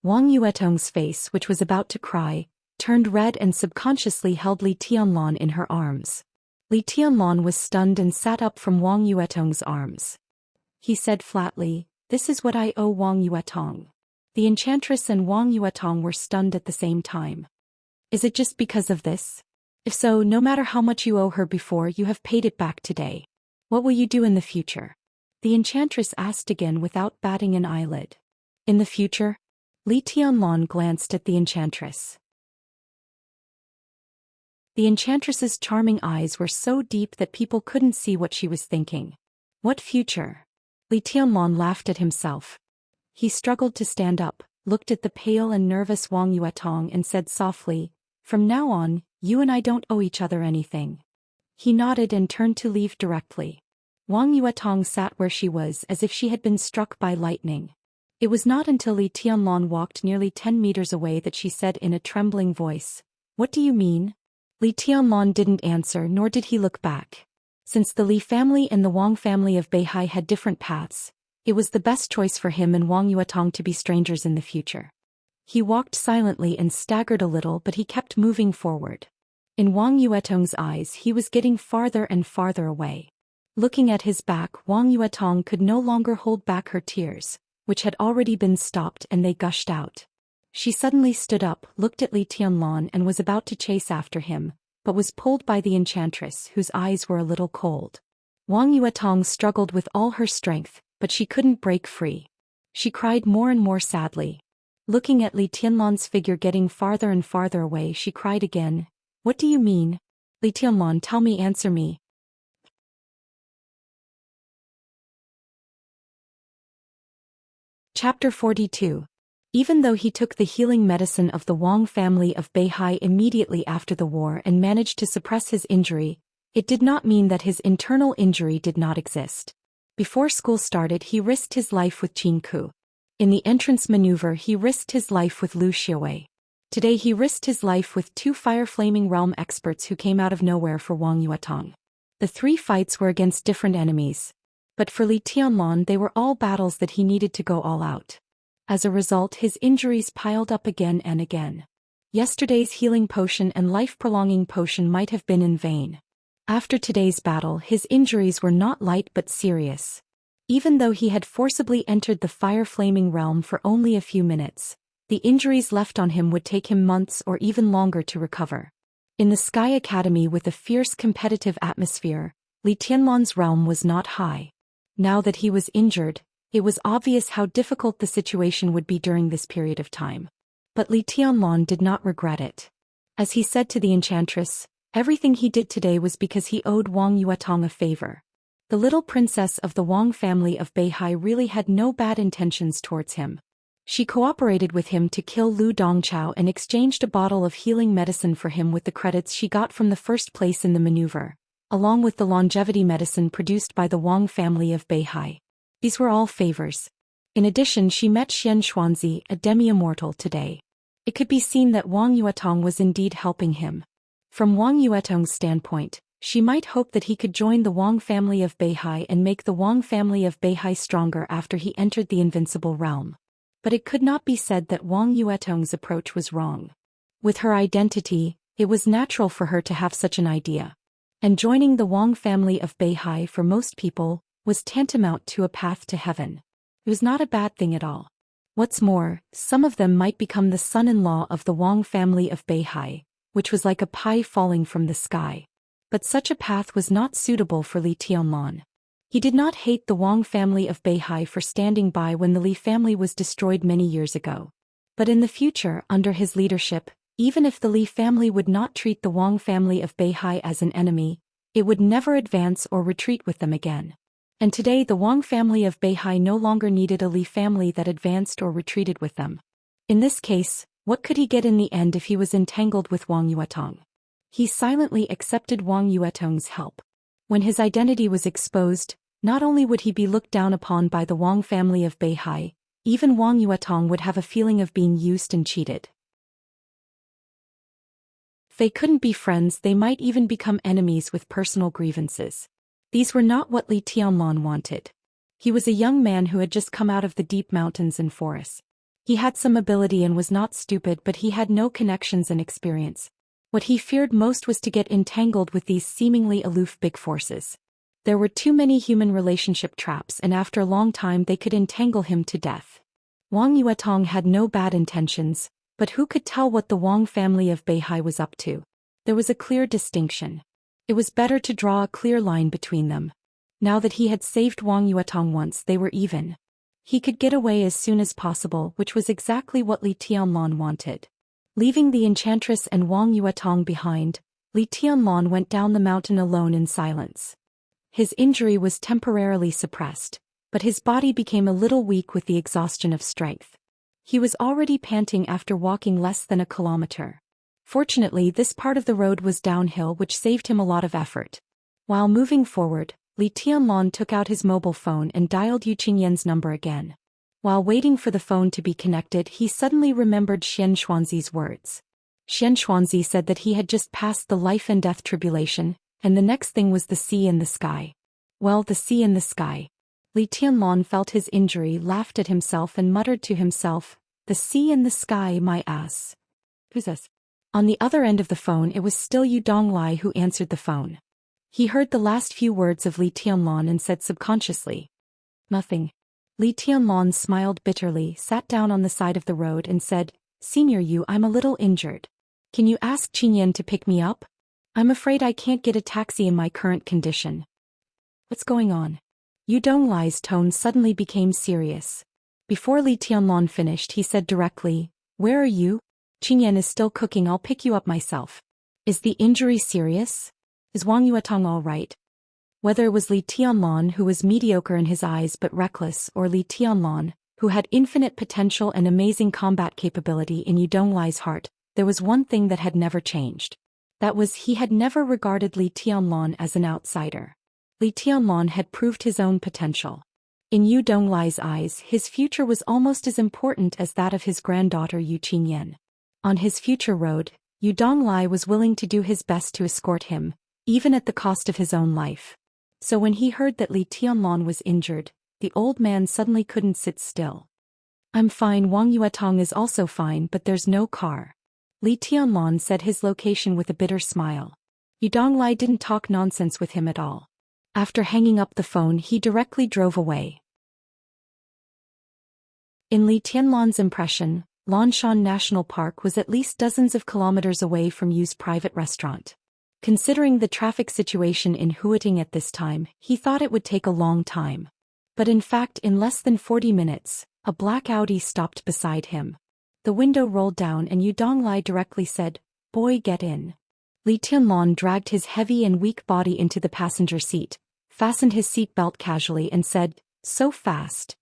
Wang Yuetong's face, which was about to cry, turned red and subconsciously held Li Tianlan in her arms. Li Tianlan was stunned and sat up from Wang Yuetong's arms. He said flatly, "This is what I owe Wang Yuetong." The enchantress and Wang Yuetong were stunned at the same time. "Is it just because of this? If so, no matter how much you owe her before, you have paid it back today. What will you do in the future?" The enchantress asked again without batting an eyelid. "In the future?" Li Tianlan glanced at the enchantress. The enchantress's charming eyes were so deep that people couldn't see what she was thinking. What future? Li Tianlan laughed at himself. He struggled to stand up, looked at the pale and nervous Wang Yuetong and said softly, "From now on, you and I don't owe each other anything." He nodded and turned to leave directly. Wang Yuetong sat where she was as if she had been struck by lightning. It was not until Li Tianlan walked nearly 10 meters away that she said in a trembling voice, "What do you mean?" Li Tianlan didn't answer, nor did he look back. Since the Li family and the Wang family of Beihai had different paths, it was the best choice for him and Wang Yuetong to be strangers in the future. He walked silently and staggered a little, but he kept moving forward. In Wang Yuetong's eyes, he was getting farther and farther away. Looking at his back, Wang Yuetong could no longer hold back her tears, which had already been stopped, and they gushed out. She suddenly stood up, looked at Li Tianlan and was about to chase after him, but was pulled by the enchantress, whose eyes were a little cold. Wang Yuetong struggled with all her strength, but she couldn't break free. She cried more and more sadly. Looking at Li Tianlan's figure getting farther and farther away, she cried again, "What do you mean? Li Tianlan, tell me, answer me." Chapter 42. Even though he took the healing medicine of the Wang family of Beihai immediately after the war and managed to suppress his injury, it did not mean that his internal injury did not exist. Before school started, he risked his life with Qin Ku. In the entrance maneuver, he risked his life with Lu Xiaowei. Today he risked his life with 2 Fire Flaming Realm experts who came out of nowhere for Wang Yuetong. The 3 fights were against different enemies. But for Li Tianlan, they were all battles that he needed to go all out. As a result, his injuries piled up again and again. Yesterday's healing potion and life-prolonging potion might have been in vain. After today's battle, his injuries were not light but serious. Even though he had forcibly entered the Fire Flaming Realm for only a few minutes, the injuries left on him would take him months or even longer to recover. In the Sky Academy with a fierce competitive atmosphere, Li Tianlan's realm was not high. Now that he was injured, it was obvious how difficult the situation would be during this period of time. But Li Tianlan did not regret it. As he said to the enchantress, everything he did today was because he owed Wang Yuetong a favor. The little princess of the Wang family of Beihai really had no bad intentions towards him. She cooperated with him to kill Lu Dongchao and exchanged a bottle of healing medicine for him with the credits she got from the first place in the maneuver, along with the longevity medicine produced by the Wang family of Beihai. These were all favors. In addition, she met Xian Xuanzi, a demi-immortal, today. It could be seen that Wang Yuetong was indeed helping him. From Wang Yuetong's standpoint, she might hope that he could join the Wang family of Beihai and make the Wang family of Beihai stronger after he entered the invincible realm. But it could not be said that Wang Yuetong's approach was wrong. With her identity, it was natural for her to have such an idea. And joining the Wang family of Beihai for most people was tantamount to a path to heaven. It was not a bad thing at all. What's more, some of them might become the son-in-law of the Wang family of Beihai, which was like a pie falling from the sky. But such a path was not suitable for Li Tianlan. He did not hate the Wang family of Beihai for standing by when the Li family was destroyed many years ago. But in the future, under his leadership, even if the Li family would not treat the Wang family of Beihai as an enemy, it would never advance or retreat with them again. And today the Wang family of Beihai no longer needed a Li family that advanced or retreated with them. In this case, what could he get in the end if he was entangled with Wang Yuetong? He silently accepted Wang Yuetong's help. When his identity was exposed, not only would he be looked down upon by the Wang family of Beihai, even Wang Yuetong would have a feeling of being used and cheated. If they couldn't be friends, they might even become enemies with personal grievances. These were not what Li Tianlan wanted. He was a young man who had just come out of the deep mountains and forests. He had some ability and was not stupid, but he had no connections and experience. What he feared most was to get entangled with these seemingly aloof big forces. There were too many human relationship traps, and after a long time they could entangle him to death. Wang Yuetong had no bad intentions, but who could tell what the Wang family of Beihai was up to? There was a clear distinction. It was better to draw a clear line between them. Now that he had saved Wang Yuetong once, they were even. He could get away as soon as possible, which was exactly what Li Tianlan wanted. Leaving the enchantress and Wang Yuetong behind, Li Tianlan went down the mountain alone in silence. His injury was temporarily suppressed, but his body became a little weak with the exhaustion of strength. He was already panting after walking less than a kilometer. Fortunately, this part of the road was downhill, which saved him a lot of effort. While moving forward, Li Tianlan took out his mobile phone and dialed Yu Qingyan's number again. While waiting for the phone to be connected, he suddenly remembered Xian Xuanzi's words. Xian Xuanzi said that he had just passed the life and death tribulation, and the next thing was the sea in the sky. Well, the sea in the sky. Li Tianlan felt his injury, laughed at himself and muttered to himself, "The sea in the sky, my ass." Who's this? On the other end of the phone it was still Yu Donglai who answered the phone. He heard the last few words of Li Tianlan and said subconsciously, "Nothing." Li Tianlan smiled bitterly, sat down on the side of the road and said, "Senior Yu, I'm a little injured. Can you ask Qingyan to pick me up? I'm afraid I can't get a taxi in my current condition." "What's going on?" Yu Donglai's tone suddenly became serious. Before Li Tianlan finished, he said directly, "Where are you? Qingyan is still cooking, I'll pick you up myself." "Is the injury serious? Is Wang Yuetong all right?" Whether it was Li Tianlan, who was mediocre in his eyes but reckless, or Li Tianlan, who had infinite potential and amazing combat capability in Yu Donglai's heart, there was one thing that had never changed. That was, he had never regarded Li Tianlan as an outsider. Li Tianlan had proved his own potential. In Yu Donglai's eyes, his future was almost as important as that of his granddaughter Yu Qingyan. On his future road, Yu Donglai was willing to do his best to escort him, even at the cost of his own life. So when he heard that Li Tianlan was injured, the old man suddenly couldn't sit still. "I'm fine, Wang Yuetong is also fine, but there's no car." Li Tianlan said his location with a bitter smile. Yu Donglai didn't talk nonsense with him at all. After hanging up the phone, he directly drove away. In Li Tianlan's impression, Lanshan National Park was at least dozens of kilometers away from Yu's private restaurant. Considering the traffic situation in Huiting at this time, he thought it would take a long time. But in fact, in less than 40 minutes, a black Audi stopped beside him. The window rolled down and Yu Donglai directly said, "Boy, get in." Li Tianlan dragged his heavy and weak body into the passenger seat, fastened his seat belt casually and said, "So fast.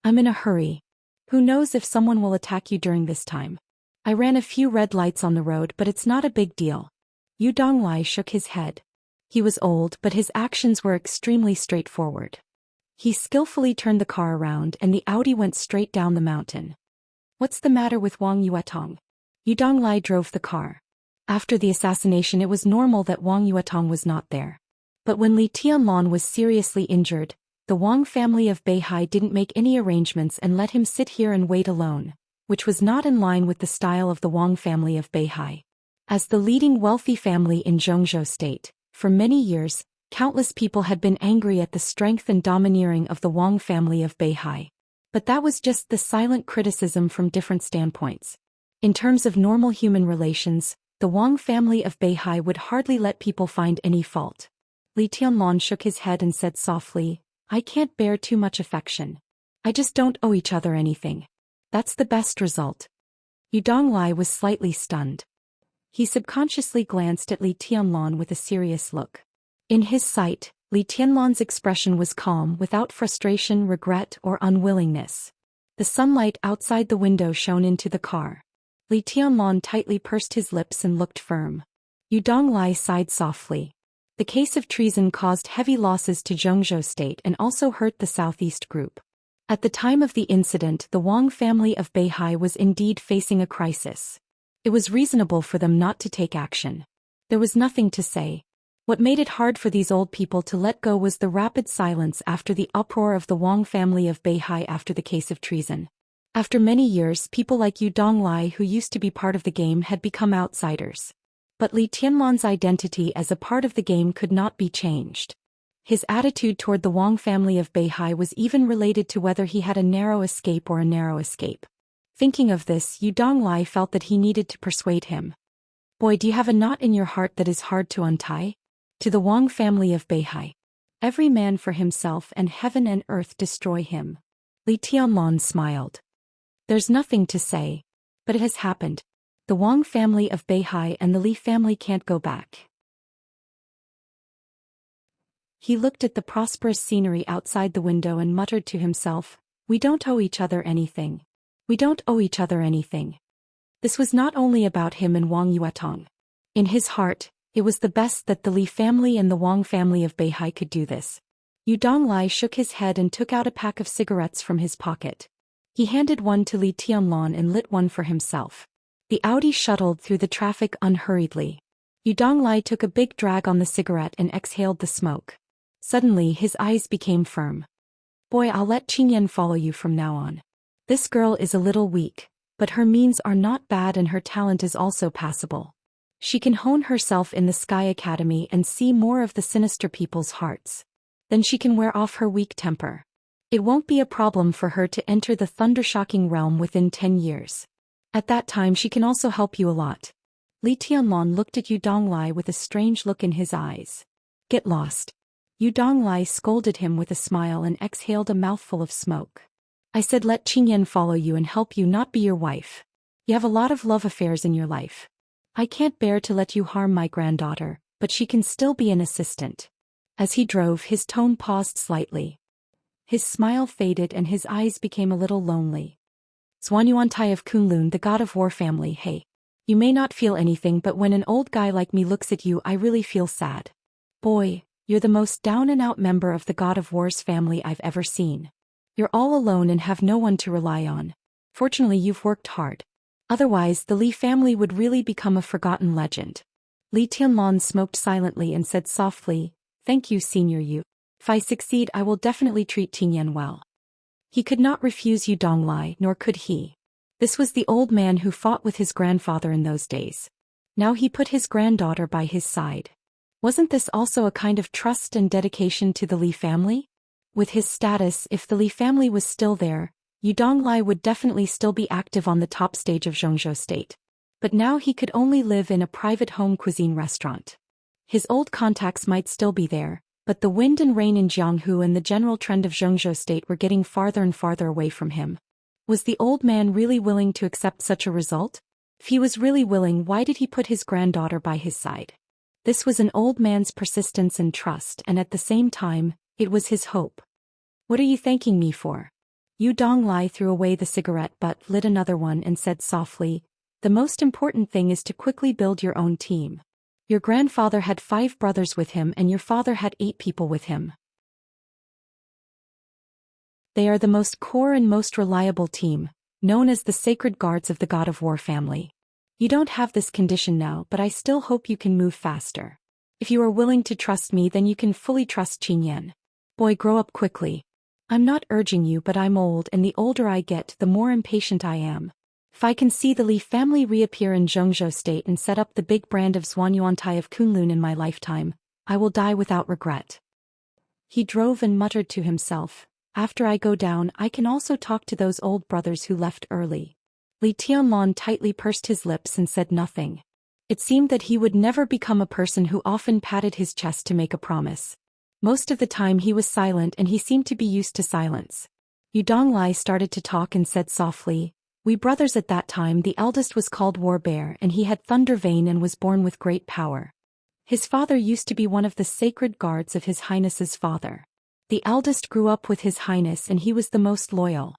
I'm in a hurry. Who knows if someone will attack you during this time. I ran a few red lights on the road, but it's not a big deal." Yu Donglai shook his head. He was old, but his actions were extremely straightforward. He skillfully turned the car around and the Audi went straight down the mountain. "What's the matter with Wang Yuetong?" Yu Donglai drove the car. After the assassination, it was normal that Wang Yuetong was not there. But when Li Tianlan was seriously injured, the Wang family of Beihai didn't make any arrangements and let him sit here and wait alone, which was not in line with the style of the Wang family of Beihai. As the leading wealthy family in Zhongzhou State, for many years, countless people had been angry at the strength and domineering of the Wang family of Beihai. But that was just the silent criticism from different standpoints. In terms of normal human relations, the Wang family of Beihai would hardly let people find any fault. Li Tianlan shook his head and said softly, "I can't bear too much affection. I just don't owe each other anything. That's the best result." Yu Donglai was slightly stunned. He subconsciously glanced at Li Tianlan with a serious look. In his sight, Li Tianlan's expression was calm, without frustration, regret, or unwillingness. The sunlight outside the window shone into the car. Li Tianlan tightly pursed his lips and looked firm. Yu Donglai sighed softly. The case of treason caused heavy losses to Zhongzhou State and also hurt the Southeast Group. At the time of the incident, the Wang family of Beihai was indeed facing a crisis. It was reasonable for them not to take action. There was nothing to say. What made it hard for these old people to let go was the rapid silence after the uproar of the Wang family of Beihai after the case of treason. After many years, people like Yu Donglai, who used to be part of the game, had become outsiders. But Li Tianlan's identity as a part of the game could not be changed. His attitude toward the Wang family of Beihai was even related to whether he had a narrow escape or a narrow escape. Thinking of this, Yu Donglai felt that he needed to persuade him. Boy, do you have a knot in your heart that is hard to untie? To the Wang family of Beihai. Every man for himself, and heaven and earth destroy him. Li Tianlan smiled. There's nothing to say. But it has happened. The Wang family of Beihai and the Li family can't go back. He looked at the prosperous scenery outside the window and muttered to himself, we don't owe each other anything. We don't owe each other anything. This was not only about him and Wang Yuetong. In his heart, it was the best that the Li family and the Wang family of Beihai could do this. Yu Donglai shook his head and took out a pack of cigarettes from his pocket. He handed one to Li Tianlan and lit one for himself. The Audi shuttled through the traffic unhurriedly. Yu Donglai took a big drag on the cigarette and exhaled the smoke. Suddenly his eyes became firm. Boy, I'll let Qingyan follow you from now on. This girl is a little weak, but her means are not bad and her talent is also passable. She can hone herself in the Sky Academy and see more of the sinister people's hearts. Then she can wear off her weak temper. It won't be a problem for her to enter the thundershocking realm within 10 years. At that time she can also help you a lot. Li Tianlan looked at Yu Donglai with a strange look in his eyes. Get lost. Yu Donglai scolded him with a smile and exhaled a mouthful of smoke. I said let Qingyan follow you and help you, not be your wife. You have a lot of love affairs in your life. I can't bear to let you harm my granddaughter, but she can still be an assistant. As he drove, his tone paused slightly. His smile faded and his eyes became a little lonely. Zhuanyuantai of Kunlun, the god of war family, hey. You may not feel anything, but when an old guy like me looks at you, I really feel sad. Boy, you're the most down-and-out member of the god of war's family I've ever seen. You're all alone and have no one to rely on. Fortunately, you've worked hard. Otherwise, the Li family would really become a forgotten legend. Li Tianlan smoked silently and said softly, Thank you, Senior Yu. If I succeed, I will definitely treat Qingyan well. He could not refuse Yu Donglai, nor could he. This was the old man who fought with his grandfather in those days. Now he put his granddaughter by his side. Wasn't this also a kind of trust and dedication to the Li family? With his status, if the Li family was still there, Yu Donglai would definitely still be active on the top stage of Zhongzhou State. But now he could only live in a private home cuisine restaurant. His old contacts might still be there, but the wind and rain in Jianghu and the general trend of Zhongzhou State were getting farther and farther away from him. Was the old man really willing to accept such a result? If he was really willing, why did he put his granddaughter by his side? This was an old man's persistence and trust, and at the same time, it was his hope. What are you thanking me for? Yu Donglai threw away the cigarette butt, lit another one and said softly, The most important thing is to quickly build your own team. Your grandfather had 5 brothers with him and your father had 8 people with him. They are the most core and most reliable team, known as the Sacred Guards of the God of War family. You don't have this condition now, but I still hope you can move faster. If you are willing to trust me, then you can fully trust Qingyan. Boy, grow up quickly. I'm not urging you, but I'm old, and the older I get, the more impatient I am. If I can see the Li family reappear in Zhongzhou State and set up the big brand of Zhuanyuantai of Kunlun in my lifetime, I will die without regret. He drove and muttered to himself, After I go down, I can also talk to those old brothers who left early. Li Tianlan tightly pursed his lips and said nothing. It seemed that he would never become a person who often patted his chest to make a promise. Most of the time he was silent, and he seemed to be used to silence. Yu Donglai started to talk and said softly, We brothers at that time, the eldest was called War Bear, and he had thunder vein and was born with great power. His father used to be one of the sacred guards of His Highness's father. The eldest grew up with His Highness and he was the most loyal.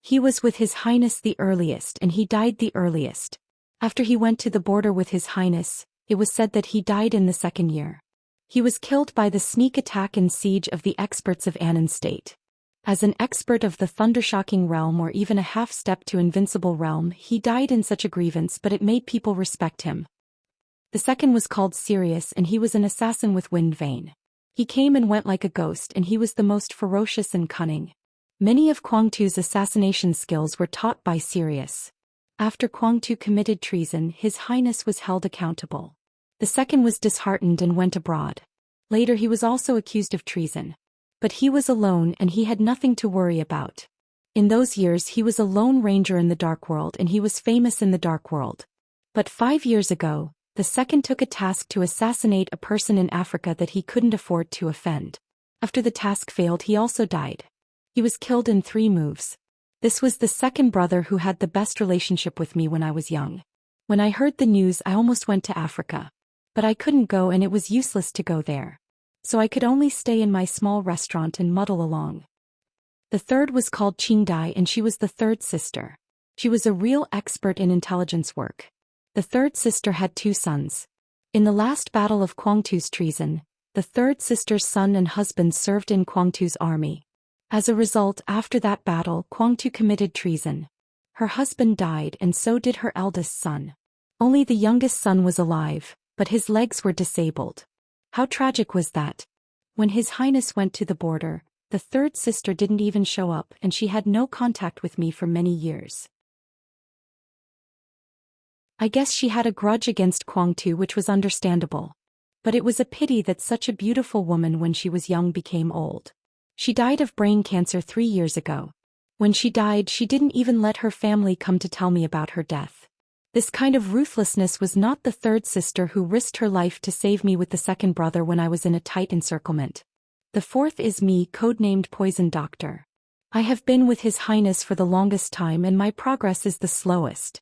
He was with His Highness the earliest and he died the earliest. After he went to the border with His Highness, it was said that he died in the 2nd year. He was killed by the sneak attack and siege of the experts of Annan State. As an expert of the thundershocking realm, or even a half-step to invincible realm, he died in such a grievance, but it made people respect him. The second was called Sirius, and he was an assassin with wind vein. He came and went like a ghost, and he was the most ferocious and cunning. Many of Quang Tu's assassination skills were taught by Sirius. After Quang Tu committed treason, His Highness was held accountable. The second was disheartened and went abroad. Later he was also accused of treason. But he was alone and he had nothing to worry about. In those years he was a lone ranger in the Dark World and he was famous in the Dark World. But 5 years ago, the second took a task to assassinate a person in Africa that he couldn't afford to offend. After the task failed, he also died. He was killed in 3 moves. This was the second brother who had the best relationship with me when I was young. When I heard the news, I almost went to Africa. But I couldn't go and it was useless to go there. So I could only stay in my small restaurant and muddle along. The third was called Qingdai and she was the third sister. She was a real expert in intelligence work. The third sister had 2 sons. In the last battle of Quang Tu's treason, the third sister's son and husband served in Quang Tu's army. As a result, after that battle, Quang Tu committed treason. Her husband died and so did her eldest son. Only the youngest son was alive, but his legs were disabled. How tragic was that? When His Highness went to the border, the third sister didn't even show up and she had no contact with me for many years. I guess she had a grudge against Quang Tu, which was understandable. But it was a pity that such a beautiful woman when she was young became old. She died of brain cancer 3 years ago. When she died, she didn't even let her family come to tell me about her death. This kind of ruthlessness was not the third sister who risked her life to save me with the second brother when I was in a tight encirclement. The fourth is me, codenamed Poison Doctor. I have been with His Highness for the longest time and my progress is the slowest.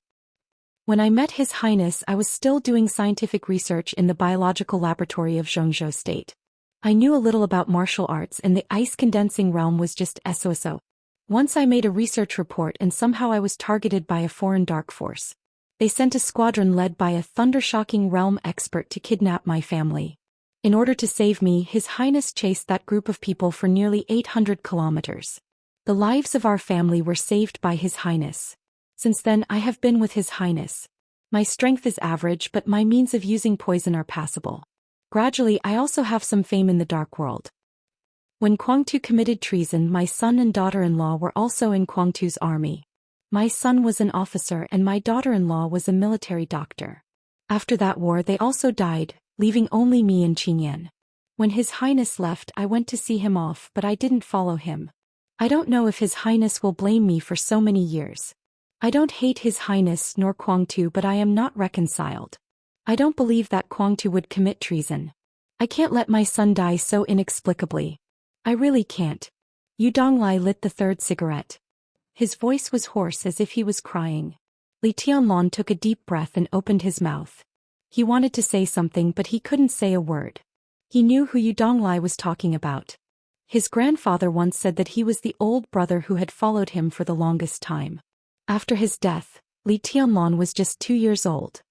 When I met His Highness, I was still doing scientific research in the biological laboratory of Zhengzhou State. I knew a little about martial arts and the ice condensing realm was just SOSO. Once I made a research report and somehow I was targeted by a foreign dark force. They sent a squadron led by a thunder-shocking realm expert to kidnap my family. In order to save me, His Highness chased that group of people for nearly 800 kilometers. The lives of our family were saved by His Highness. Since then, I have been with His Highness. My strength is average, but my means of using poison are passable. Gradually, I also have some fame in the Dark World. When Quang Tu committed treason, my son and daughter-in-law were also in Quang Tu's army. My son was an officer and my daughter-in-law was a military doctor. After that war, they also died, leaving only me and Qingyan. When His Highness left, I went to see him off, but I didn't follow him. I don't know if His Highness will blame me for so many years. I don't hate His Highness nor Quang Tu, but I am not reconciled. I don't believe that Quang Tu would commit treason. I can't let my son die so inexplicably. I really can't. Yu Donglai lit the third cigarette. His voice was hoarse as if he was crying. Li Tianlong took a deep breath and opened his mouth. He wanted to say something but he couldn't say a word. He knew who Yu Donglai was talking about. His grandfather once said that he was the old brother who had followed him for the longest time. After his death, Li Tianlong was just 2 years old.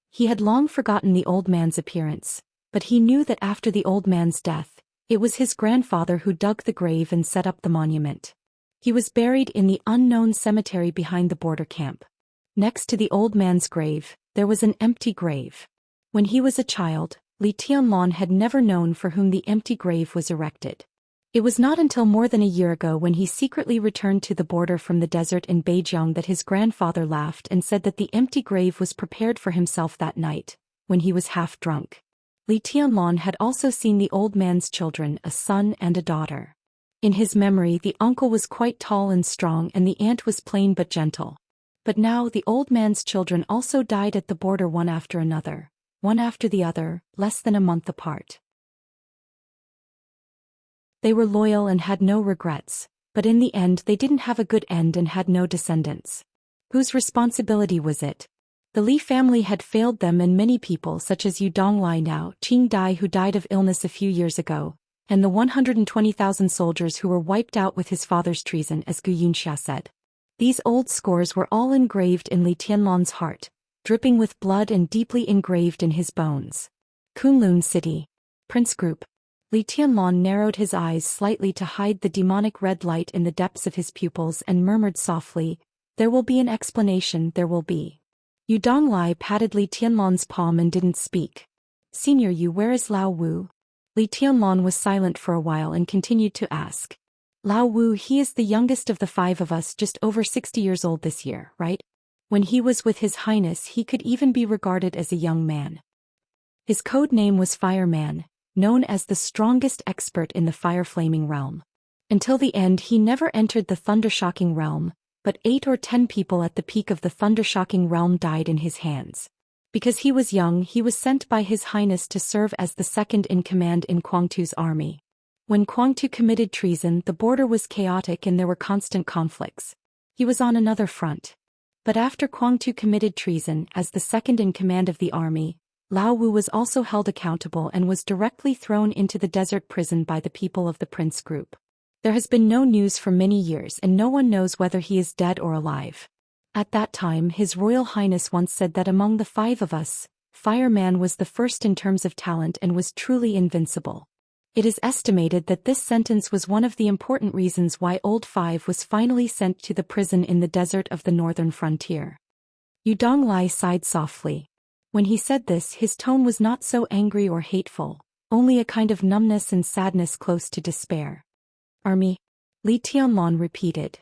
He had long forgotten the old man's appearance, but he knew that after the old man's death, it was his grandfather who dug the grave and set up the monument. He was buried in the unknown cemetery behind the border camp. Next to the old man's grave, there was an empty grave. When he was a child, Li Tianlong had never known for whom the empty grave was erected. It was not until more than a year ago when he secretly returned to the border from the desert in Beijing that his grandfather laughed and said that the empty grave was prepared for himself that night, when he was half drunk. Li Tianlong had also seen the old man's children, a son and a daughter. In his memory, the uncle was quite tall and strong and the aunt was plain but gentle. But now the old man's children also died at the border one after another, one after the other, less than a month apart. They were loyal and had no regrets, but in the end they didn't have a good end and had no descendants. Whose responsibility was it? The Li family had failed them and many people such as Yu Donglai now, Qingdai who died of illness a few years ago, and the 120,000 soldiers who were wiped out with his father's treason, as Gu Yunxia said. These old scores were all engraved in Li Tianlong's heart, dripping with blood and deeply engraved in his bones. Kunlun City. Prince Group. Li Tianlong narrowed his eyes slightly to hide the demonic red light in the depths of his pupils and murmured softly, "There will be an explanation, there will be." Yu Donglai patted Li Tianlong's palm and didn't speak. "Senior Yu, where is Lao Wu?" Li Tianlong was silent for a while and continued to ask. "Lao Wu, he is the youngest of the 5 of us, just over 60 years old this year, right?" When he was with His Highness he could even be regarded as a young man. His code name was Fireman, known as the strongest expert in the fire-flaming realm. Until the end he never entered the Thundershocking realm, but 8 or 10 people at the peak of the Thundershocking realm died in his hands. Because he was young he was sent by His Highness to serve as the second-in-command in Kwangtu's army. When Kwangtu committed treason the border was chaotic and there were constant conflicts. He was on another front. But after Kwangtu committed treason as the second-in-command of the army, Lao Wu was also held accountable and was directly thrown into the desert prison by the people of the Prince Group. There has been no news for many years and no one knows whether he is dead or alive. At that time His Royal Highness once said that among the 5 of us, Fireman was the first in terms of talent and was truly invincible. It is estimated that this sentence was one of the important reasons why Old Five was finally sent to the prison in the desert of the northern frontier. Yu Donglai sighed softly. When he said this his tone was not so angry or hateful, only a kind of numbness and sadness close to despair. Army? Li Tianlong repeated.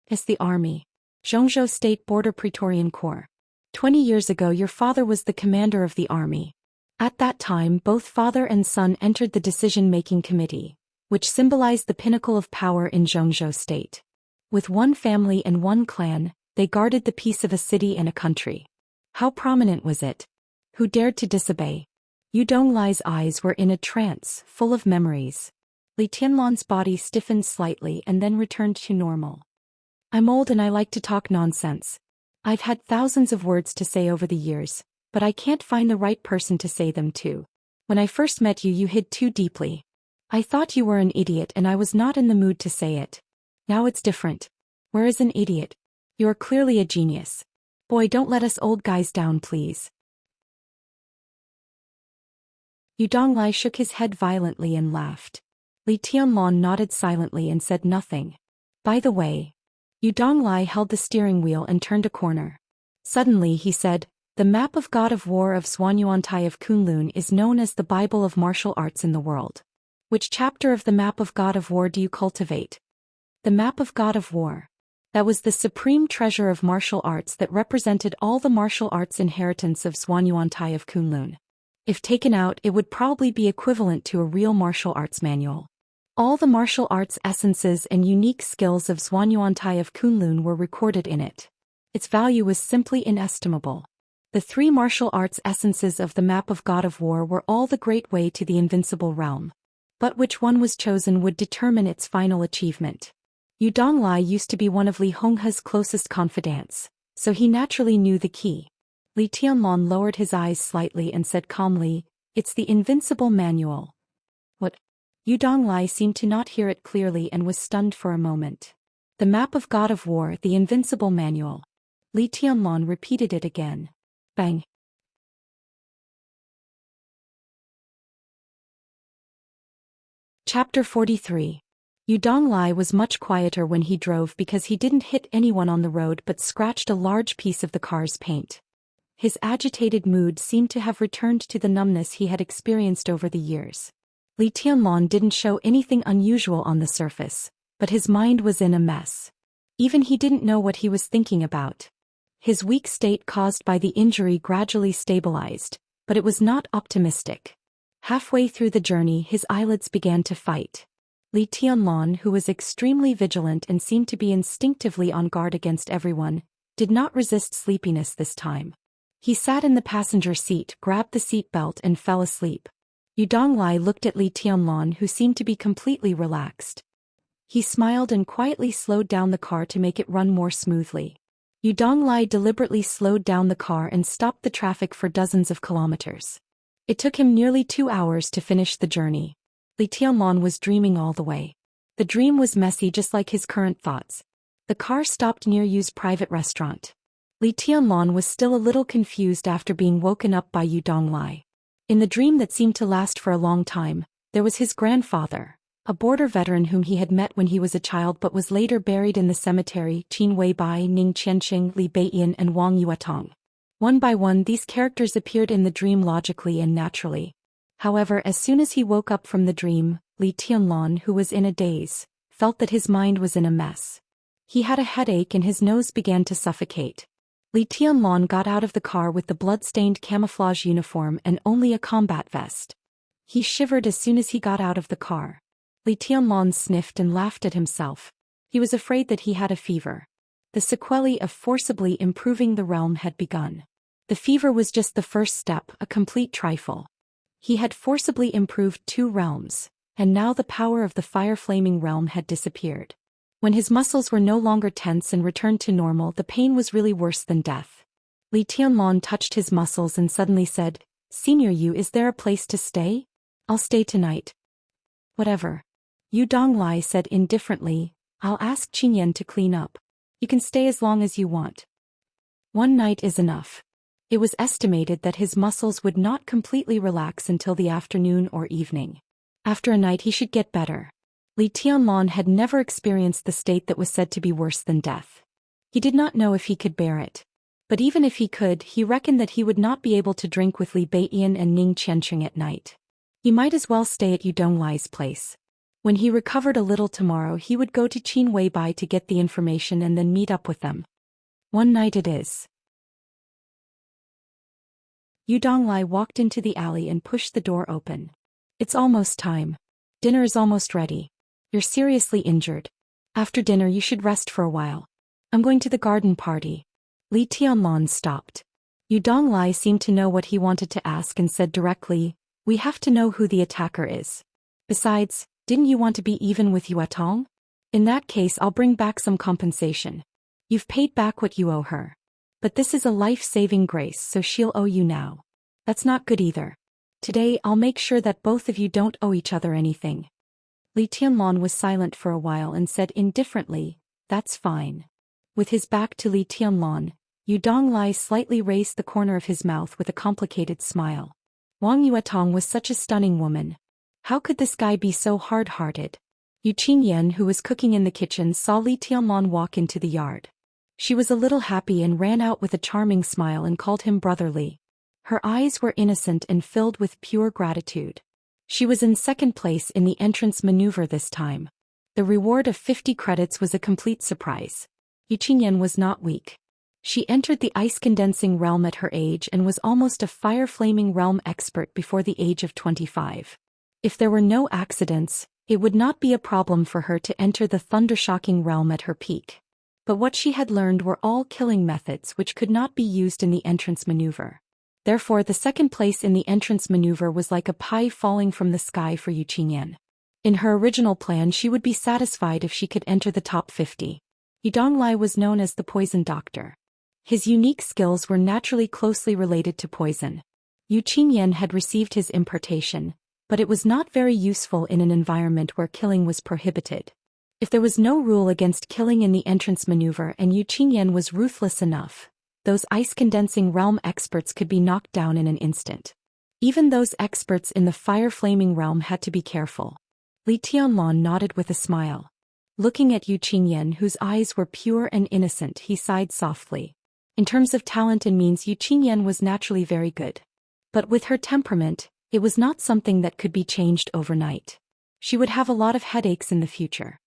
It's the army. Zhongzhou State Border Praetorian Corps. 20 years ago your father was the commander of the army. At that time both father and son entered the decision-making committee, which symbolized the pinnacle of power in Zhongzhou State. With one family and one clan, they guarded the peace of a city and a country. How prominent was it? Who dared to disobey? Yu Donglai's eyes were in a trance, full of memories. Li Tianlong's body stiffened slightly and then returned to normal. I'm old and I like to talk nonsense. I've had thousands of words to say over the years, but I can't find the right person to say them to. When I first met you, you hid too deeply. I thought you were an idiot and I was not in the mood to say it. Now it's different. Where is an idiot? You're clearly a genius. Boy, don't let us old guys down, please. Yu Donglai shook his head violently and laughed. Li Tianlong nodded silently and said nothing. By the way, Yu Donglai held the steering wheel and turned a corner. Suddenly he said, the map of God of War of Zhuanyuantai of Kunlun is known as the Bible of martial arts in the world. Which chapter of the map of God of War do you cultivate? The map of God of War. That was the supreme treasure of martial arts that represented all the martial arts inheritance of Zhuanyuantai of Kunlun. If taken out it would probably be equivalent to a real martial arts manual. All the martial arts essences and unique skills of Zhuanyuantai of Kunlun were recorded in it. Its value was simply inestimable. The 3 martial arts essences of the map of God of War were all the great way to the invincible realm. But which one was chosen would determine its final achievement. Yu Donglai used to be one of Li Honghe's closest confidants, so he naturally knew the key. Li Tianlong lowered his eyes slightly and said calmly, it's the invincible manual. What? Yu Donglai seemed to not hear it clearly and was stunned for a moment. The map of God of War, the invincible manual. Li Tianlong repeated it again. Bang. Chapter 43. Yu Donglai was much quieter when he drove because he didn't hit anyone on the road but scratched a large piece of the car's paint. His agitated mood seemed to have returned to the numbness he had experienced over the years. Li Tianlong didn't show anything unusual on the surface, but his mind was in a mess. Even he didn't know what he was thinking about. His weak state caused by the injury gradually stabilized, but it was not optimistic. Halfway through the journey his eyelids began to fight. Li Tianlong, who was extremely vigilant and seemed to be instinctively on guard against everyone, did not resist sleepiness this time. He sat in the passenger seat, grabbed the seat belt and fell asleep. Yu Donglai looked at Li Tianlong, who seemed to be completely relaxed. He smiled and quietly slowed down the car to make it run more smoothly. Yu Donglai deliberately slowed down the car and stopped the traffic for dozens of kilometers. It took him nearly 2 hours to finish the journey. Li Tianlong was dreaming all the way. The dream was messy just like his current thoughts. The car stopped near Yu's private restaurant. Li Tianlong was still a little confused after being woken up by Yu Donglai. In the dream that seemed to last for a long time, there was his grandfather, a border veteran whom he had met when he was a child but was later buried in the cemetery, Qin Weibai, Ning Qianqing, Li Beiyan and Wang Yuetong. One by one these characters appeared in the dream logically and naturally. However, as soon as he woke up from the dream, Li Tianlong, who was in a daze, felt that his mind was in a mess. He had a headache and his nose began to suffocate. Li Tianlong got out of the car with the blood-stained camouflage uniform and only a combat vest. He shivered as soon as he got out of the car. Li Tianlong sniffed and laughed at himself. He was afraid that he had a fever. The sequelae of forcibly improving the realm had begun. The fever was just the first step, a complete trifle. He had forcibly improved 2 realms, and now the power of the fire-flaming realm had disappeared. When his muscles were no longer tense and returned to normal, the pain was really worse than death. Li Tianlong touched his muscles and suddenly said, "Senior Yu, is there a place to stay? I'll stay tonight." "Whatever." Yu Donglai said indifferently, "I'll ask Qingyan to clean up. You can stay as long as you want. 1 night is enough." It was estimated that his muscles would not completely relax until the afternoon or evening. After a night he should get better. Li Tianlong had never experienced the state that was said to be worse than death. He did not know if he could bear it. But even if he could, he reckoned that he would not be able to drink with Li Beiyan and Ning Qiancheng at night. He might as well stay at Yu Donglai's place. When he recovered a little tomorrow, he would go to Qin Weibai to get the information and then meet up with them. 1 night it is. Yu Donglai walked into the alley and pushed the door open. "It's almost time. Dinner is almost ready. You're seriously injured. After dinner you should rest for a while. I'm going to the garden party." Li Tianlong stopped. Yu Donglai seemed to know what he wanted to ask and said directly, "We have to know who the attacker is. Besides, didn't you want to be even with Yuetong? In that case I'll bring back some compensation. You've paid back what you owe her. But this is a life-saving grace, so she'll owe you now. That's not good either. Today I'll make sure that both of you don't owe each other anything." Li Tianlong was silent for a while and said indifferently, "That's fine." With his back to Li Tianlong, Yu Donglai slightly raised the corner of his mouth with a complicated smile. Wang Yuetong was such a stunning woman. How could this guy be so hard-hearted? Yu Qingyan, who was cooking in the kitchen, saw Li Tianlong walk into the yard. She was a little happy and ran out with a charming smile and called him brotherly. Her eyes were innocent and filled with pure gratitude. She was in second place in the entrance maneuver this time. The reward of 50 credits was a complete surprise. Yu Qingyan was not weak. She entered the ice-condensing realm at her age and was almost a fire-flaming realm expert before the age of 25. If there were no accidents, it would not be a problem for her to enter the thunder-shocking realm at her peak. But what she had learned were all killing methods which could not be used in the entrance maneuver. Therefore the second place in the entrance maneuver was like a pie falling from the sky for Yu Qingyan. In her original plan she would be satisfied if she could enter the top 50. Yu Donglai was known as the poison doctor. His unique skills were naturally closely related to poison. Yu Qingyan had received his impartation, but it was not very useful in an environment where killing was prohibited. If there was no rule against killing in the entrance maneuver and Yu Qingyan was ruthless enough, those ice-condensing realm experts could be knocked down in an instant. Even those experts in the fire-flaming realm had to be careful. Li Tianlong nodded with a smile. Looking at Yu Qingyan, whose eyes were pure and innocent, he sighed softly. In terms of talent and means, Yu Qingyan was naturally very good. But with her temperament, it was not something that could be changed overnight. She would have a lot of headaches in the future.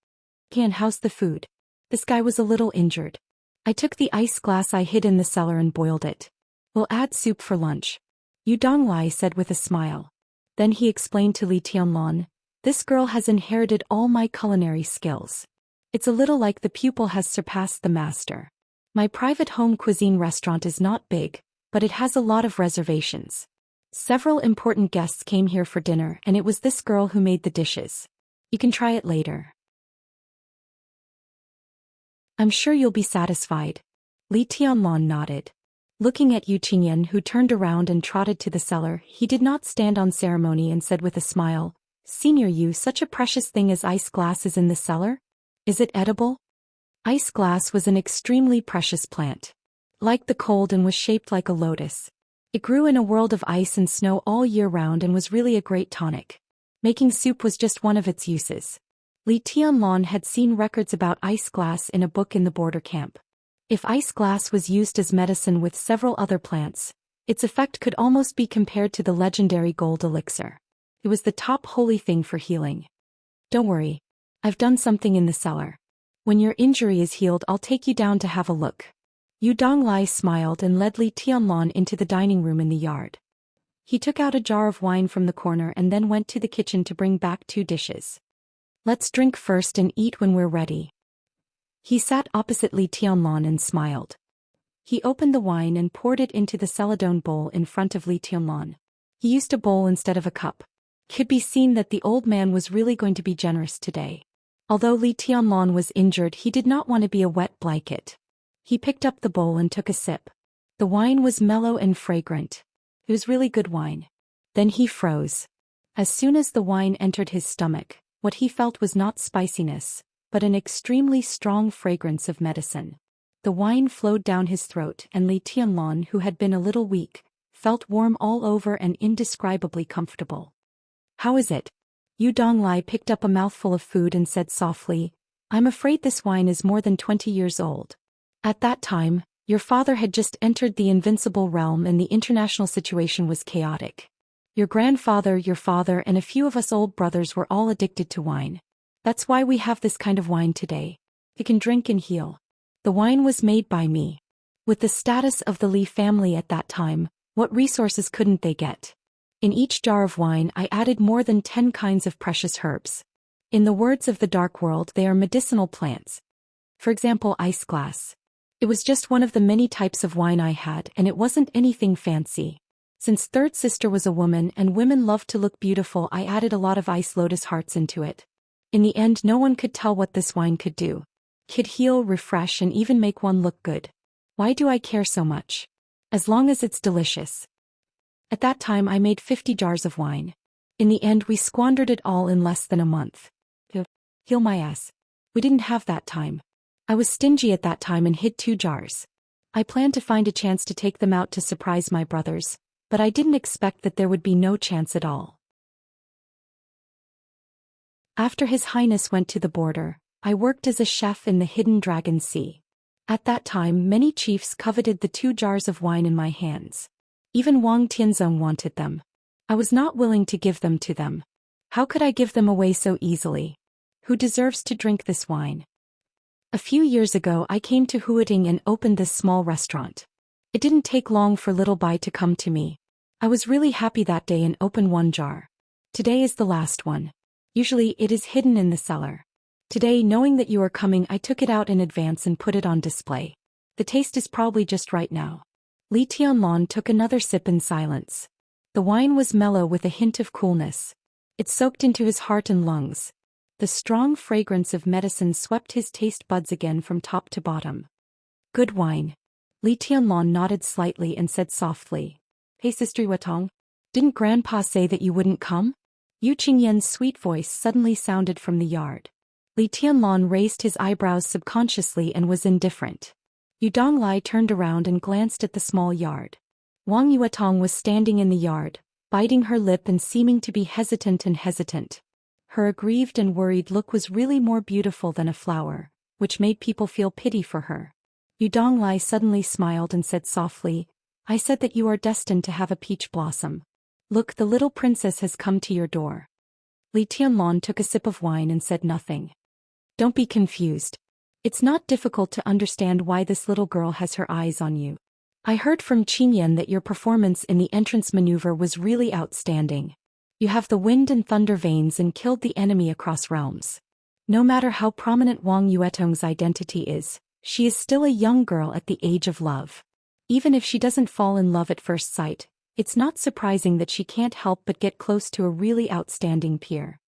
"Can, how's the food?" This guy was a little injured. "I took the ice glass I hid in the cellar and boiled it. We'll add soup for lunch," Yu Donglai said with a smile. Then he explained to Li Tianlong, "This girl has inherited all my culinary skills. It's a little like the pupil has surpassed the master. My private home cuisine restaurant is not big, but it has a lot of reservations. Several important guests came here for dinner and it was this girl who made the dishes. You can try it later. I'm sure you'll be satisfied." Li Tianlong nodded. Looking at Yu Qingyan, who turned around and trotted to the cellar, he did not stand on ceremony and said with a smile, "Senior Yu, such a precious thing as ice glass is in the cellar? Is it edible?" Ice glass was an extremely precious plant. Liked the cold and was shaped like a lotus. It grew in a world of ice and snow all year round and was really a great tonic. Making soup was just one of its uses. Li Tianlong had seen records about ice glass in a book in the border camp. If ice glass was used as medicine with several other plants, its effect could almost be compared to the legendary gold elixir. It was the top holy thing for healing. "Don't worry. I've done something in the cellar. When your injury is healed, I'll take you down to have a look." Yu Donglai smiled and led Li Tianlon into the dining room in the yard. He took out a jar of wine from the corner and then went to the kitchen to bring back 2 dishes. Let's drink first and eat when we're ready. He sat opposite Li Tianlon and smiled. He opened the wine and poured it into the celadone bowl in front of Li Tianlon. He used a bowl instead of a cup. It could be seen that the old man was really going to be generous today. Although Li Tianlon was injured, he did not want to be a wet blanket. He picked up the bowl and took a sip. The wine was mellow and fragrant. It was really good wine. Then he froze. As soon as the wine entered his stomach, what he felt was not spiciness, but an extremely strong fragrance of medicine. The wine flowed down his throat and Li Tianlon, who had been a little weak, felt warm all over and indescribably comfortable. How is it? Yu Donglai picked up a mouthful of food and said softly, I'm afraid this wine is more than 20 years old. At that time, your father had just entered the invincible realm and the international situation was chaotic. Your grandfather, your father, and a few of us old brothers were all addicted to wine. That's why we have this kind of wine today. It can drink and heal. The wine was made by me. With the status of the Li family at that time, what resources couldn't they get? In each jar of wine I added more than 10 kinds of precious herbs. In the words of the dark world, they are medicinal plants. For example, ice glass. It was just one of the many types of wine I had, and it wasn't anything fancy. Since third sister was a woman and women loved to look beautiful, I added a lot of ice lotus hearts into it. In the end, no one could tell what this wine could do. It could heal, refresh, and even make one look good. Why do I care so much? As long as it's delicious. At that time I made 50 jars of wine. In the end we squandered it all in less than a month. Heal my ass. We didn't have that time. I was stingy at that time and hid 2 jars. I planned to find a chance to take them out to surprise my brothers, but I didn't expect that there would be no chance at all. After His Highness went to the border, I worked as a chef in the hidden Dragon Sea. At that time many chiefs coveted the 2 jars of wine in my hands. Even Wang Tianzong wanted them. I was not willing to give them to them. How could I give them away so easily? Who deserves to drink this wine? A few years ago I came to Huating and opened this small restaurant. It didn't take long for Little Bai to come to me. I was really happy that day and opened 1 jar. Today is the last one. Usually it is hidden in the cellar. Today, knowing that you are coming, I took it out in advance and put it on display. The taste is probably just right now. Li Tianlon took another sip in silence. The wine was mellow with a hint of coolness. It soaked into his heart and lungs. The strong fragrance of medicine swept his taste buds again from top to bottom. Good wine. Li Tianlon nodded slightly and said softly, Hey Sister Watong, didn't Grandpa say that you wouldn't come? Yu Qingyan's sweet voice suddenly sounded from the yard. Li Tianlon raised his eyebrows subconsciously and was indifferent. Yu Donglai turned around and glanced at the small yard. Wang Yuatong was standing in the yard, biting her lip and seeming to be hesitant. Her aggrieved and worried look was really more beautiful than a flower, which made people feel pity for her. Yu Donglai suddenly smiled and said softly, I said that you are destined to have a peach blossom. Look, the little princess has come to your door. Li Tianlon took a sip of wine and said nothing. Don't be confused. It's not difficult to understand why this little girl has her eyes on you. I heard from Qingyan that your performance in the entrance maneuver was really outstanding. You have the wind and thunder veins and killed the enemy across realms. No matter how prominent Wang Yuetong's identity is, she is still a young girl at the age of love. Even if she doesn't fall in love at first sight, it's not surprising that she can't help but get close to a really outstanding peer.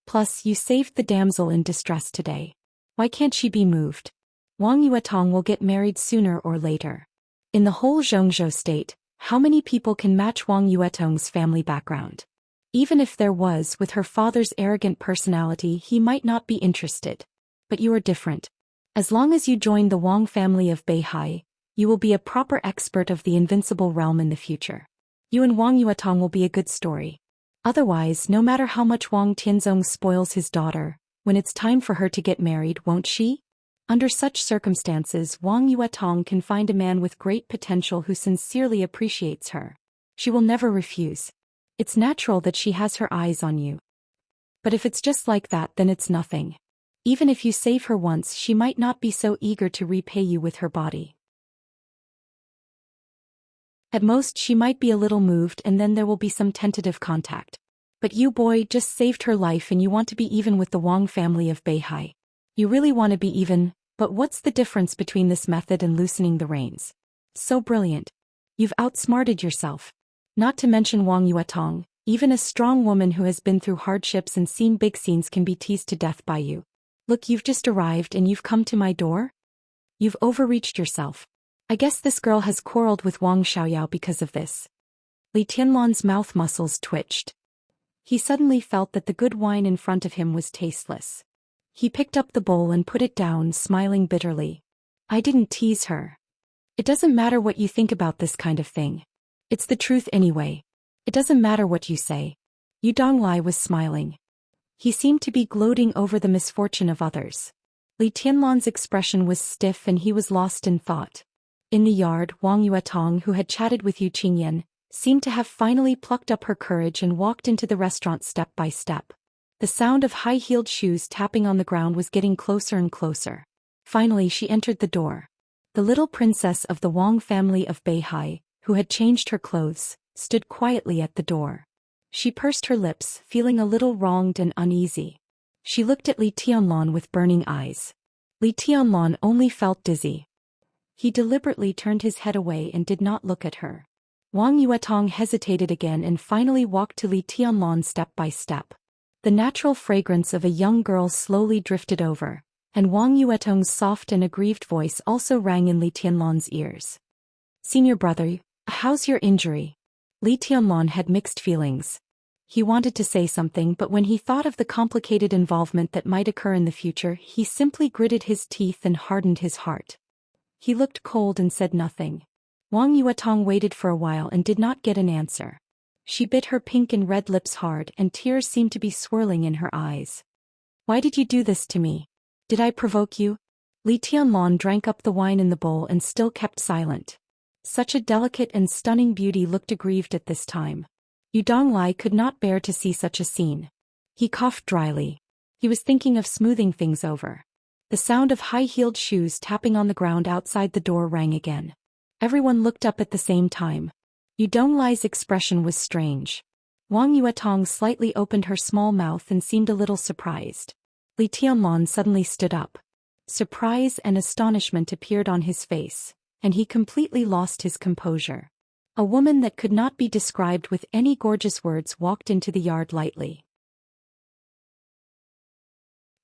Plus, you saved the damsel in distress today. Why can't she be moved? Wang Yuetong will get married sooner or later. In the whole Zhongzhou state, how many people can match Wang Yuetong's family background? Even if there was, with her father's arrogant personality, he might not be interested. But you are different. As long as you join the Wang family of Beihai, you will be a proper expert of the invincible realm in the future. You and Wang Yuetong will be a good story. Otherwise, no matter how much Wang Tianzong spoils his daughter, when it's time for her to get married, won't she? Under such circumstances, Wang Yuetong can find a man with great potential who sincerely appreciates her. She will never refuse. It's natural that she has her eyes on you. But if it's just like that, then it's nothing. Even if you save her once, she might not be so eager to repay you with her body. At most she might be a little moved and then there will be some tentative contact. But you boy just saved her life and you want to be even with the Wang family of Beihai. You really want to be even, but what's the difference between this method and loosening the reins? So brilliant. You've outsmarted yourself. Not to mention Wang Yuetong, even a strong woman who has been through hardships and seen big scenes can be teased to death by you. Look, you've just arrived and you've come to my door? You've overreached yourself. I guess this girl has quarreled with Wang Xiaoyao because of this. Li Tianlan's mouth muscles twitched. He suddenly felt that the good wine in front of him was tasteless. He picked up the bowl and put it down, smiling bitterly. I didn't tease her. It doesn't matter what you think about this kind of thing. It's the truth anyway. It doesn't matter what you say. Yu Donglai was smiling. He seemed to be gloating over the misfortune of others. Li Tianlan's expression was stiff and he was lost in thought. In the yard, Wang Yuetong, who had chatted with Yu Qingyan, seemed to have finally plucked up her courage and walked into the restaurant step by step. The sound of high-heeled shoes tapping on the ground was getting closer and closer. Finally she entered the door. The little princess of the Wang family of Beihai, who had changed her clothes, stood quietly at the door. She pursed her lips, feeling a little wronged and uneasy. She looked at Li Tianlan with burning eyes. Li Tianlan only felt dizzy. He deliberately turned his head away and did not look at her. Wang Yuetong hesitated again and finally walked to Li Tianlan step by step. The natural fragrance of a young girl slowly drifted over, and Wang Yuetong's soft and aggrieved voice also rang in Li Tianlan's ears. Senior brother, how's your injury? Li Tianlan had mixed feelings. He wanted to say something, but when he thought of the complicated involvement that might occur in the future, he simply gritted his teeth and hardened his heart. He looked cold and said nothing. Wang Yuetong waited for a while and did not get an answer. She bit her pink and red lips hard and tears seemed to be swirling in her eyes. Why did you do this to me? Did I provoke you? Li Tianlan drank up the wine in the bowl and still kept silent. Such a delicate and stunning beauty looked aggrieved at this time. Yu Donglai could not bear to see such a scene. He coughed dryly. He was thinking of smoothing things over. The sound of high-heeled shoes tapping on the ground outside the door rang again. Everyone looked up at the same time. Yu Donglai's expression was strange. Wang Yuetong slightly opened her small mouth and seemed a little surprised. Li Tianlan suddenly stood up. Surprise and astonishment appeared on his face, and he completely lost his composure. A woman that could not be described with any gorgeous words walked into the yard lightly.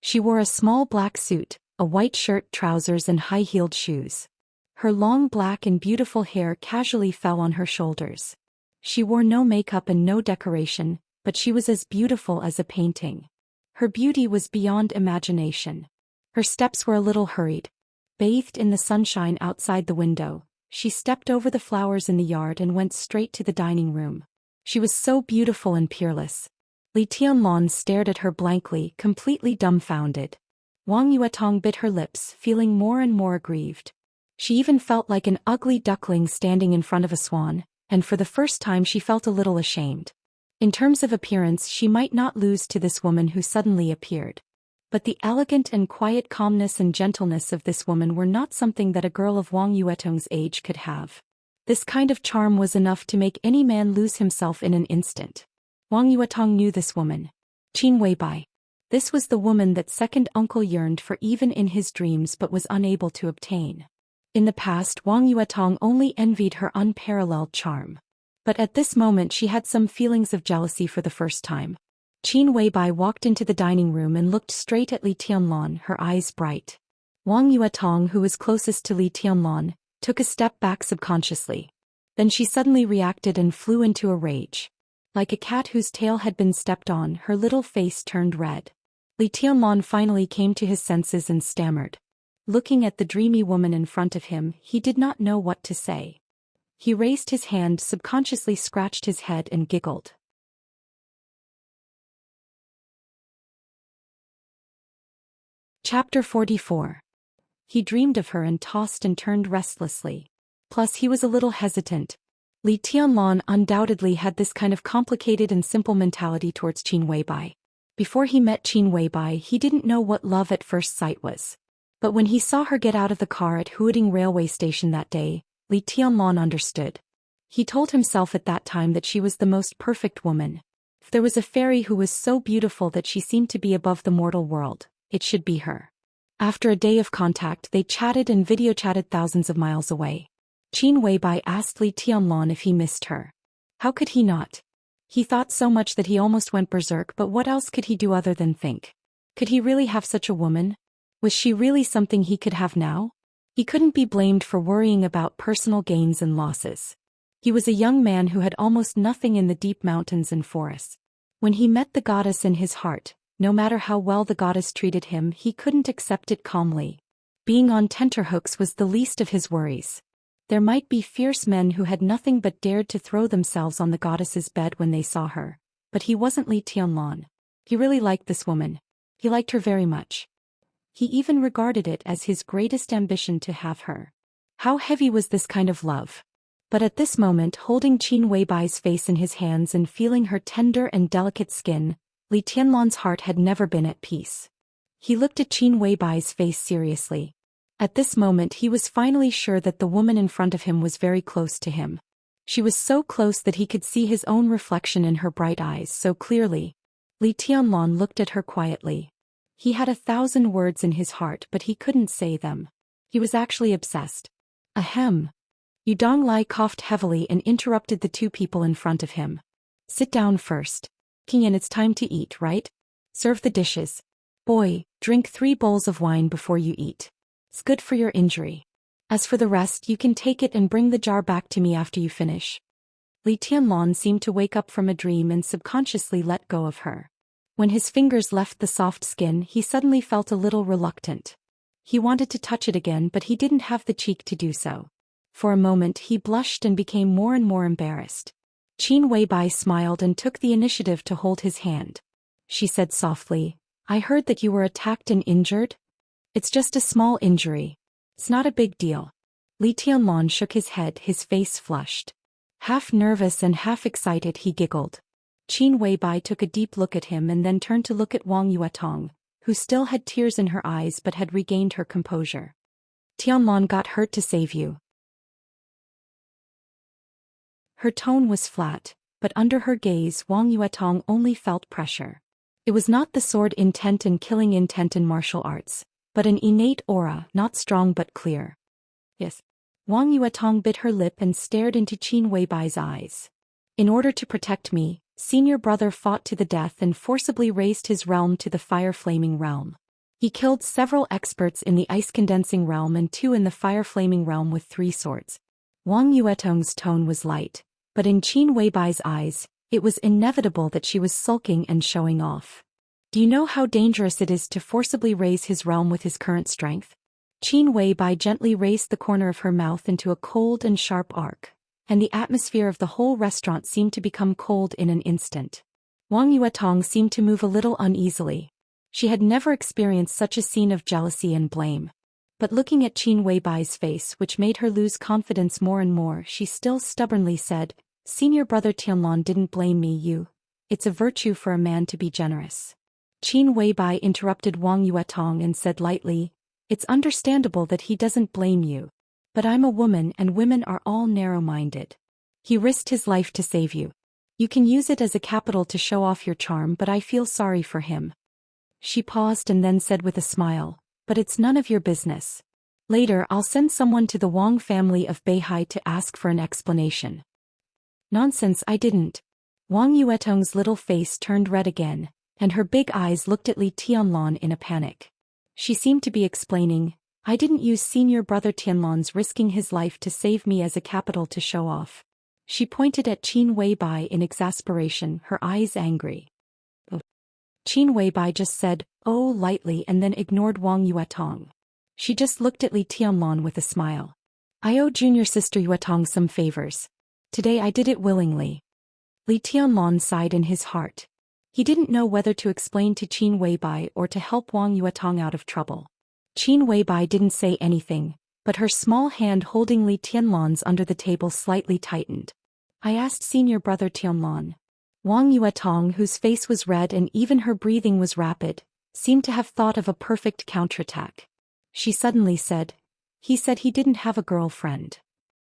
She wore a small black suit, a white shirt, trousers and high-heeled shoes. Her long black and beautiful hair casually fell on her shoulders. She wore no makeup and no decoration, but she was as beautiful as a painting. Her beauty was beyond imagination. Her steps were a little hurried. Bathed in the sunshine outside the window, she stepped over the flowers in the yard and went straight to the dining room. She was so beautiful and peerless. Li Tianlan stared at her blankly, completely dumbfounded. Wang Yuetong bit her lips, feeling more and more aggrieved. She even felt like an ugly duckling standing in front of a swan, and for the first time she felt a little ashamed. In terms of appearance she might not lose to this woman who suddenly appeared. But the elegant and quiet calmness and gentleness of this woman were not something that a girl of Wang Yuetong's age could have. This kind of charm was enough to make any man lose himself in an instant. Wang Yuetong knew this woman. Qin Weibai. This was the woman that second uncle yearned for even in his dreams but was unable to obtain. In the past Wang Yuetong only envied her unparalleled charm. But at this moment she had some feelings of jealousy for the first time. Qin Weibai walked into the dining room and looked straight at Li Tianlan, her eyes bright. Wang Yuetong, who was closest to Li Tianlan, took a step back subconsciously. Then she suddenly reacted and flew into a rage. Like a cat whose tail had been stepped on, her little face turned red. Li Tianlan finally came to his senses and stammered. Looking at the dreamy woman in front of him, he did not know what to say. He raised his hand, subconsciously scratched his head and giggled. Chapter 44. He dreamed of her and tossed and turned restlessly. Plus he was a little hesitant. Li Tianlan undoubtedly had this kind of complicated and simple mentality towards Qin Weibai. Before he met Qin Weibai he didn't know what love at first sight was. But when he saw her get out of the car at Huading railway station that day, Li Tianlan understood. He told himself at that time that she was the most perfect woman. If there was a fairy who was so beautiful that she seemed to be above the mortal world, it should be her. After a day of contact, they chatted and video chatted thousands of miles away. Qin Weibai asked Li Tianlan if he missed her. How could he not? He thought so much that he almost went berserk, but what else could he do other than think? Could he really have such a woman? Was she really something he could have now? He couldn't be blamed for worrying about personal gains and losses. He was a young man who had almost nothing in the deep mountains and forests. When he met the goddess in his heart, no matter how well the goddess treated him, he couldn't accept it calmly. Being on tenterhooks was the least of his worries. There might be fierce men who had nothing but dared to throw themselves on the goddess's bed when they saw her, but he wasn't Li Tianlan. He really liked this woman. He liked her very much. He even regarded it as his greatest ambition to have her. How heavy was this kind of love? But at this moment, holding Qin Weibai's face in his hands and feeling her tender and delicate skin, Li Tianlan's heart had never been at peace. He looked at Qin Weibai's face seriously. At this moment he was finally sure that the woman in front of him was very close to him. She was so close that he could see his own reflection in her bright eyes so clearly. Li Tianlan looked at her quietly. He had 1,000 words in his heart, but he couldn't say them. He was actually obsessed. Ahem. Yu Donglai coughed heavily and interrupted the two people in front of him. Sit down first. Qian, it's time to eat, right? Serve the dishes. Boy, drink 3 bowls of wine before you eat. It's good for your injury. As for the rest, you can take it and bring the jar back to me after you finish. Li Tianlan seemed to wake up from a dream and subconsciously let go of her. When his fingers left the soft skin, he suddenly felt a little reluctant. He wanted to touch it again, but he didn't have the cheek to do so. For a moment he blushed and became more and more embarrassed. Qin Weibai smiled and took the initiative to hold his hand. She said softly, I heard that you were attacked and injured? It's just a small injury. It's not a big deal. Li Tianlan shook his head, his face flushed. Half nervous and half excited, he giggled. Qin Weibai took a deep look at him and then turned to look at Wang Yuetong, who still had tears in her eyes but had regained her composure. Tianlan got hurt to save you. Her tone was flat, but under her gaze Wang Yuetong only felt pressure. It was not the sword intent and killing intent in martial arts, but an innate aura, not strong but clear. Yes. Wang Yuetong bit her lip and stared into Qin Weibai's eyes. In order to protect me, senior brother fought to the death and forcibly raised his realm to the fire-flaming realm. He killed several experts in the ice-condensing realm and 2 in the fire-flaming realm with 3 swords. Wang Yuetong's tone was light, but in Qin Weibai's eyes, it was inevitable that she was sulking and showing off. Do you know how dangerous it is to forcibly raise his realm with his current strength? Qin Weibai gently raised the corner of her mouth into a cold and sharp arc, and the atmosphere of the whole restaurant seemed to become cold in an instant. Wang Yuetong seemed to move a little uneasily. She had never experienced such a scene of jealousy and blame. But looking at Qin Weibai's face, which made her lose confidence more and more, she still stubbornly said, Senior brother Tianlan didn't blame me. It's a virtue for a man to be generous. Qin Weibai interrupted Wang Yuetong and said lightly, It's understandable that he doesn't blame you. But I'm a woman and women are all narrow-minded. He risked his life to save you. You can use it as a capital to show off your charm, but I feel sorry for him. She paused and then said with a smile, But it's none of your business. Later I'll send someone to the Wang family of Beihai to ask for an explanation. Nonsense, I didn't. Wang Yuetong's little face turned red again, and her big eyes looked at Li Tianlan in a panic. She seemed to be explaining, I didn't use senior brother Tianlan's risking his life to save me as a capital to show off. She pointed at Qin Weibai in exasperation, her eyes angry. Qin Weibai just said, oh lightly and then ignored Wang Yuetong. She just looked at Li Tianlan with a smile. I owe junior sister Yuetong some favors. Today I did it willingly. Li Tianlan sighed in his heart. He didn't know whether to explain to Qin Weibai or to help Wang Yuetong out of trouble. Qin Weibai didn't say anything, but her small hand holding Li Tianlan's under the table slightly tightened. I asked senior brother Tianlan. Wang Yuetong, whose face was red and even her breathing was rapid, seemed to have thought of a perfect counterattack. She suddenly said, He said he didn't have a girlfriend.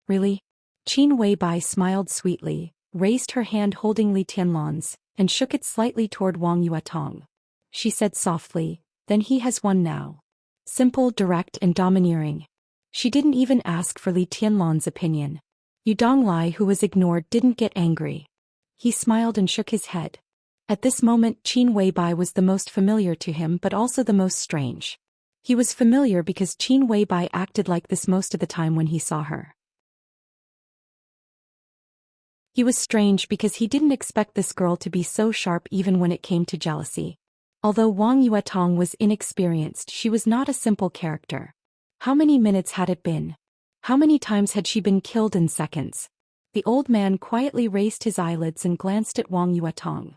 Really? Qin Weibai smiled sweetly, raised her hand holding Li Tianlan's, and shook it slightly toward Wang Yuetong. She said softly, "Then he has won now." Simple, direct and domineering. She didn't even ask for Li Tianlan's opinion. Yu Donglai, who was ignored, didn't get angry. He smiled and shook his head. At this moment Qin Weibai was the most familiar to him but also the most strange. He was familiar because Qin Weibai acted like this most of the time when he saw her. He was strange because he didn't expect this girl to be so sharp even when it came to jealousy. Although Wang Yuetong was inexperienced, she was not a simple character. How many minutes had it been? How many times had she been killed in seconds? The old man quietly raised his eyelids and glanced at Wang Yuetong.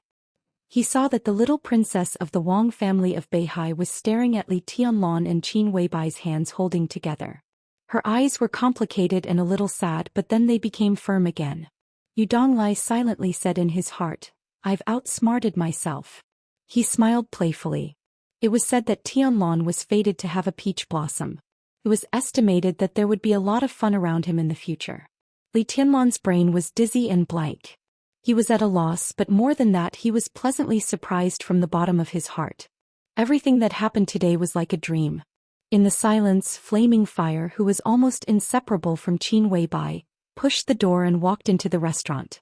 He saw that the little princess of the Wang family of Beihai was staring at Li Tianlan and Qin Weibai's hands holding together. Her eyes were complicated and a little sad, but then they became firm again. Yu Donglai silently said in his heart, "I've outsmarted myself." He smiled playfully. It was said that Tianlan was fated to have a peach blossom. It was estimated that there would be a lot of fun around him in the future. Li Tianlan's brain was dizzy and blank. He was at a loss, but more than that he was pleasantly surprised from the bottom of his heart. Everything that happened today was like a dream. In the silence, Flaming Fire, who was almost inseparable from Qin Weibai, pushed the door and walked into the restaurant.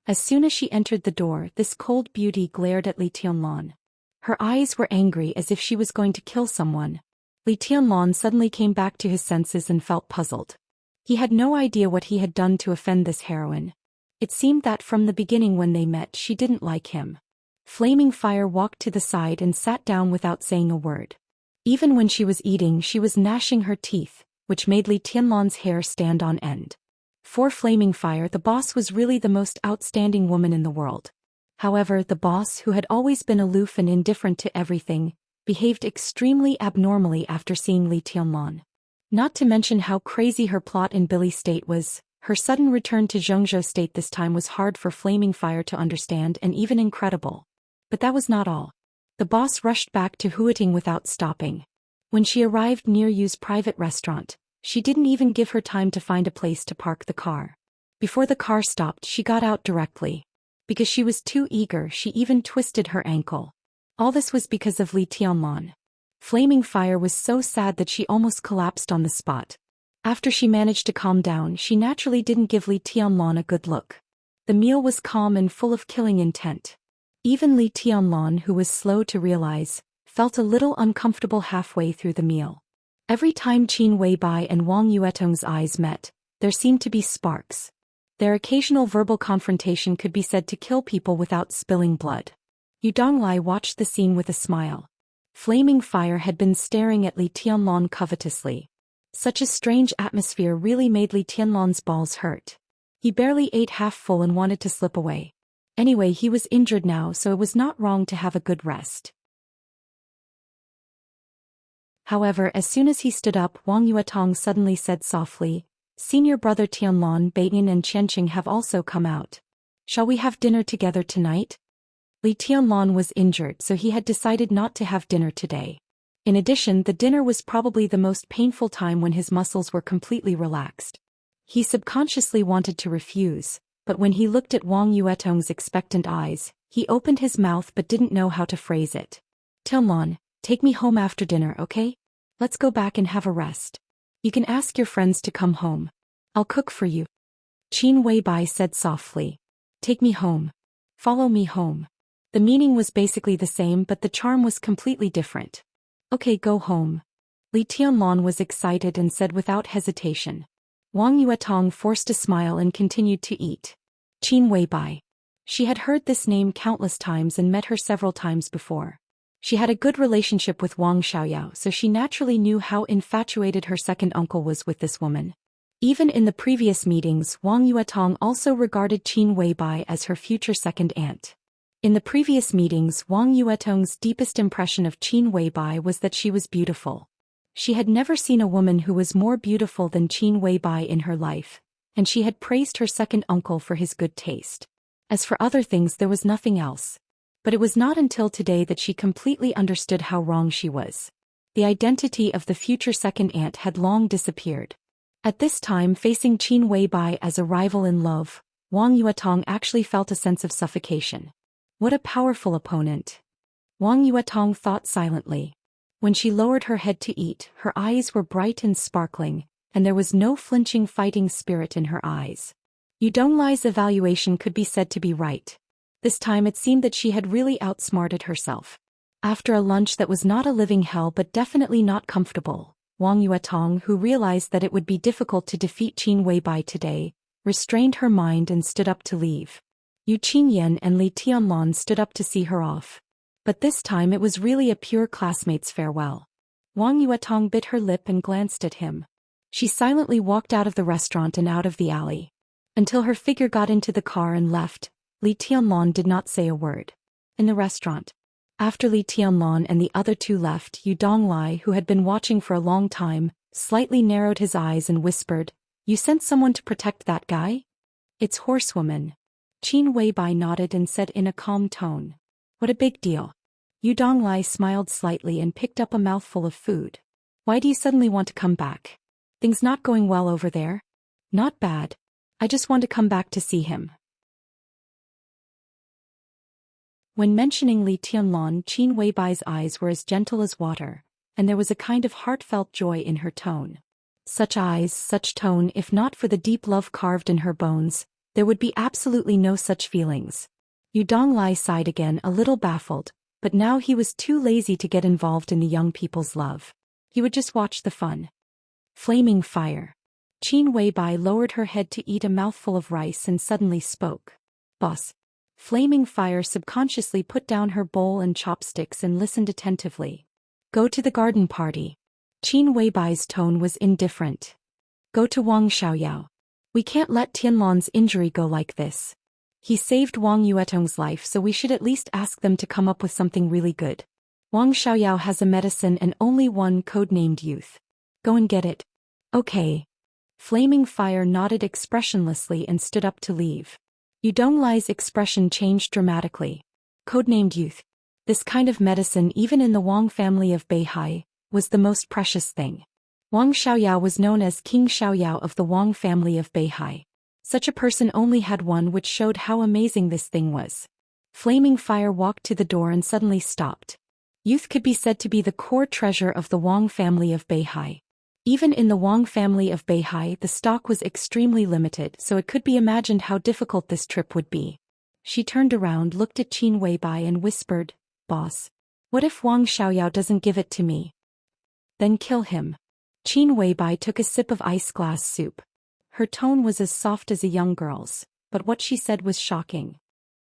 As soon as she entered the door, this cold beauty glared at Li Tianlan. Her eyes were angry as if she was going to kill someone. Li Tianlan suddenly came back to his senses and felt puzzled. He had no idea what he had done to offend this heroine. It seemed that from the beginning when they met she didn't like him. Flaming Fire walked to the side and sat down without saying a word. Even when she was eating she was gnashing her teeth, which made Li Tianlan's hair stand on end. For Flaming Fire, the boss was really the most outstanding woman in the world. However, the boss, who had always been aloof and indifferent to everything, behaved extremely abnormally after seeing Li Tianlan. Not to mention how crazy her plot in Billy State was. Her sudden return to Zhengzhou State this time was hard for Flaming Fire to understand and even incredible. But that was not all. The boss rushed back to Huiting without stopping. When she arrived near Yu's private restaurant, she didn't even give her time to find a place to park the car. Before the car stopped, she got out directly. Because she was too eager, she even twisted her ankle. All this was because of Li Tianlan. Flaming Fire was so sad that she almost collapsed on the spot. After she managed to calm down, she naturally didn't give Li Tianlan a good look. The meal was calm and full of killing intent. Even Li Tianlan, who was slow to realize, felt a little uncomfortable halfway through the meal. Every time Qin Weibai and Wang Yuetong's eyes met, there seemed to be sparks. Their occasional verbal confrontation could be said to kill people without spilling blood. Yu Donglai watched the scene with a smile. Flaming Fire had been staring at Li Tianlan covetously. Such a strange atmosphere really made Li Tianlan's balls hurt. He barely ate half full and wanted to slip away. Anyway, he was injured now, so it was not wrong to have a good rest. However, as soon as he stood up, Wang Yuetong suddenly said softly, "Senior brother Tianlan, Beiyin and Qianqing have also come out. Shall we have dinner together tonight?" Li Tianlan was injured, so he had decided not to have dinner today. In addition, the dinner was probably the most painful time when his muscles were completely relaxed. He subconsciously wanted to refuse, but when he looked at Wang Yuetong's expectant eyes, he opened his mouth but didn't know how to phrase it. "Tianlan, take me home after dinner, okay? Let's go back and have a rest. You can ask your friends to come home. I'll cook for you." Qin Weibai said softly. "Take me home. Follow me home." The meaning was basically the same, but the charm was completely different. "Okay, go home." Li Tianlan was excited and said without hesitation. Wang Yuetong forced a smile and continued to eat. Qin Weibai. She had heard this name countless times and met her several times before. She had a good relationship with Wang Xiaoyao, so she naturally knew how infatuated her second uncle was with this woman. Even in the previous meetings, Wang Yuetong also regarded Qin Weibai as her future second aunt. In the previous meetings, Wang Yuetong's deepest impression of Qin Weibai was that she was beautiful. She had never seen a woman who was more beautiful than Qin Weibai in her life, and she had praised her second uncle for his good taste. As for other things, there was nothing else. But it was not until today that she completely understood how wrong she was. The identity of the future second aunt had long disappeared. At this time, facing Qin Weibai as a rival in love, Wang Yuetong actually felt a sense of suffocation. What a powerful opponent. Wang Yuetong thought silently. When she lowered her head to eat, her eyes were bright and sparkling, and there was no flinching fighting spirit in her eyes. Yu Donglai's evaluation could be said to be right. This time it seemed that she had really outsmarted herself. After a lunch that was not a living hell but definitely not comfortable, Wang Yuetong, who realized that it would be difficult to defeat Qin Weibai today, restrained her mind and stood up to leave. Yu Qinyan and Li Tianlan stood up to see her off. But this time it was really a pure classmate's farewell. Wang Yuetong bit her lip and glanced at him. She silently walked out of the restaurant and out of the alley. Until her figure got into the car and left, Li Tianlan did not say a word. In the restaurant, after Li Tianlan and the other two left, Yu Donglai, who had been watching for a long time, slightly narrowed his eyes and whispered, "You sent someone to protect that guy?" "It's horsewoman." Qin Weibai nodded and said in a calm tone. "What a big deal." Yu Donglai smiled slightly and picked up a mouthful of food. "Why do you suddenly want to come back? Things not going well over there?" "Not bad. I just want to come back to see him." When mentioning Li Tianlan, Qin Weibai's eyes were as gentle as water, and there was a kind of heartfelt joy in her tone. Such eyes, such tone, if not for the deep love carved in her bones, there would be absolutely no such feelings. Yu Donglai sighed again, a little baffled, but now he was too lazy to get involved in the young people's love. He would just watch the fun. Flaming fire. Qin Weibai lowered her head to eat a mouthful of rice and suddenly spoke. "Boss." Flaming fire subconsciously put down her bowl and chopsticks and listened attentively. "Go to the garden party." Qin Weibai's tone was indifferent. "Go to Wang Xiaoyao. We can't let Tianlan's injury go like this. He saved Wang Yuetong's life, so we should at least ask them to come up with something really good. Wang Xiaoyao has a medicine and only one, codenamed Youth. Go and get it." "Okay." Flaming fire nodded expressionlessly and stood up to leave. Yu Donglai's expression changed dramatically. Codenamed Youth. This kind of medicine, even in the Wang family of Beihai, was the most precious thing. Wang Xiaoyao was known as King Xiaoyao of the Wang family of Beihai. Such a person only had one, which showed how amazing this thing was. Flaming fire walked to the door and suddenly stopped. Youth could be said to be the core treasure of the Wang family of Beihai. Even in the Wang family of Beihai, the stock was extremely limited, so it could be imagined how difficult this trip would be. She turned around, looked at Qin Weibai and whispered, "Boss, what if Wang Xiaoyao doesn't give it to me? Then kill him." Qin Weibai took a sip of ice glass soup. Her tone was as soft as a young girl's, but what she said was shocking.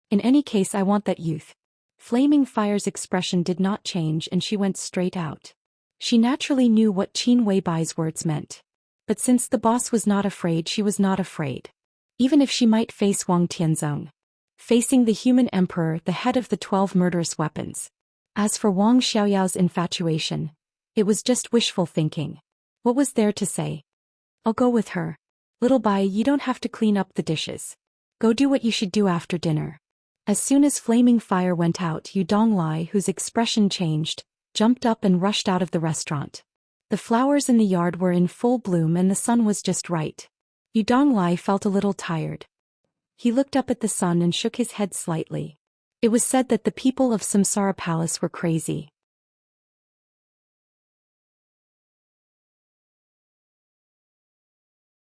"In any case, I want that youth." Flaming fire's expression did not change and she went straight out. She naturally knew what Qin Weibai's words meant. But since the boss was not afraid, she was not afraid. Even if she might face Wang Tianzong. Facing the human emperor, the head of the 12 murderous weapons. As for Wang Xiaoyao's infatuation, it was just wishful thinking. What was there to say? "I'll go with her. Little Bai, you don't have to clean up the dishes. Go do what you should do after dinner." As soon as flaming fire went out, Yu Donglai, whose expression changed, jumped up and rushed out of the restaurant. The flowers in the yard were in full bloom and the sun was just right. Yu Donglai felt a little tired. He looked up at the sun and shook his head slightly. It was said that the people of Samsara Palace were crazy.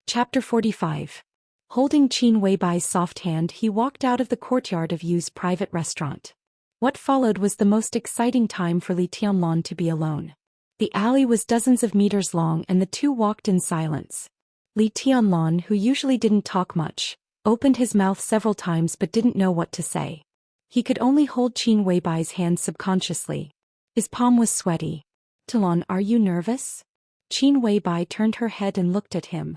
Chapter 45. Holding Qin Weibai's soft hand, he walked out of the courtyard of Yu's private restaurant. What followed was the most exciting time for Li Tianlan to be alone. The alley was dozens of meters long and the two walked in silence. Li Tianlan, who usually didn't talk much, opened his mouth several times but didn't know what to say. He could only hold Qin Weibai's hand subconsciously. His palm was sweaty. "Tianlan, are you nervous?" Qin Weibai turned her head and looked at him.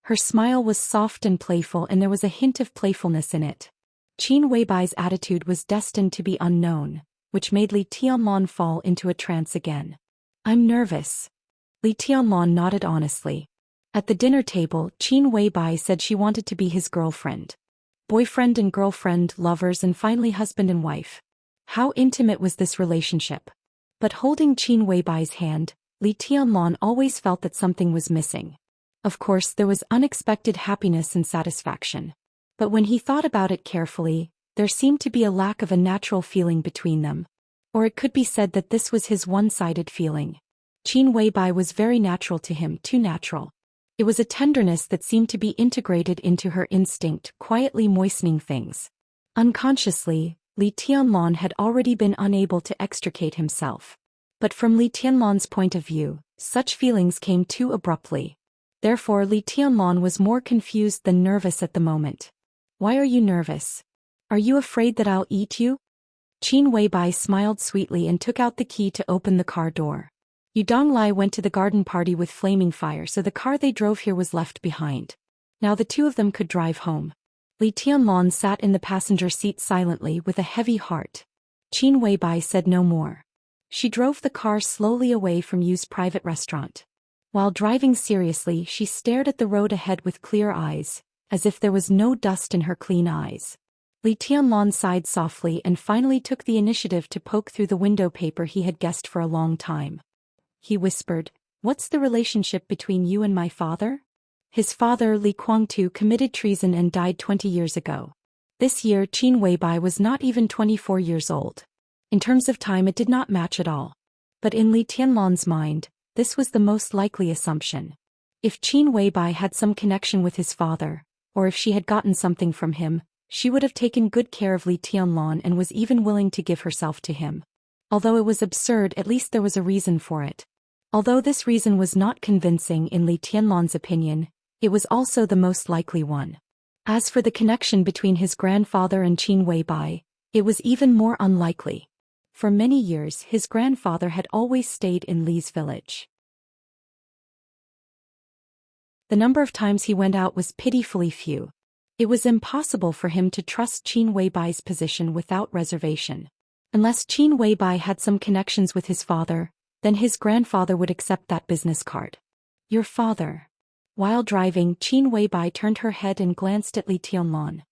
Her smile was soft and playful and there was a hint of playfulness in it. Qin Weibai's attitude was destined to be unknown, which made Li Tianlan fall into a trance again. "I'm nervous." Li Tianlan nodded honestly. At the dinner table, Qin Weibai said she wanted to be his girlfriend. Boyfriend and girlfriend, lovers and finally husband and wife. How intimate was this relationship? But holding Qin Weibai's hand, Li Tianlan always felt that something was missing. Of course, there was unexpected happiness and satisfaction. But when he thought about it carefully, there seemed to be a lack of a natural feeling between them. Or it could be said that this was his one-sided feeling. Qin Weibai was very natural to him, too natural. It was a tenderness that seemed to be integrated into her instinct, quietly moistening things. Unconsciously, Li Tianlan had already been unable to extricate himself. But from Li Tianlan's point of view, such feelings came too abruptly. Therefore Li Tianlan was more confused than nervous at the moment. Why are you nervous? Are you afraid that I'll eat you? Qin Weibai smiled sweetly and took out the key to open the car door. Yu Donglai went to the garden party with flaming fire, so the car they drove here was left behind. Now the two of them could drive home. Li Tianlan sat in the passenger seat silently with a heavy heart. Qin Weibai said no more. She drove the car slowly away from Yu's private restaurant. While driving seriously, she stared at the road ahead with clear eyes, as if there was no dust in her clean eyes. Li Tianlan sighed softly and finally took the initiative to poke through the window paper he had guessed for a long time. He whispered, "What's the relationship between you and my father?" His father, Li Guangtu, committed treason and died 20 years ago. This year Qin Weibai was not even 24 years old. In terms of time it did not match at all. But in Li Tianlan's mind, this was the most likely assumption. If Qin Weibai had some connection with his father, or if she had gotten something from him, she would have taken good care of Li Tianlan and was even willing to give herself to him. Although it was absurd, at least there was a reason for it. Although this reason was not convincing in Li Tianlan's opinion, it was also the most likely one. As for the connection between his grandfather and Qin Weibai, it was even more unlikely. For many years his grandfather had always stayed in Li's village. The number of times he went out was pitifully few. It was impossible for him to trust Qin Weibai's position without reservation. Unless Qin Weibai had some connections with his father, then his grandfather would accept that business card. Your father. While driving, Qin Weibai turned her head and glanced at Li Tianlan.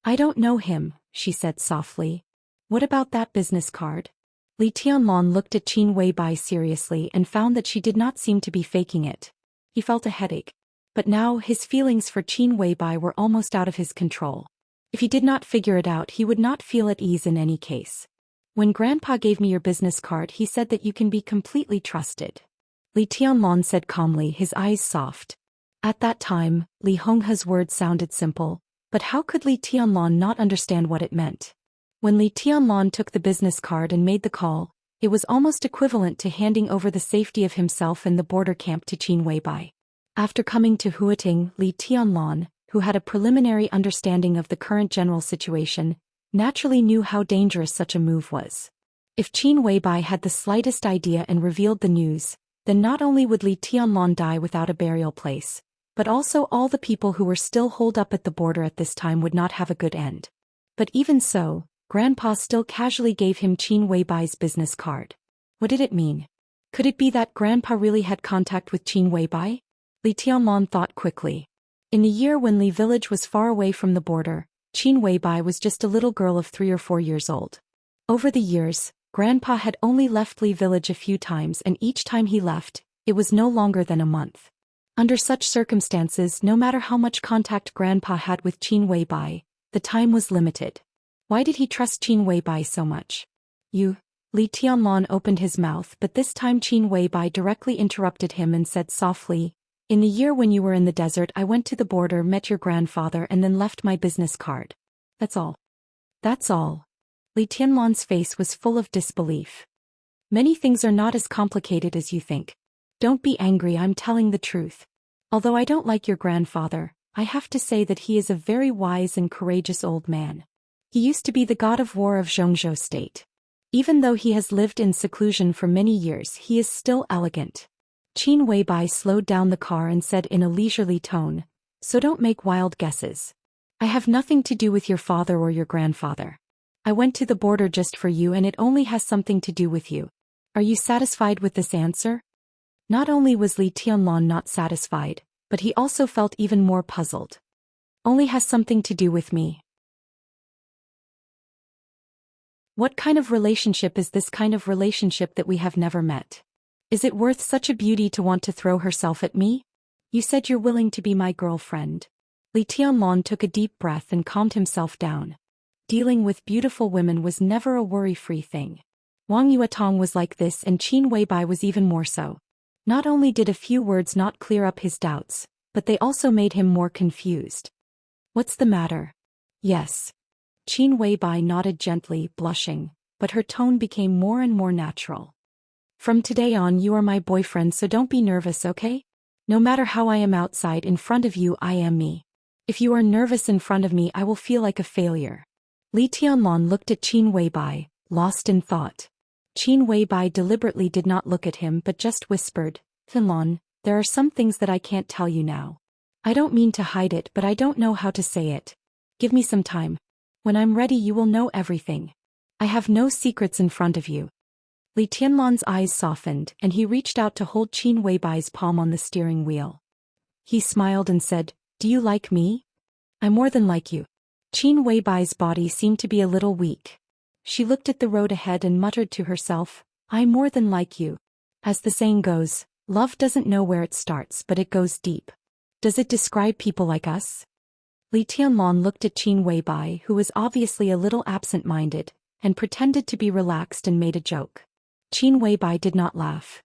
I don't know him, she said softly. What about that business card? Li Tianlan looked at Qin Weibai seriously and found that she did not seem to be faking it. He felt a headache. But now his feelings for Qin Weibai were almost out of his control. If he did not figure it out, he would not feel at ease in any case. When Grandpa gave me your business card, he said that you can be completely trusted. Li Tianlan said calmly, his eyes soft. At that time, Li Honghe's words sounded simple, but how could Li Tianlan not understand what it meant? When Li Tianlan took the business card and made the call, it was almost equivalent to handing over the safety of himself and the border camp to Qin Weibai. After coming to Huating, Li Tianlan, who had a preliminary understanding of the current general situation, naturally knew how dangerous such a move was. If Qin Weibai had the slightest idea and revealed the news, then not only would Li Tianlan die without a burial place, but also all the people who were still holed up at the border at this time would not have a good end. But even so, Grandpa still casually gave him Qin Weibai's business card. What did it mean? Could it be that Grandpa really had contact with Qin Weibai? Li Tianlan thought quickly. In the year when Li village was far away from the border, Qin Weibai was just a little girl of 3 or 4 years old. Over the years, Grandpa had only left Li village a few times, and each time he left, it was no longer than a month. Under such circumstances, no matter how much contact Grandpa had with Qin Weibai, the time was limited. Why did he trust Qin Weibai so much? You? Li Tianlan opened his mouth, but this time Qin Weibai directly interrupted him and said softly, in the year when you were in the desert, I went to the border, met your grandfather, and then left my business card. That's all. That's all. Li Tianlan's face was full of disbelief. Many things are not as complicated as you think. Don't be angry, I'm telling the truth. Although I don't like your grandfather, I have to say that he is a very wise and courageous old man. He used to be the god of war of Zhongzhou state. Even though he has lived in seclusion for many years, he is still elegant. Qin Weibai slowed down the car and said in a leisurely tone, so don't make wild guesses. I have nothing to do with your father or your grandfather. I went to the border just for you, and it only has something to do with you. Are you satisfied with this answer? Not only was Li Tianlan not satisfied, but he also felt even more puzzled. Only has something to do with me. What kind of relationship is this kind of relationship that we have never met? Is it worth such a beauty to want to throw herself at me? You said you're willing to be my girlfriend. Li Tianlong took a deep breath and calmed himself down. Dealing with beautiful women was never a worry-free thing. Wang Yuetong was like this and Qin Weibai was even more so. Not only did a few words not clear up his doubts, but they also made him more confused. What's the matter? Yes. Qin Weibai nodded gently, blushing, but her tone became more and more natural. From today on you are my boyfriend, so don't be nervous, okay? No matter how I am outside in front of you, I am me. If you are nervous in front of me, I will feel like a failure. Li Tianlong looked at Qin Weibai, lost in thought. Qin Weibai deliberately did not look at him but just whispered, Tianlong, there are some things that I can't tell you now. I don't mean to hide it, but I don't know how to say it. Give me some time. When I'm ready you will know everything. I have no secrets in front of you. Li Tianlong's eyes softened and he reached out to hold Qin Weibai's palm on the steering wheel. He smiled and said, Do you like me? I more than like you. Qin Weibai's body seemed to be a little weak. She looked at the road ahead and muttered to herself, I more than like you. As the saying goes, love doesn't know where it starts but it goes deep. Does it describe people like us? Li Tianlong looked at Qin Weibai, who was obviously a little absent-minded, and pretended to be relaxed and made a joke. Qin Weibai did not laugh.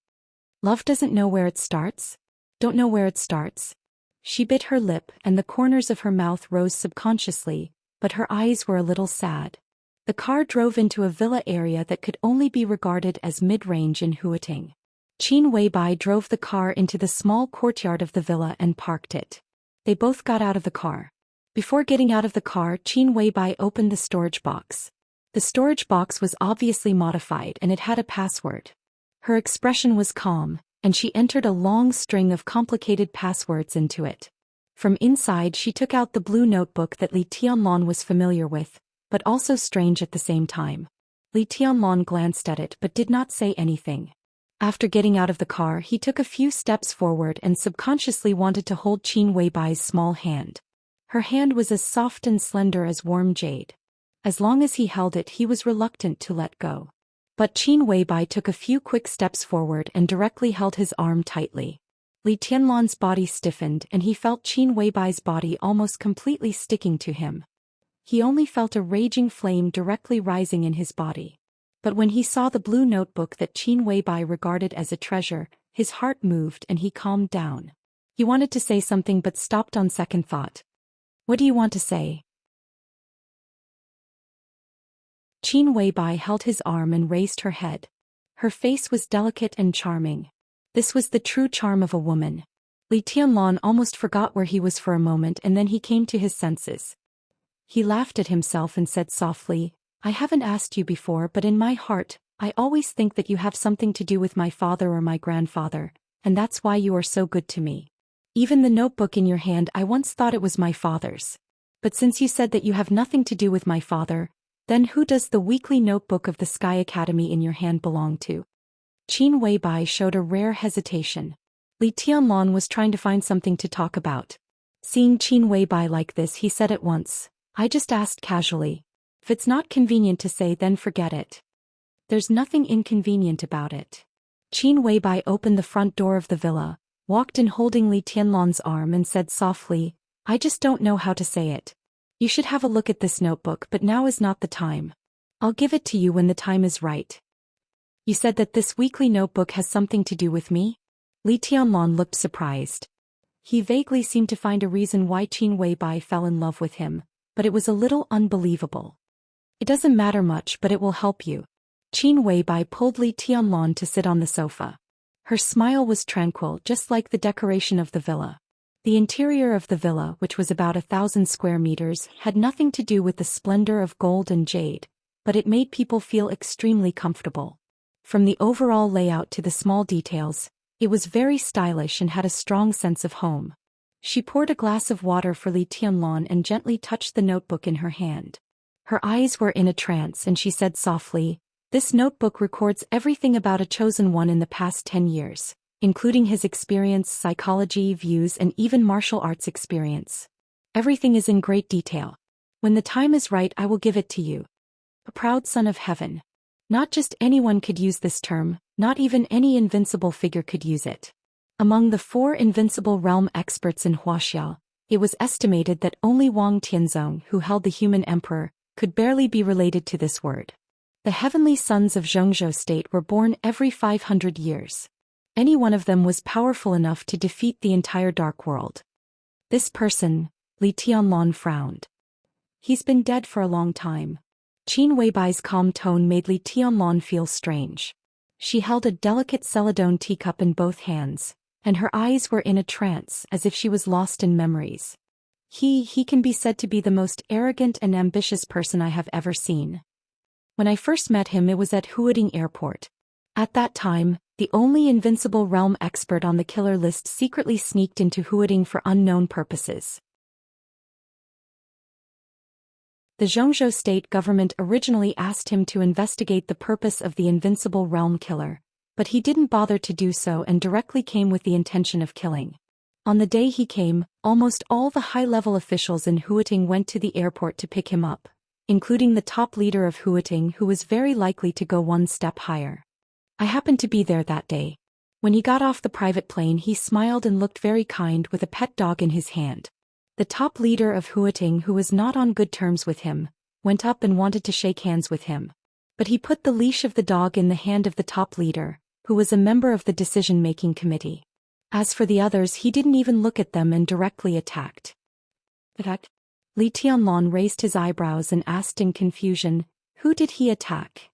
Love doesn't know where it starts? Don't know where it starts? She bit her lip and the corners of her mouth rose subconsciously, but her eyes were a little sad. The car drove into a villa area that could only be regarded as mid-range in Huating. Qin Weibai drove the car into the small courtyard of the villa and parked it. They both got out of the car. Before getting out of the car, Qin Weibai opened the storage box. The storage box was obviously modified and it had a password. Her expression was calm, and she entered a long string of complicated passwords into it. From inside she took out the blue notebook that Li Tianlong was familiar with, but also strange at the same time. Li Tianlong glanced at it but did not say anything. After getting out of the car he took a few steps forward and subconsciously wanted to hold Qin Weibai's small hand. Her hand was as soft and slender as warm jade. As long as he held it he was reluctant to let go. But Qin Weibai took a few quick steps forward and directly held his arm tightly. Li Tianlong's body stiffened and he felt Qin Weibai's body almost completely sticking to him. He only felt a raging flame directly rising in his body. But when he saw the blue notebook that Qin Weibai regarded as a treasure, his heart moved and he calmed down. He wanted to say something but stopped on second thought. What do you want to say? Qin Weibai held his arm and raised her head. Her face was delicate and charming. This was the true charm of a woman. Li Tianlong almost forgot where he was for a moment and then he came to his senses. He laughed at himself and said softly, I haven't asked you before but in my heart, I always think that you have something to do with my father or my grandfather, and that's why you are so good to me. Even the notebook in your hand I once thought it was my father's. But since you said that you have nothing to do with my father, then who does the weekly notebook of the Sky Academy in your hand belong to? Qin Weibai showed a rare hesitation. Li Tianlong was trying to find something to talk about. Seeing Qin Weibai like this he said at once, I just asked casually. If it's not convenient to say then forget it. There's nothing inconvenient about it. Qin Weibai opened the front door of the villa, walked in holding Li Tianlong's arm and said softly, I just don't know how to say it. You should have a look at this notebook but now is not the time. I'll give it to you when the time is right. You said that this weekly notebook has something to do with me? Li Tianlong looked surprised. He vaguely seemed to find a reason why Qin Weibai fell in love with him, but it was a little unbelievable. It doesn't matter much but it will help you. Qin Weibai pulled Li Tianlong to sit on the sofa. Her smile was tranquil just like the decoration of the villa. The interior of the villa, which was about 1,000 square meters, had nothing to do with the splendor of gold and jade, but it made people feel extremely comfortable. From the overall layout to the small details, it was very stylish and had a strong sense of home. She poured a glass of water for Li Tianlong and gently touched the notebook in her hand. Her eyes were in a trance and she said softly, This notebook records everything about a chosen one in the past 10 years. Including his experience, psychology, views and even martial arts experience. Everything is in great detail. When the time is right I will give it to you. A proud son of heaven. Not just anyone could use this term, not even any invincible figure could use it. Among the 4 invincible realm experts in Huaxia, it was estimated that only Wang Tianzong, who held the human emperor, could barely be related to this word. The heavenly sons of Zhengzhou state were born every 500 years. Any one of them was powerful enough to defeat the entire dark world. This person, Li Tianlan frowned. He's been dead for a long time. Qin Weibai's calm tone made Li Tianlan feel strange. She held a delicate celadone teacup in both hands, and her eyes were in a trance as if she was lost in memories. He can be said to be the most arrogant and ambitious person I have ever seen. When I first met him it was at Huading Airport. At that time, the only invincible realm expert on the killer list secretly sneaked into Huading for unknown purposes. The Zhengzhou state government originally asked him to investigate the purpose of the invincible realm killer, but he didn't bother to do so and directly came with the intention of killing. On the day he came, almost all the high-level officials in Huating went to the airport to pick him up, including the top leader of Huating who was very likely to go one step higher. I happened to be there that day. When he got off the private plane he smiled and looked very kind with a pet dog in his hand. The top leader of Huating, who was not on good terms with him, went up and wanted to shake hands with him. But he put the leash of the dog in the hand of the top leader, who was a member of the decision-making committee. As for the others he didn't even look at them and directly attacked. Li Tianlan raised his eyebrows and asked in confusion, who did he attack?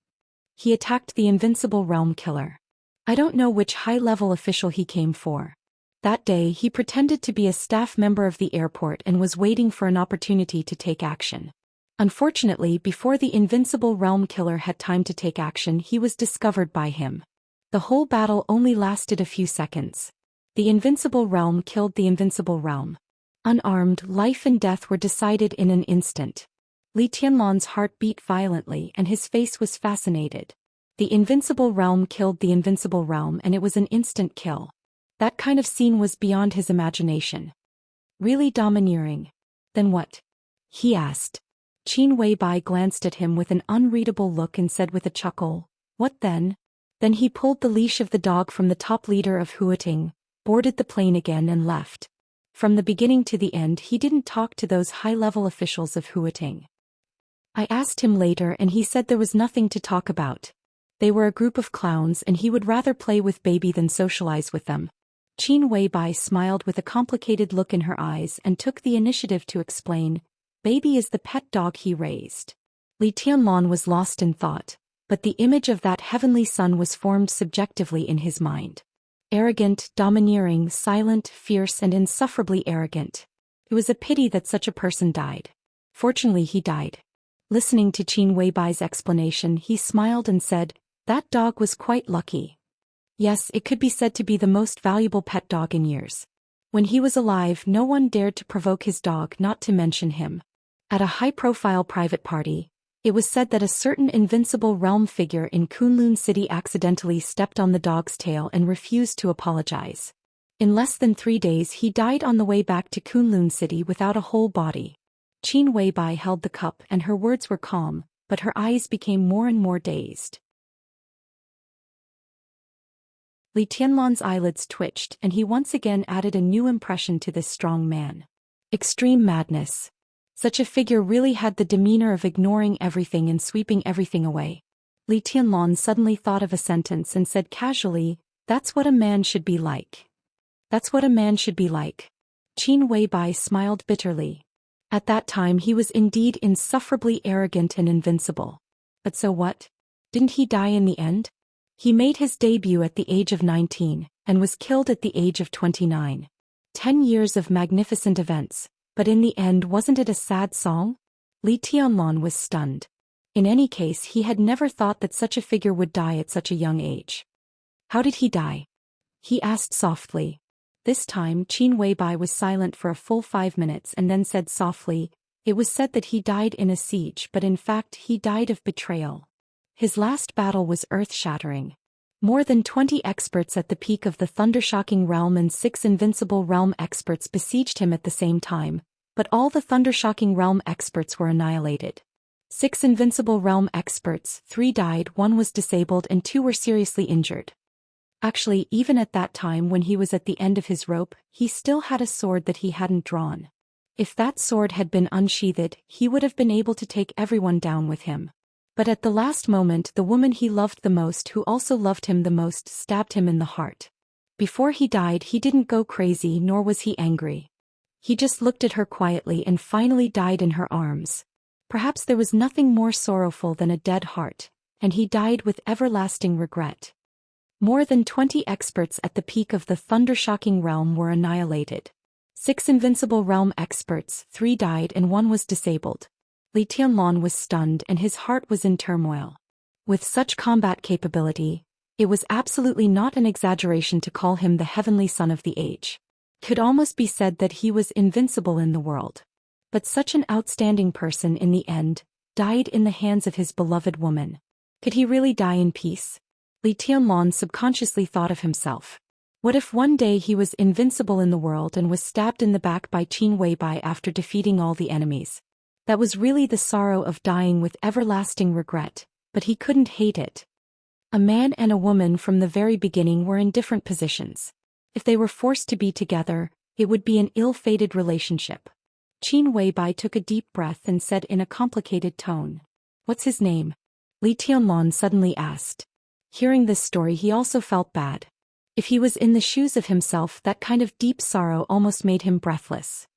He attacked the invincible realm killer. I don't know which high-level official he came for. That day he pretended to be a staff member of the airport and was waiting for an opportunity to take action. Unfortunately, before the invincible realm killer had time to take action he was discovered by him. The whole battle only lasted a few seconds. The invincible realm killed the invincible realm. Unarmed, life and death were decided in an instant. Li Tianlan's heart beat violently and his face was fascinated. The invincible realm killed the invincible realm and it was an instant kill. That kind of scene was beyond his imagination. Really domineering. Then what? He asked. Qin Weibai glanced at him with an unreadable look and said with a chuckle, what then? Then he pulled the leash of the dog from the top leader of Huating, boarded the plane again and left. From the beginning to the end he didn't talk to those high-level officials of Huating. I asked him later and he said there was nothing to talk about. They were a group of clowns and he would rather play with baby than socialize with them. Qin Weibai smiled with a complicated look in her eyes and took the initiative to explain, baby is the pet dog he raised. Li Tianlan was lost in thought, but the image of that heavenly son was formed subjectively in his mind. Arrogant, domineering, silent, fierce and insufferably arrogant. It was a pity that such a person died. Fortunately he died. Listening to Qin Weibai's explanation he smiled and said, that dog was quite lucky. Yes, it could be said to be the most valuable pet dog in years. When he was alive no one dared to provoke his dog, not to mention him. At a high-profile private party, it was said that a certain invincible realm figure in Kunlun City accidentally stepped on the dog's tail and refused to apologize. In less than 3 days he died on the way back to Kunlun City without a whole body. Qin Weibai held the cup and her words were calm, but her eyes became more and more dazed. Li Tianlan's eyelids twitched and he once again added a new impression to this strong man. Extreme madness. Such a figure really had the demeanor of ignoring everything and sweeping everything away. Li Tianlan suddenly thought of a sentence and said casually, that's what a man should be like. That's what a man should be like. Qin Weibai smiled bitterly. At that time he was indeed insufferably arrogant and invincible. But so what? Didn't he die in the end? He made his debut at the age of 19, and was killed at the age of 29. 10 years of magnificent events, but in the end wasn't it a sad song? Li Tianlan was stunned. In any case he had never thought that such a figure would die at such a young age. How did he die? He asked softly. This time Qin Weibai was silent for a full 5 minutes and then said softly, it was said that he died in a siege but in fact he died of betrayal. His last battle was earth-shattering. More than 20 experts at the peak of the thundershocking realm and 6 invincible realm experts besieged him at the same time, but all the thundershocking realm experts were annihilated. 6 invincible realm experts, 3 died, 1 was disabled and 2 were seriously injured. Actually, even at that time when he was at the end of his rope, he still had a sword that he hadn't drawn. If that sword had been unsheathed, he would have been able to take everyone down with him. But at the last moment, the woman he loved the most, who also loved him the most, stabbed him in the heart. Before he died, he didn't go crazy, nor was he angry. He just looked at her quietly and finally died in her arms. Perhaps there was nothing more sorrowful than a dead heart, and he died with everlasting regret. More than 20 experts at the peak of the thunder-shocking realm were annihilated. 6 invincible realm experts, 3 died and 1 was disabled. Li Tianlan was stunned and his heart was in turmoil. With such combat capability, it was absolutely not an exaggeration to call him the heavenly son of the age. Could almost be said that he was invincible in the world. But such an outstanding person in the end died in the hands of his beloved woman. Could he really die in peace? Li Tianlan subconsciously thought of himself. What if one day he was invincible in the world and was stabbed in the back by Qin Weibai after defeating all the enemies? That was really the sorrow of dying with everlasting regret, but he couldn't hate it. A man and a woman from the very beginning were in different positions. If they were forced to be together, it would be an ill-fated relationship. Qin Weibai took a deep breath and said in a complicated tone, "What's his name?" Li Tianlan suddenly asked. Hearing this story, he also felt bad. If he was in the shoes of himself, that kind of deep sorrow almost made him breathless.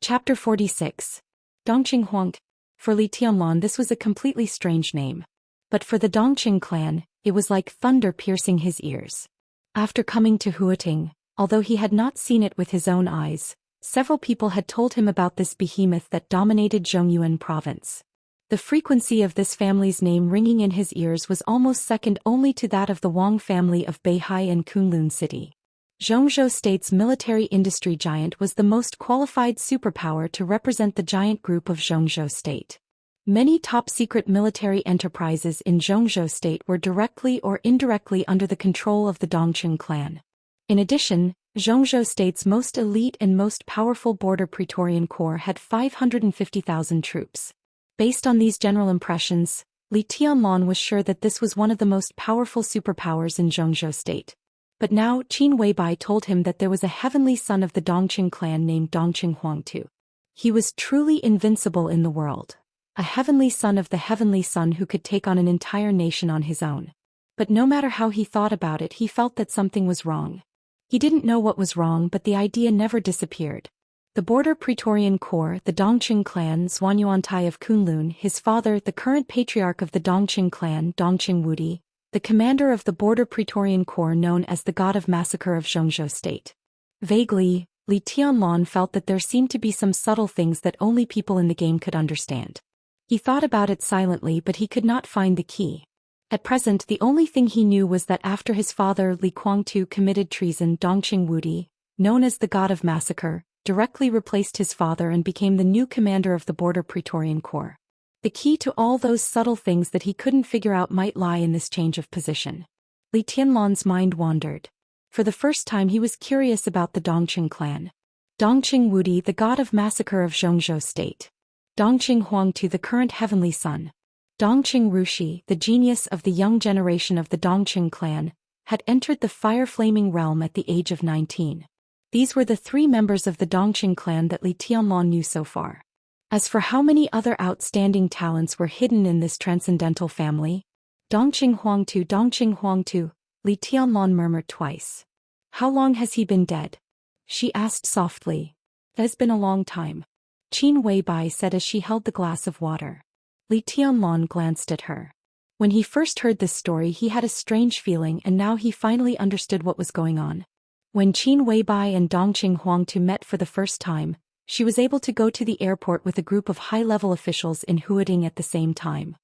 Chapter 46. Dongqing Huang. For Li Tianlan, this was a completely strange name. But for the Dongqing clan, it was like thunder piercing his ears. After coming to Huating, although he had not seen it with his own eyes, several people had told him about this behemoth that dominated Zhongyuan province. The frequency of this family's name ringing in his ears was almost second only to that of the Wang family of Beihai and Kunlun City. Zhongzhou State's military industry giant was the most qualified superpower to represent the giant group of Zhongzhou State. Many top-secret military enterprises in Zhongzhou State were directly or indirectly under the control of the Dongqing clan. In addition, Zhongzhou State's most elite and most powerful border Praetorian Corps had 550,000 troops. Based on these general impressions, Li Tianlan was sure that this was one of the most powerful superpowers in Zhongzhou State. But now Qin Weibai told him that there was a heavenly son of the Dongqing clan named Dongqing Huangtu. He was truly invincible in the world. A heavenly son of the heavenly son who could take on an entire nation on his own. But no matter how he thought about it, he felt that something was wrong. He didn't know what was wrong, but the idea never disappeared. The border Praetorian Corps, the Dongqing clan, Zhuanyuantai of Kunlun, his father, the current patriarch of the Dongqing clan, Dongqing Wudi, the commander of the border Praetorian Corps known as the God of Massacre of Zhongzhou State. Vaguely, Li Tianlan felt that there seemed to be some subtle things that only people in the game could understand. He thought about it silently, but he could not find the key. At present, the only thing he knew was that after his father Li Guangtu committed treason, Dongqing Wudi, known as the God of Massacre, directly replaced his father and became the new commander of the border Praetorian Corps. The key to all those subtle things that he couldn't figure out might lie in this change of position. Li Tianlan's mind wandered. For the first time he was curious about the Dongqing clan. Dongqing Wudi, the God of Massacre of Zhongzhou State. Dongqing Huangtu, the current heavenly son. Dongqing Rushi, the genius of the young generation of the Dongqing clan, had entered the fire-flaming realm at the age of 19. These were the 3 members of the Dongqing clan that Li Tianlan knew so far. As for how many other outstanding talents were hidden in this transcendental family, Dongqing Huangtu, Li Tianlan murmured twice. "How long has he been dead?" she asked softly. "It has been a long time," Qin Weibai said as she held the glass of water. Li Tianlan glanced at her. When he first heard this story, he had a strange feeling, and now he finally understood what was going on. When Qin Weibai and Dongqing Huangtu met for the first time, she was able to go to the airport with a group of high-level officials in Huating at the same time.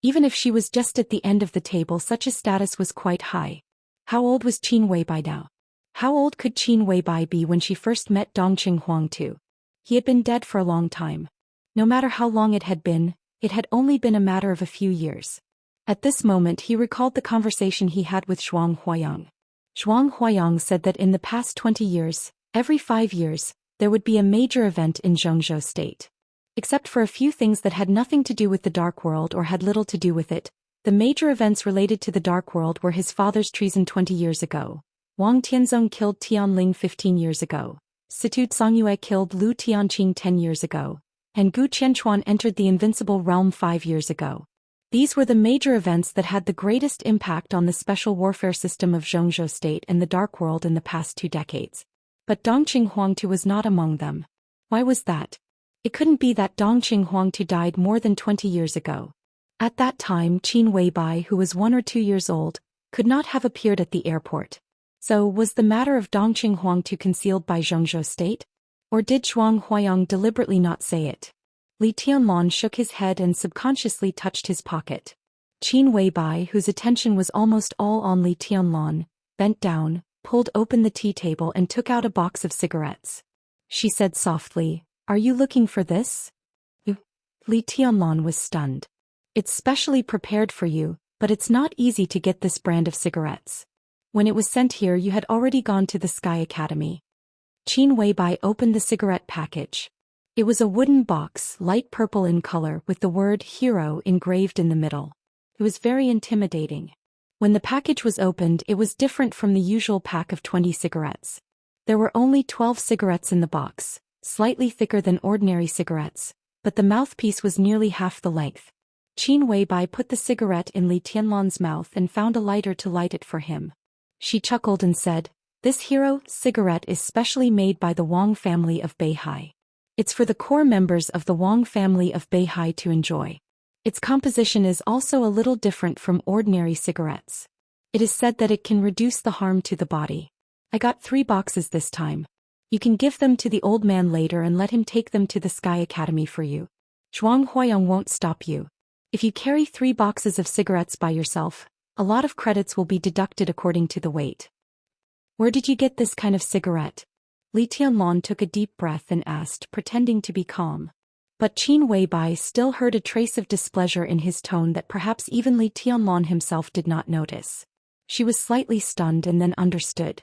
Even if she was just at the end of the table, such a status was quite high. How old was Qin Weibai now? How old could Qin Weibai be when she first met Dongqing Huangtu? He had been dead for a long time. No matter how long it had only been a matter of a few years. At this moment he recalled the conversation he had with Zhuang Huayang. Zhuang Huayang said that in the past 20 years, every 5 years, There would be a major event in Zhongzhou State. Except for a few things that had nothing to do with the Dark World or had little to do with it, the major events related to the Dark World were his father's treason 20 years ago. Wang Tianzong killed Tianling 15 years ago. Situ Songyue killed Lu Tianqing 10 years ago. And Gu Qianchuan entered the Invincible Realm 5 years ago. These were the major events that had the greatest impact on the special warfare system of Zhongzhou State and the Dark World in the past 2 decades. But Dongqing Huangtu was not among them. Why was that? It couldn't be that Dongqing Huangtu died more than 20 years ago. At that time, Qin Weibai, who was 1 or 2 years old, could not have appeared at the airport. So, was the matter of Dongqing Huangtu concealed by Zhongzhou State? Or did Zhuang Huayong deliberately not say it? Li Tianlan shook his head and subconsciously touched his pocket. Qin Weibai, whose attention was almost all on Li Tianlan, bent down, pulled open the tea table and took out a box of cigarettes. She said softly, "Are you looking for this?" Li Tianlan was stunned. "It's specially prepared for you, but it's not easy to get this brand of cigarettes. When it was sent here you had already gone to the Sky Academy." Qin Weibai opened the cigarette package. It was a wooden box, light purple in color, with the word hero engraved in the middle. It was very intimidating. When the package was opened, it was different from the usual pack of 20 cigarettes. There were only 12 cigarettes in the box, slightly thicker than ordinary cigarettes, but the mouthpiece was nearly half the length. Qin Weibai put the cigarette in Li Tianlan's mouth and found a lighter to light it for him. She chuckled and said, "This hero cigarette is specially made by the Wang family of Beihai. It's for the core members of the Wang family of Beihai to enjoy. Its composition is also a little different from ordinary cigarettes. It is said that it can reduce the harm to the body. I got 3 boxes this time. You can give them to the old man later and let him take them to the Sky Academy for you. Zhuang Huayong won't stop you. If you carry 3 boxes of cigarettes by yourself, a lot of credits will be deducted according to the weight." "Where did you get this kind of cigarette?" Li Tianlan took a deep breath and asked, pretending to be calm. But Qin Weibai still heard a trace of displeasure in his tone that perhaps even Li Tianlan himself did not notice. She was slightly stunned and then understood.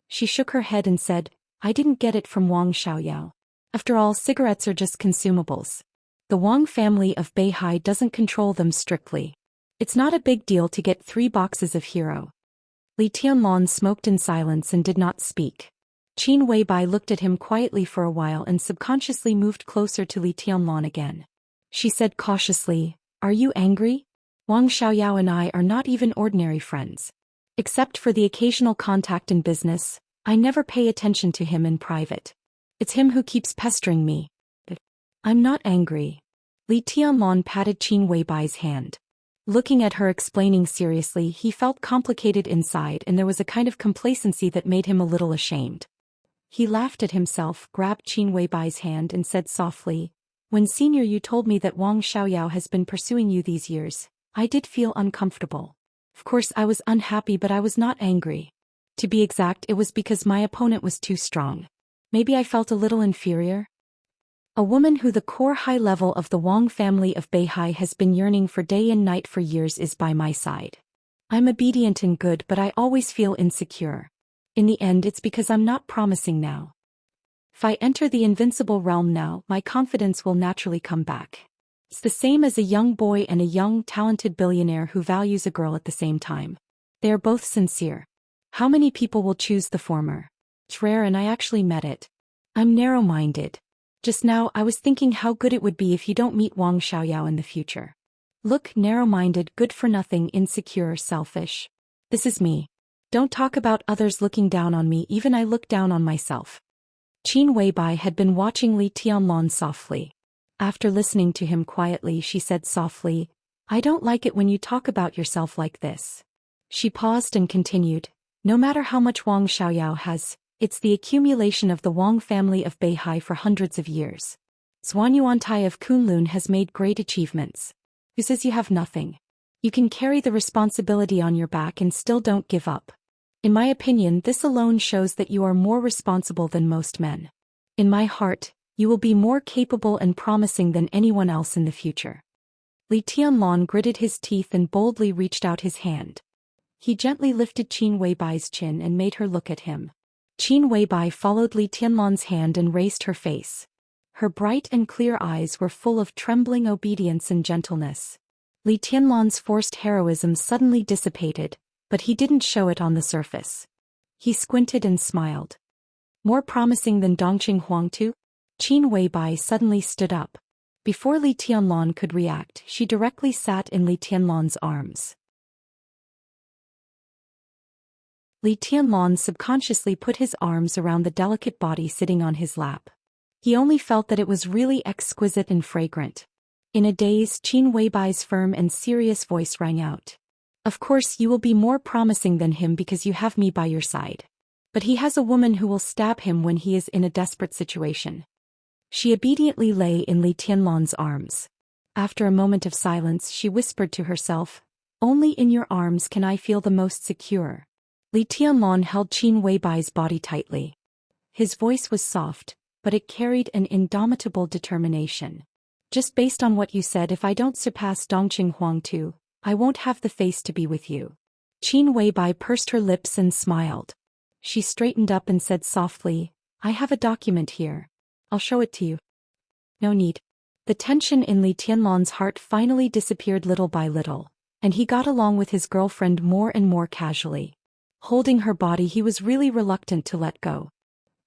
She shook her head and said, "I didn't get it from Wang Xiaoyao. After all, cigarettes are just consumables. The Wang family of Beihai doesn't control them strictly. It's not a big deal to get 3 boxes of hero." Li Tianlan smoked in silence and did not speak. Qin Weibai looked at him quietly for a while and subconsciously moved closer to Li Tianlan again. She said cautiously, "Are you angry? Wang Xiaoyao and I are not even ordinary friends. Except for the occasional contact in business, I never pay attention to him in private. It's him who keeps pestering me." "I'm not angry." Li Tianlan patted Qin Weibai's hand. Looking at her explaining seriously, he felt complicated inside and there was a kind of complacency that made him a little ashamed. He laughed at himself, grabbed Qin Weibai's hand and said softly, "When senior you told me that Wang Xiaoyao has been pursuing you these years, I did feel uncomfortable. Of course I was unhappy but I was not angry. To be exact, it was because my opponent was too strong. Maybe I felt a little inferior. A woman who the core high level of the Wang family of Beihai has been yearning for day and night for years is by my side. I'm obedient and good but I always feel insecure. In the end it's because I'm not promising now. If I enter the invincible realm now, my confidence will naturally come back. It's the same as a young boy and a young, talented billionaire who values a girl at the same time. They are both sincere. How many people will choose the former? It's rare and I actually met it. I'm narrow-minded. Just now I was thinking how good it would be if you don't meet Wang Xiaoyao in the future. Look, narrow-minded, good-for-nothing, insecure, selfish. This is me. Don't talk about others looking down on me, even I look down on myself." Qin Weibai had been watching Li Tianlan softly. After listening to him quietly, she said softly, "I don't like it when you talk about yourself like this." She paused and continued, "No matter how much Wang Xiaoyao has, it's the accumulation of the Wang family of Beihai for hundreds of years. Zhuan Yuantai of Kunlun has made great achievements. Who says you have nothing? You can carry the responsibility on your back and still don't give up. In my opinion, this alone shows that you are more responsible than most men. In my heart, you will be more capable and promising than anyone else in the future." Li Tianlan gritted his teeth and boldly reached out his hand. He gently lifted Qin Weibai's chin and made her look at him. Qin Weibai followed Li Tianlan's hand and raised her face. Her bright and clear eyes were full of trembling obedience and gentleness. Li Tianlan's forced heroism suddenly dissipated, but he didn't show it on the surface. He squinted and smiled. More promising than Dongqing Huangtu? Qin Weibai suddenly stood up. Before Li Tianlan could react, she directly sat in Li Tianlan's arms. Li Tianlan subconsciously put his arms around the delicate body sitting on his lap. He only felt that it was really exquisite and fragrant. In a daze, Qin Weibai's firm and serious voice rang out. Of course you will be more promising than him because you have me by your side. But he has a woman who will stab him when he is in a desperate situation. She obediently lay in Li Tianlan's arms. After a moment of silence, she whispered to herself, "Only in your arms can I feel the most secure." Li Tianlan held Qin Weibai's body tightly. His voice was soft, but it carried an indomitable determination. "Just based on what you said, if I don't surpass Dongqing Huangtu, I won't have the face to be with you." Qin Weibai pursed her lips and smiled. She straightened up and said softly, "I have a document here. I'll show it to you." "No need." The tension in Li Tianlan's heart finally disappeared little by little, and he got along with his girlfriend more and more casually. Holding her body, he was really reluctant to let go.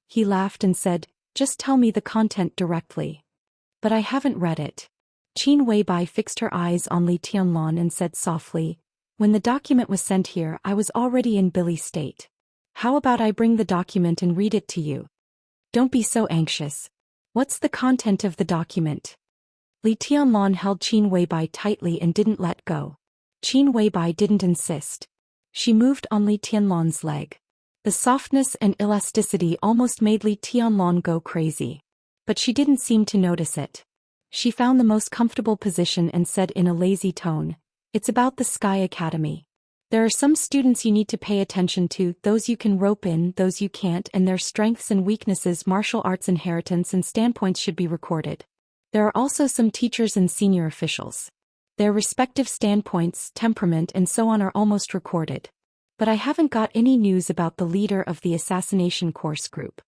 He laughed and said, "Just tell me the content directly." "But I haven't read it." Qin Weibai fixed her eyes on Li Tianlan and said softly, "When the document was sent here, I was already in Billy's state. How about I bring the document and read it to you?" "Don't be so anxious. What's the content of the document?" Li Tianlan held Qin Weibai tightly and didn't let go. Qin Weibai didn't insist. She moved on Li Tianlan's leg. The softness and elasticity almost made Li Tianlan go crazy. But she didn't seem to notice it. She found the most comfortable position and said in a lazy tone, "It's about the Sky Academy. There are some students you need to pay attention to, those you can rope in, those you can't, and their strengths and weaknesses, martial arts inheritance and standpoints should be recorded. There are also some teachers and senior officials. Their respective standpoints, temperament and so on are almost recorded. But I haven't got any news about the leader of the assassination course group."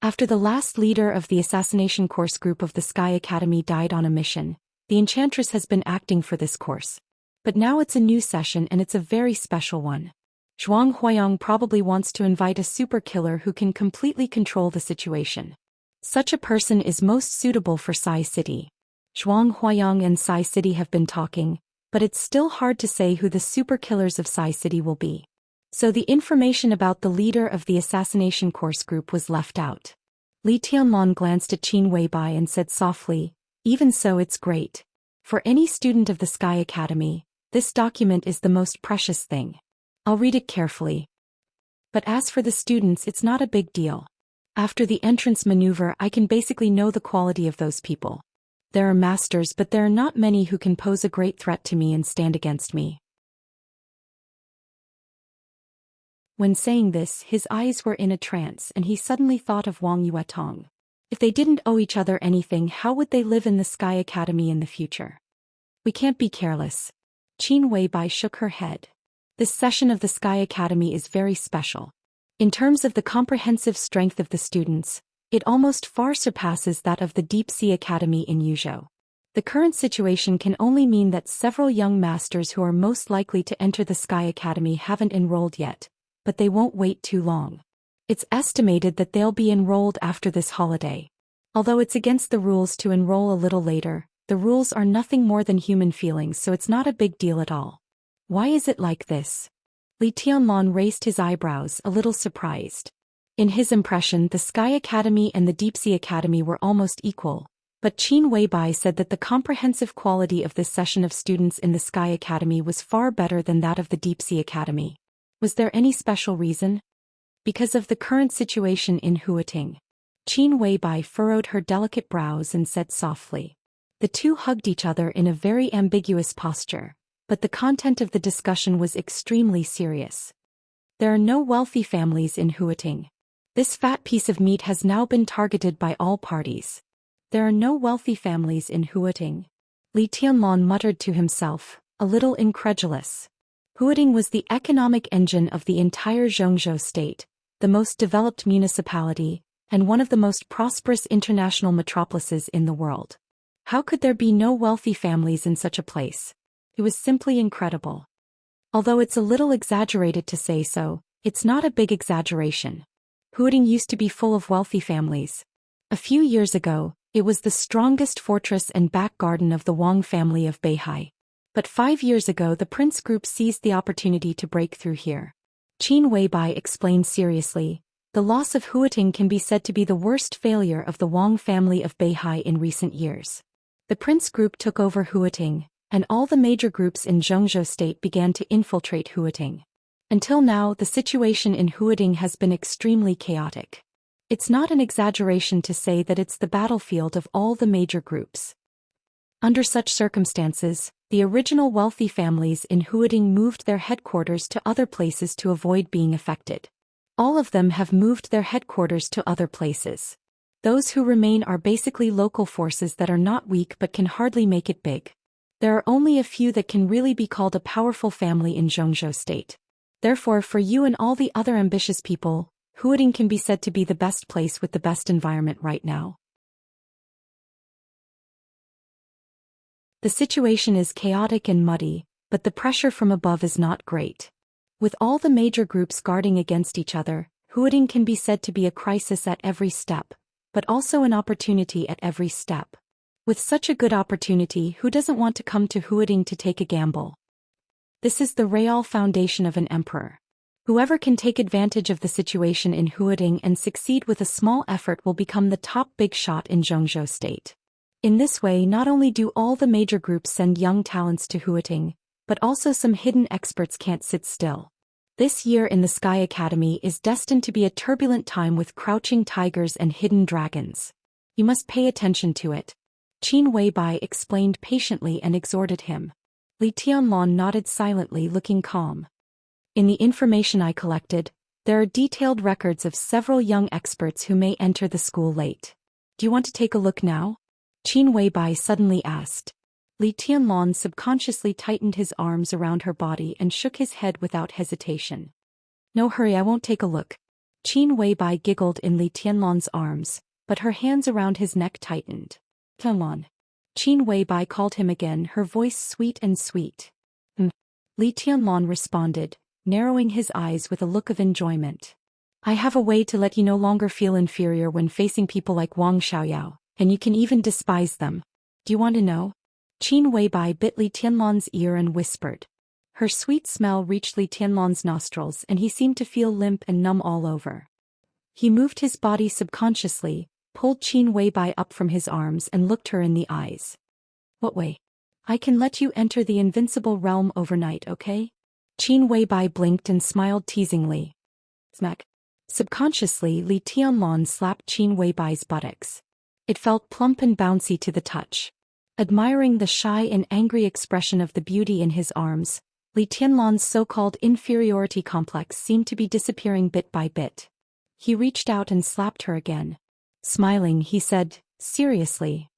After the last leader of the assassination course group of the Sky Academy died on a mission, the Enchantress has been acting for this course. But now it's a new session and it's a very special one. Zhuang Huayang probably wants to invite a super killer who can completely control the situation. Such a person is most suitable for Sai City. Zhuang Huayang and Sai City have been talking, but it's still hard to say who the super killers of Sai City will be. So the information about the leader of the assassination course group was left out. Li Tianlan glanced at Qin Weibai and said softly, "Even so, it's great. For any student of the Sky Academy, this document is the most precious thing. I'll read it carefully. But as for the students, it's not a big deal. After the entrance maneuver, I can basically know the quality of those people. There are masters, but there are not many who can pose a great threat to me and stand against me." When saying this, his eyes were in a trance and he suddenly thought of Wang Yuetong. If they didn't owe each other anything, how would they live in the Sky Academy in the future? "We can't be careless." Qin Weibai shook her head. "This session of the Sky Academy is very special. In terms of the comprehensive strength of the students, it almost far surpasses that of the Deep Sea Academy in Yuzhou. The current situation can only mean that several young masters who are most likely to enter the Sky Academy haven't enrolled yet, but they won't wait too long. It's estimated that they'll be enrolled after this holiday. Although it's against the rules to enroll a little later, the rules are nothing more than human feelings, so it's not a big deal at all." "Why is it like this?" Li Tianlan raised his eyebrows, a little surprised. In his impression, the Sky Academy and the Deep Sea Academy were almost equal, but Qin Weibai said that the comprehensive quality of this session of students in the Sky Academy was far better than that of the Deep Sea Academy. Was there any special reason? Because of the current situation in Huating. Qin Weibai furrowed her delicate brows and said softly. The two hugged each other in a very ambiguous posture, but the content of the discussion was extremely serious. There are no wealthy families in Huating. This fat piece of meat has now been targeted by all parties. There are no wealthy families in Huating. Li Tianlan muttered to himself, a little incredulous. Huating was the economic engine of the entire Zhongzhou state, the most developed municipality, and one of the most prosperous international metropolises in the world. How could there be no wealthy families in such a place? It was simply incredible. Although it's a little exaggerated to say so, it's not a big exaggeration. Huading used to be full of wealthy families. A few years ago, it was the strongest fortress and back garden of the Wang family of Beihai. But 5 years ago the prince group seized the opportunity to break through here. Qin Weibai explained seriously, the loss of Huating can be said to be the worst failure of the Wang family of Beihai in recent years. The prince group took over Huating, and all the major groups in Zhengzhou state began to infiltrate Huating. Until now, the situation in Huating has been extremely chaotic. It's not an exaggeration to say that it's the battlefield of all the major groups. Under such circumstances, the original wealthy families in Huating moved their headquarters to other places to avoid being affected. All of them have moved their headquarters to other places. Those who remain are basically local forces that are not weak but can hardly make it big. There are only a few that can really be called a powerful family in Zhengzhou state. Therefore, for you and all the other ambitious people, Huating can be said to be the best place with the best environment right now. The situation is chaotic and muddy, but the pressure from above is not great. With all the major groups guarding against each other, Huating can be said to be a crisis at every step, but also an opportunity at every step. With such a good opportunity, who doesn't want to come to Huating to take a gamble? This is the real foundation of an emperor. Whoever can take advantage of the situation in Huating and succeed with a small effort will become the top big shot in Zhengzhou state. In this way, not only do all the major groups send young talents to Huating, but also some hidden experts can't sit still. This year in the Sky Academy is destined to be a turbulent time with crouching tigers and hidden dragons. You must pay attention to it. Qin Weibai explained patiently and exhorted him. Li Tianlong nodded silently, looking calm. In the information I collected, there are detailed records of several young experts who may enter the school late. Do you want to take a look now? Qin Weibai suddenly asked. Li Tianlong subconsciously tightened his arms around her body and shook his head without hesitation. No hurry, I won't take a look. Qin Weibai giggled in Li Tianlong's arms, but her hands around his neck tightened. Tianlong. Qin Weibai called him again, her voice sweet and sweet. Li Tianlong responded, narrowing his eyes with a look of enjoyment. I have a way to let you no longer feel inferior when facing people like Wang Xiaoyao, and you can even despise them. Do you want to know? Qin Weibai bit Li Tianlong's ear and whispered. Her sweet smell reached Li Tianlong's nostrils and he seemed to feel limp and numb all over. He moved his body subconsciously, pulled Qin Weibai up from his arms and looked her in the eyes. What way? I can let you enter the invincible realm overnight, okay? Qin Weibai blinked and smiled teasingly. Smack. Subconsciously, Li Tianlong slapped Qin Weibai's buttocks. It felt plump and bouncy to the touch. Admiring the shy and angry expression of the beauty in his arms, Li Tianlong's so-called inferiority complex seemed to be disappearing bit by bit. He reached out and slapped her again. Smiling, he said, seriously.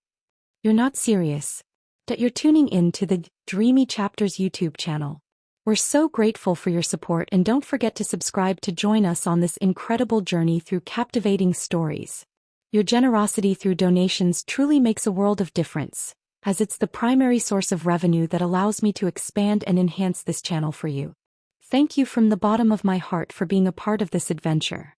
You're not serious. That you're tuning in to the Dreamy Chapters YouTube channel. We're so grateful for your support and don't forget to subscribe to join us on this incredible journey through captivating stories. Your generosity through donations truly makes a world of difference, as it's the primary source of revenue that allows me to expand and enhance this channel for you. Thank you from the bottom of my heart for being a part of this adventure.